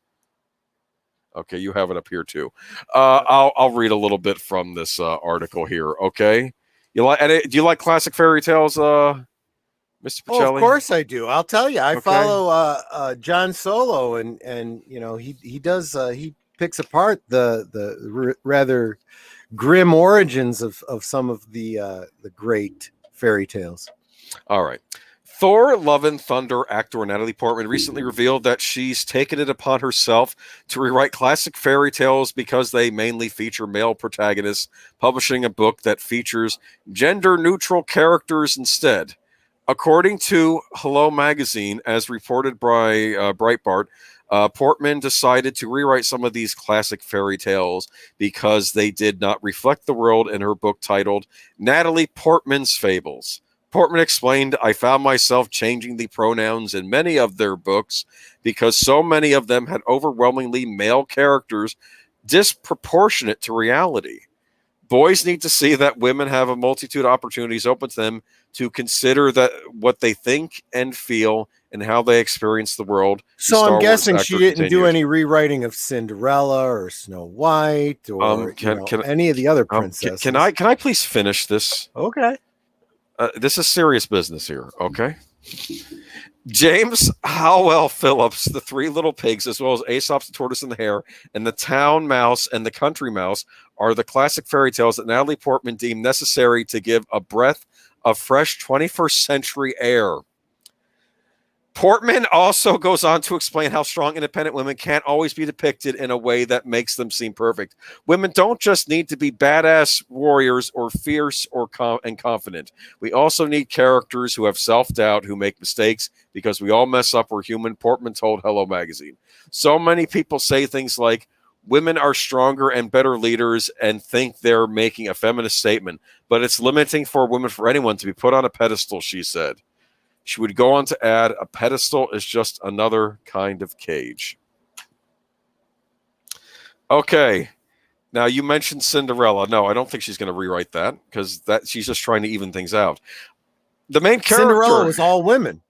Okay, you have it up here too. I'll read a little bit from this article here. Okay, do you like classic fairy tales, Mr. Pacelli? Oh, of course I do. I'll tell you. I Okay. follow John Solo, and you know he does he picks apart the rather grim origins of some of the great fairy tales. All right. Thor: Love and Thunder actor Natalie Portman recently revealed that she's taken it upon herself to rewrite classic fairy tales because they mainly feature male protagonists, publishing a book that features gender-neutral characters instead. According to Hello Magazine, as reported by Breitbart, Portman decided to rewrite some of these classic fairy tales because they did not reflect the world in her book titled Natalie Portman's Fables. Portman explained, I found myself changing the pronouns in many of their books because so many of them had overwhelmingly male characters disproportionate to reality. Boys need to see that women have a multitude of opportunities open to them to consider that what they think and feel and how they experience the world. So I'm guessing she didn't do any rewriting of Cinderella or Snow White or any of the other princesses. Can I please finish this? Okay. This is serious business here, okay? James Howell Phillips, The Three Little Pigs, as well as Aesop's The Tortoise and the Hare, and The Town Mouse and The Country Mouse are the classic fairy tales that Natalie Portman deemed necessary to give a breath of fresh 21st century air. Portman also goes on to explain how strong, independent women can't always be depicted in a way that makes them seem perfect. Women don't just need to be badass warriors or fierce and confident. We also need characters who have self-doubt, who make mistakes, because we all mess up. We're human, Portman told Hello Magazine. So many people say things like, women are stronger and better leaders and think they're making a feminist statement, but it's limiting for women, for anyone to be put on a pedestal, she said. She would go on to add, a pedestal is just another kind of cage. Okay. Now, you mentioned Cinderella. No, I don't think she's going to rewrite that because she's just trying to even things out. The main character... Cinderella was all women.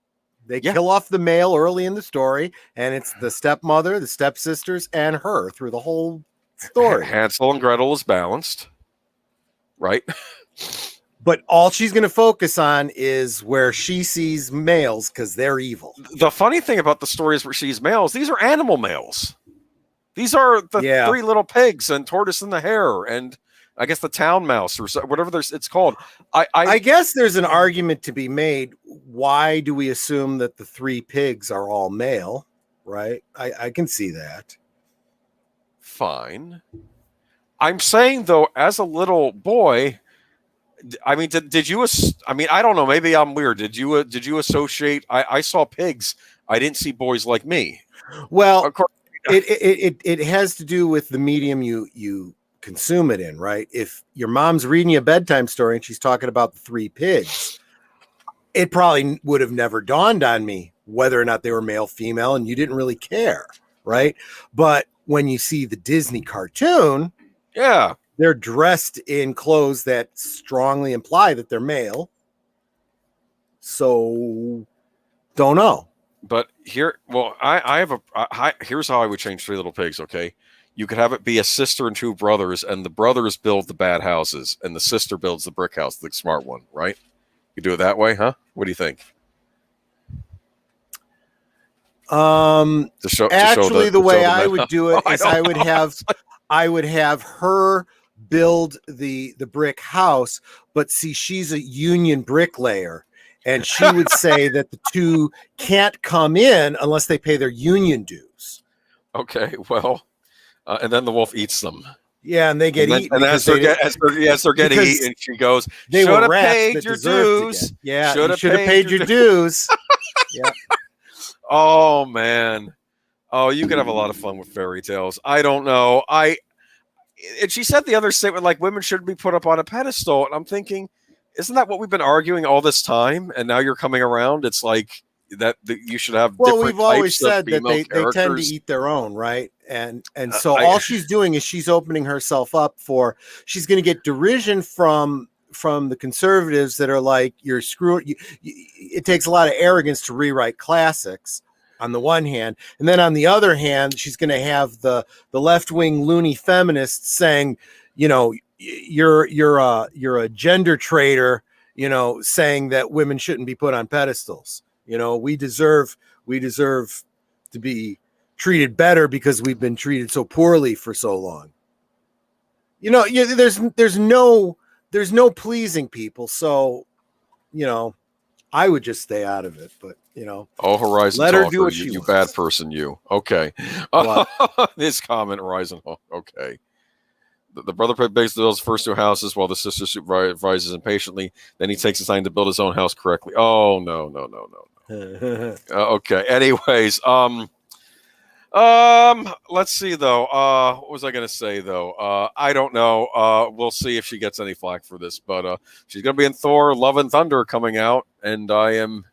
They kill off the male early in the story, and it's the stepmother, the stepsisters, and her through the whole story. Hansel and Gretel is balanced, right? But all she's going to focus on is where she sees males because they're evil. The funny thing about the stories where she sees males, these are animal males. These are the Three Little Pigs and Tortoise and the Hare and I guess the Town Mouse or whatever it's called. I guess there's an argument to be made. Why do we assume that the three pigs are all male? Right? I can see that. Fine. I'm saying, though, as a little boy... I mean, did you? I mean, I don't know. Maybe I'm weird. Did you associate? I saw pigs. I didn't see boys like me. Well, it has to do with the medium you consume it in, right? If your mom's reading you a bedtime story and she's talking about the three pigs, it probably would have never dawned on me whether or not they were male, female, and you didn't really care, right? But when you see the Disney cartoon, yeah. They're dressed in clothes that strongly imply that they're male. So, don't know. But here, well, here's how I would change Three Little Pigs, okay? You could have it be a sister and two brothers, and the brothers build the bad houses, and the sister builds the brick house, the smart one, right? You do it that way, huh? What do you think? The way I would do it is I would have her build the brick house, but see, she's a union bricklayer, and she would say that the two can't come in unless they pay their union dues. Okay, well, and then the wolf eats them. Yeah, and they get eaten. And as they're getting eaten, she goes, "They should have paid your dues. Yeah, should have paid your dues." Yeah. Oh man. Oh, you could have a lot of fun with fairy tales. I don't know. And she said the other statement, like, women shouldn't be put up on a pedestal. And I'm thinking, isn't that what we've been arguing all this time? And now you're coming around. It's like that you should have. Well, different we've always types of said that female they tend to characters. eat their own, right? And so I- all she's doing is she's opening herself up for, she's going to get derision from the conservatives that are like, you're screwed. It takes a lot of arrogance to rewrite classics on the one hand, and then on the other hand, she's going to have the left-wing loony feminists saying, you know, you're a gender traitor, you know, saying that women shouldn't be put on pedestals. You know, we deserve to be treated better because we've been treated so poorly for so long. You know, there's no pleasing people. So, you know, I would just stay out of it. But, you know, Horizon, let her Talker, do what you she wants. bad person, you. Okay. What? This comment, Horizon. Okay. The brother builds his first two houses while the sister supervises impatiently. Then he takes his time to build his own house correctly. Oh, no. Okay. Anyways, let's see though. What was I gonna say though? I don't know. We'll see if she gets any flack for this, but she's gonna be in Thor: Love and Thunder coming out, and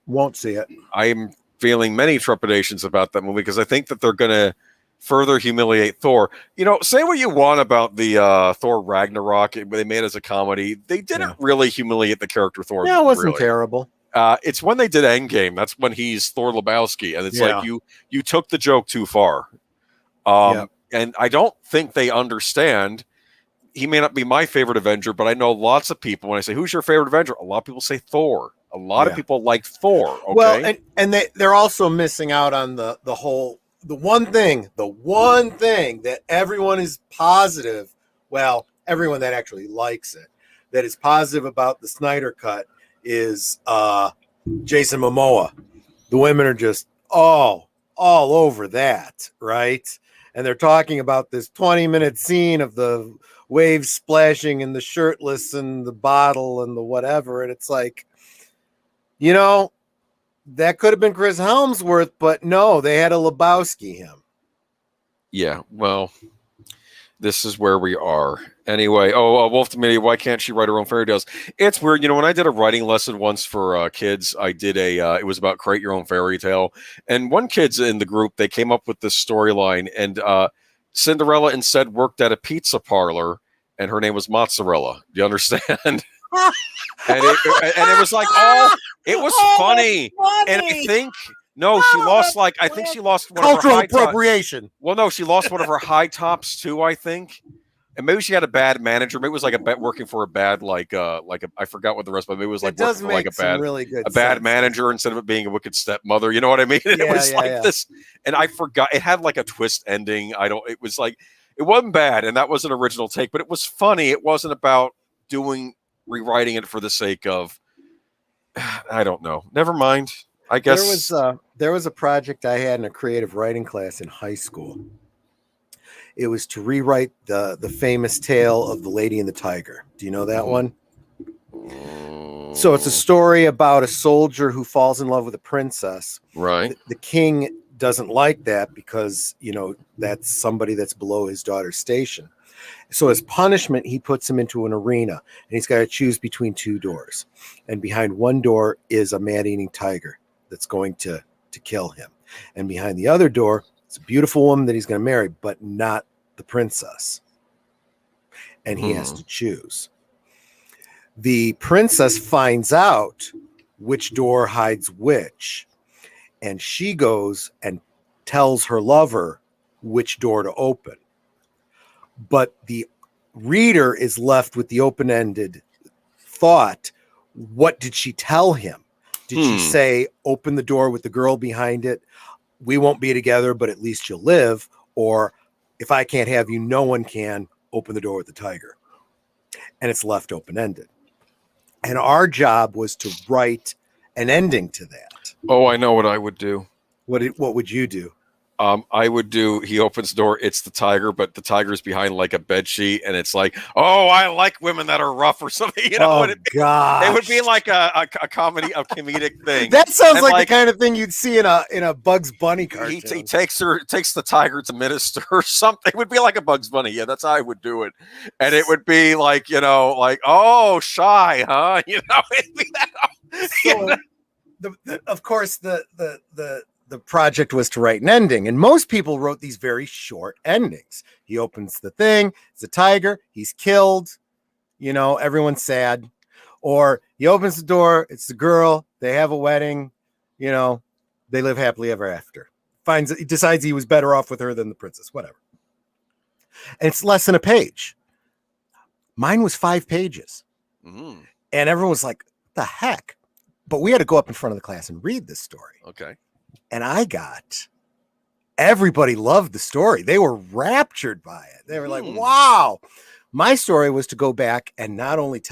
won't see it. I am feeling many trepidations about that movie because I think that they're gonna further humiliate Thor. You know, say what you want about the Thor Ragnarok, they made it as a comedy. They didn't really humiliate the character Thor. Yeah, it wasn't really terrible. It's when they did Endgame. That's when he's Thor Lebowski, and it's like you took the joke too far. And I don't think they understand. He may not be my favorite Avenger, but I know lots of people. When I say who's your favorite Avenger, a lot of people say Thor. A lot of people like Thor. Okay? Well, and they're also missing out on the one thing that everyone is positive. Well, everyone that actually likes it, that is positive about the Snyder Cut, is Jason Momoa. The women are just all over that, right? And they're talking about this 20-minute scene of the waves splashing and the shirtless and the bottle and the whatever, and it's like, you know, that could have been Chris Helmsworth, but no, they had a Lebowski him. Yeah, well, this is where we are. Anyway, Wolf to me, why can't she write her own fairy tales? It's weird. You know, when I did a writing lesson once for kids, I did it was about create your own fairy tale. And one kid's in the group, they came up with this storyline, and Cinderella instead worked at a pizza parlor, and her name was Mozzarella. Do you understand? and it was like, it was funny. And I think she lost I think she lost one cultural of her appropriation. Well, no, she lost one of her high tops too, I think. And maybe she had a bad manager. Maybe it was like working for a bad I forgot what the rest, but maybe it was like working for like a bad manager instead of it being a wicked stepmother. You know what I mean? And it was this, and I forgot it had like a twist ending. It was like, it wasn't bad, and that was an original take, but it was funny. It wasn't about rewriting it for the sake of, I don't know. Never mind. I guess there was a project I had in a creative writing class in high school. It was to rewrite the famous tale of the Lady and the Tiger. Do you know that one? So it's a story about a soldier who falls in love with a princess. Right. The king doesn't like that because, you know, that's somebody that's below his daughter's station. So as punishment, he puts him into an arena, and he's got to choose between two doors. And behind one door is a man-eating tiger that's going to kill him. And behind the other door, it's a beautiful woman that he's going to marry, but not the princess. And he has to choose. The princess finds out which door hides which, and she goes and tells her lover which door to open. But the reader is left with the open-ended thought. What did she tell him? Did she say, open the door with the girl behind it? We won't be together, but at least you'll live. Or if I can't have you, no one can. Open the door with the tiger. And it's left open-ended. And our job was to write an ending to that. Oh, I know what I would do. What would you do? I would do. He opens the door. It's the tiger, but the tiger's behind like a bed sheet, and it's like, oh, I like women that are rough or something. You know, God, it would be like a comedy, a comedic thing. That sounds And, like the kind of thing you'd see in a Bugs Bunny cartoon. He takes the tiger to minister or something. It would be like a Bugs Bunny. Yeah, that's how I would do it. And it would be like, you know, like, oh, shy, huh? You know, it'd be that. So, of course, the project was to write an ending, and most people wrote these very short endings. He opens the thing, it's a tiger, he's killed, you know, everyone's sad. Or he opens the door, it's the girl, they have a wedding, you know, they live happily ever after. He decides he was better off with her than the princess, whatever. And it's less than a page. Mine was 5 pages. And everyone was like, what the heck? But we had to go up in front of the class and read this story. Okay. And everybody loved the story. They were raptured by it. They were like, wow. My story was to go back and not only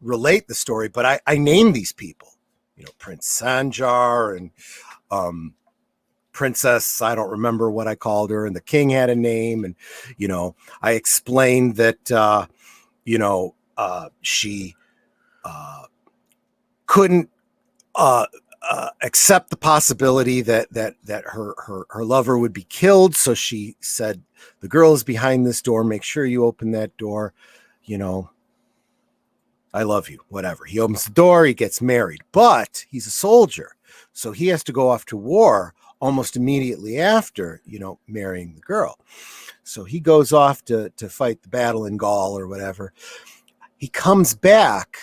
relate the story, but I named these people, you know, Prince Sanjar and Princess, I don't remember what I called her, and the king had a name. And, you know, I explained that, she couldn't accept the possibility that her lover would be killed. So she said, the girl is behind this door. Make sure you open that door. You know, I love you, whatever. He opens the door, he gets married, but he's a soldier. So he has to go off to war almost immediately after, you know, marrying the girl. So he goes off to fight the battle in Gaul or whatever. He comes back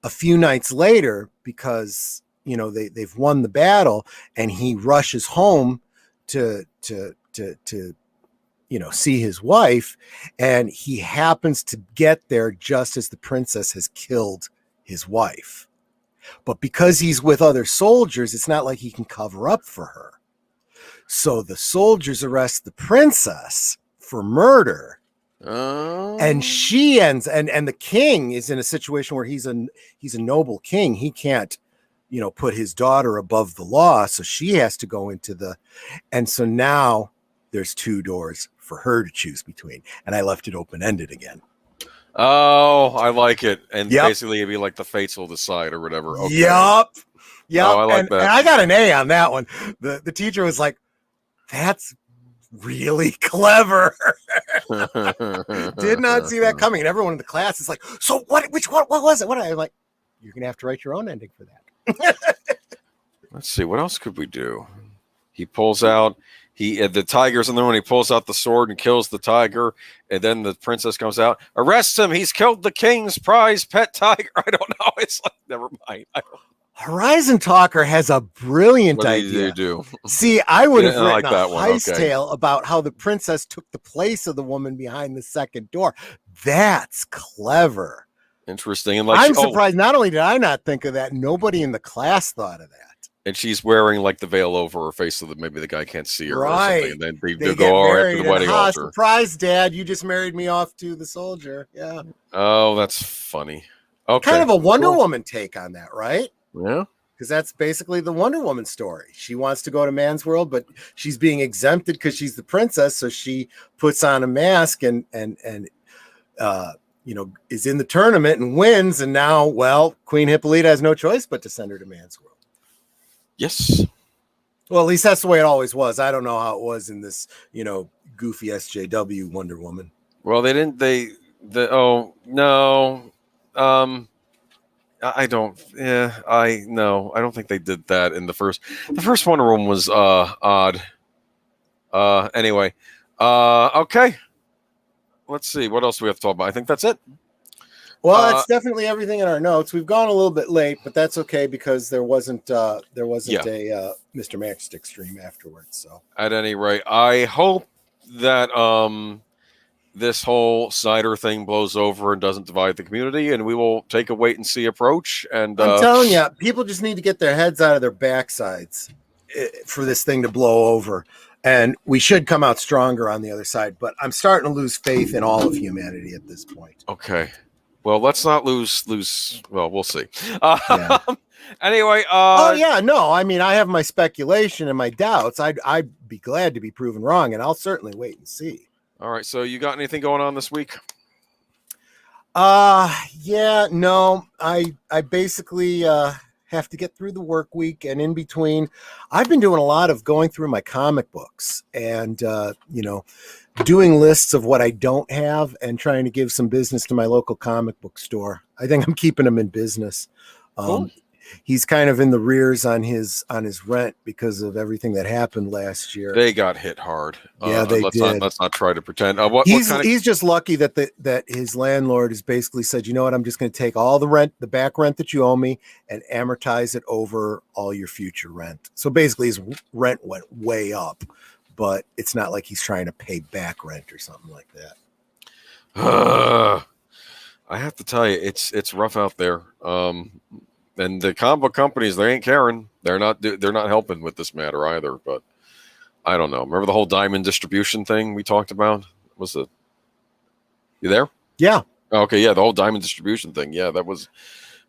a few nights later because, you know, they've won the battle, and he rushes home to you know, see his wife, and he happens to get there just as the princess has killed his wife. But because he's with other soldiers, it's not like he can cover up for her. So the soldiers arrest the princess for murder. And she ends, and the king is in a situation where he's a noble king. He can't, you know, put his daughter above the law. So she has to go and so now there's 2 doors for her to choose between. And I left it open-ended again. Oh, I like it. And basically it'd be like the fates will decide or whatever. Okay. Yep. Oh, I like that. And I got an A on that one. The teacher was like, that's really clever. Did not see that coming. And everyone in the class is like, so what was it? What? I'm like, you're going to have to write your own ending for that. Let's see. What else could we do? He pulls out, the tiger's in the room, he pulls out the sword and kills the tiger. And then the princess comes out, arrest him. He's killed the king's prize pet tiger. I don't know. It's like, never mind. Horizon Talker has a brilliant idea. What do you do? See, I would have written like a that one. heist tale about how the princess took the place of the woman behind the second door. That's clever. Interesting. And like, I'm surprised. Not only did I not think of that, nobody in the class thought of that. And she's wearing like the veil over her face so that maybe the guy can't see her. Right. Or something. And then they get go all right married to the wedding altar. Surprise, Dad! You just married me off to the soldier. Yeah. Oh, that's funny. Okay. Kind of a Wonder Woman take on that, right? Yeah. Because that's basically the Wonder Woman story. She wants to go to man's world, but she's being exempted because she's the princess. So she puts on a mask and you know, is in the tournament and wins. And now, well, Queen Hippolyta has no choice but to send her to man's world. Yes. Well, at least that's the way it always was. I don't know how it was in this, you know, goofy SJW Wonder Woman. Well, they didn't. Oh no. I don't. Yeah. I don't think they did that in the first. The first Wonder Woman was odd. Anyway. Okay. Let's see. What else do we have to talk about? I think that's it. Well, that's definitely everything in our notes. We've gone a little bit late, but that's okay because there wasn't a Mr. Matchstick stream afterwards. So at any rate, I hope that this whole Snyder thing blows over and doesn't divide the community, and we will take a wait and see approach. And I'm telling you, people just need to get their heads out of their backsides for this thing to blow over. And we should come out stronger on the other side. But I'm starting to lose faith in all of humanity at this point. Okay. Well, let's not lose. Well, we'll see. Yeah. Anyway. Oh yeah, no. I mean, I have my speculation and my doubts. I'd be glad to be proven wrong, and I'll certainly wait and see. All right. So you got anything going on this week? Yeah, no. I basically have to get through the work week, and in between, I've been doing a lot of going through my comic books and doing lists of what I don't have and trying to give some business to my local comic book store. I think I'm keeping him in business. Cool. He's kind of in the rears on his rent because of everything that happened last year. They got hit hard. Yeah, they did. Let's not try to pretend. He's just lucky that his landlord has basically said, you know what, I'm just going to take all the back rent that you owe me, and amortize it over all your future rent. So basically, his rent went way up, but it's not like he's trying to pay back rent or something like that. I have to tell you, it's rough out there. And the comic book companies, they ain't caring. They're not helping with this matter either. But I don't know. Remember the whole diamond distribution thing we talked about? Was it? You there? Yeah. Okay. Yeah. The whole diamond distribution thing. Yeah. That was.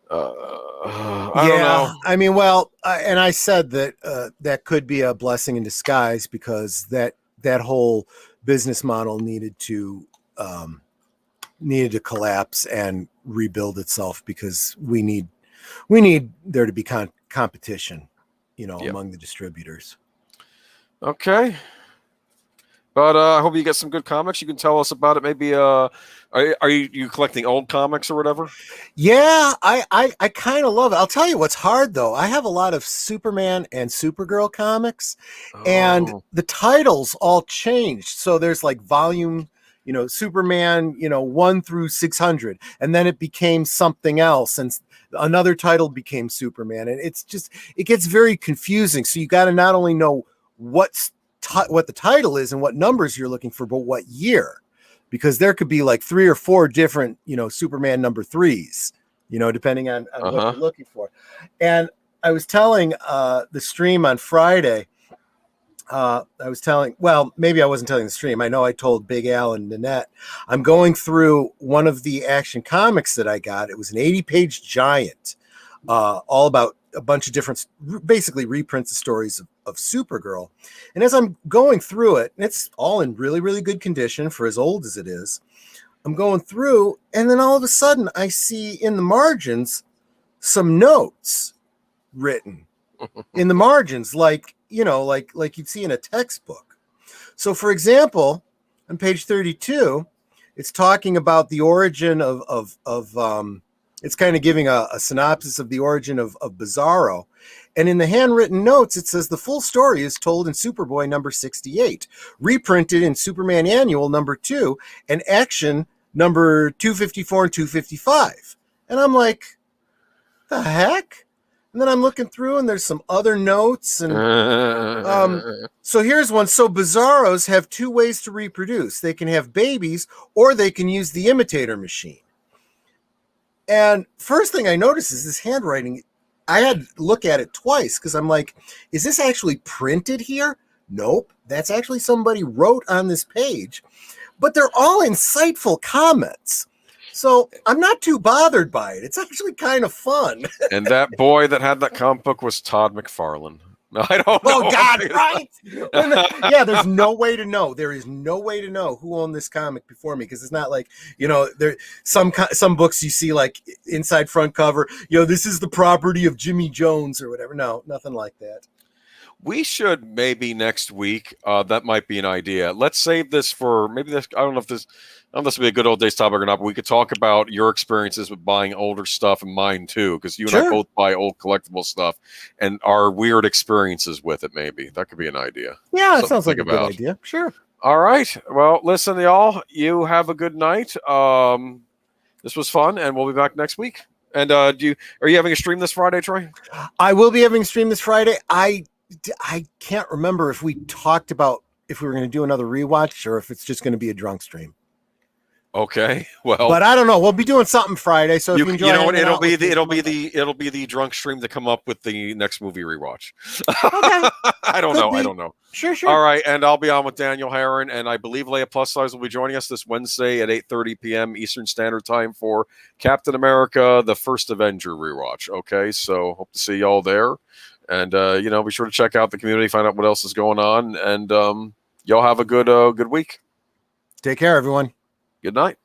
I don't know. I mean, well, and I said that that could be a blessing in disguise because that whole business model needed to collapse and rebuild itself because we need there to be competition, among the distributors. Okay. But I hope you get some good comics. You can tell us about it. Maybe are you collecting old comics or whatever? Yeah, I kind of love it. I'll tell you what's hard though. I have a lot of Superman and Supergirl comics, and the titles all changed. So there's like volume, Superman, 1 through 600, and then it became something else, and another title became Superman, and it gets very confusing. So you got to not only know what the title is and what numbers you're looking for, but what year, because there could be like 3 or 4 different, Superman number 3s, depending on what you're looking for. And I was telling the stream on Friday. Maybe I wasn't telling the stream. I know I told Big Al and Nanette. I'm going through one of the Action Comics that I got. It was an 80-page giant, all about a bunch of different, basically reprints of stories of Supergirl. And as I'm going through it, and it's all in really, really good condition for as old as it is, I'm going through, and then all of a sudden I see in the margins some notes written in the margins, like you'd see in a textbook. So for example, on page 32, it's talking about the origin of it's kind of giving a synopsis of the origin of Bizarro. And in the handwritten notes, it says the full story is told in Superboy number 68, reprinted in Superman Annual number 2, and Action number 254 and 255. And I'm like, the heck? And then I'm looking through, and there's some other notes. And so here's one. So Bizarros have 2 ways to reproduce. They can have babies, or they can use the imitator machine. And first thing I noticed is this handwriting. I had to look at it twice because I'm like, is this actually printed here? Nope. That's actually somebody wrote on this page. But they're all insightful comments. So I'm not too bothered by it. It's actually kind of fun. And that boy that had that comic book was Todd McFarlane. No, I don't know. Oh, God, right? Yeah, there's no way to know. There is no way to know who owned this comic before me, because it's not like, there some books you see like inside front cover, this is the property of Jimmy Jones or whatever. No, nothing like that. We should maybe next week. That might be an idea. Let's save this for maybe this. I don't know if this would be a good old days topic or not, but we could talk about your experiences with buying older stuff and mine too, because you and I both buy old collectible stuff and our weird experiences with it. Maybe that could be an idea. Yeah, it sounds like a good idea. Sure. All right. Well, listen, y'all. You have a good night. This was fun, and we'll be back next week. And are you having a stream this Friday, Troy? I will be having a stream this Friday. I can't remember if we talked about if we were going to do another rewatch or if it's just going to be a drunk stream. Okay. Well, But I don't know. We'll be doing something Friday. So if you enjoy, you know what? hanging It'll out be with the me, it'll be the drunk stream to come up with the next movie rewatch. Okay. I don't Could know. I be. don't know. Sure. All right, and I'll be on with Daniel Herron, and I believe Leia Plus Size will be joining us this Wednesday at 8:30 p.m. Eastern Standard Time for Captain America: The First Avenger rewatch. Okay, so hope to see y'all there, and be sure to check out the community, find out what else is going on, and y'all have a good week. Take care, everyone. Good night.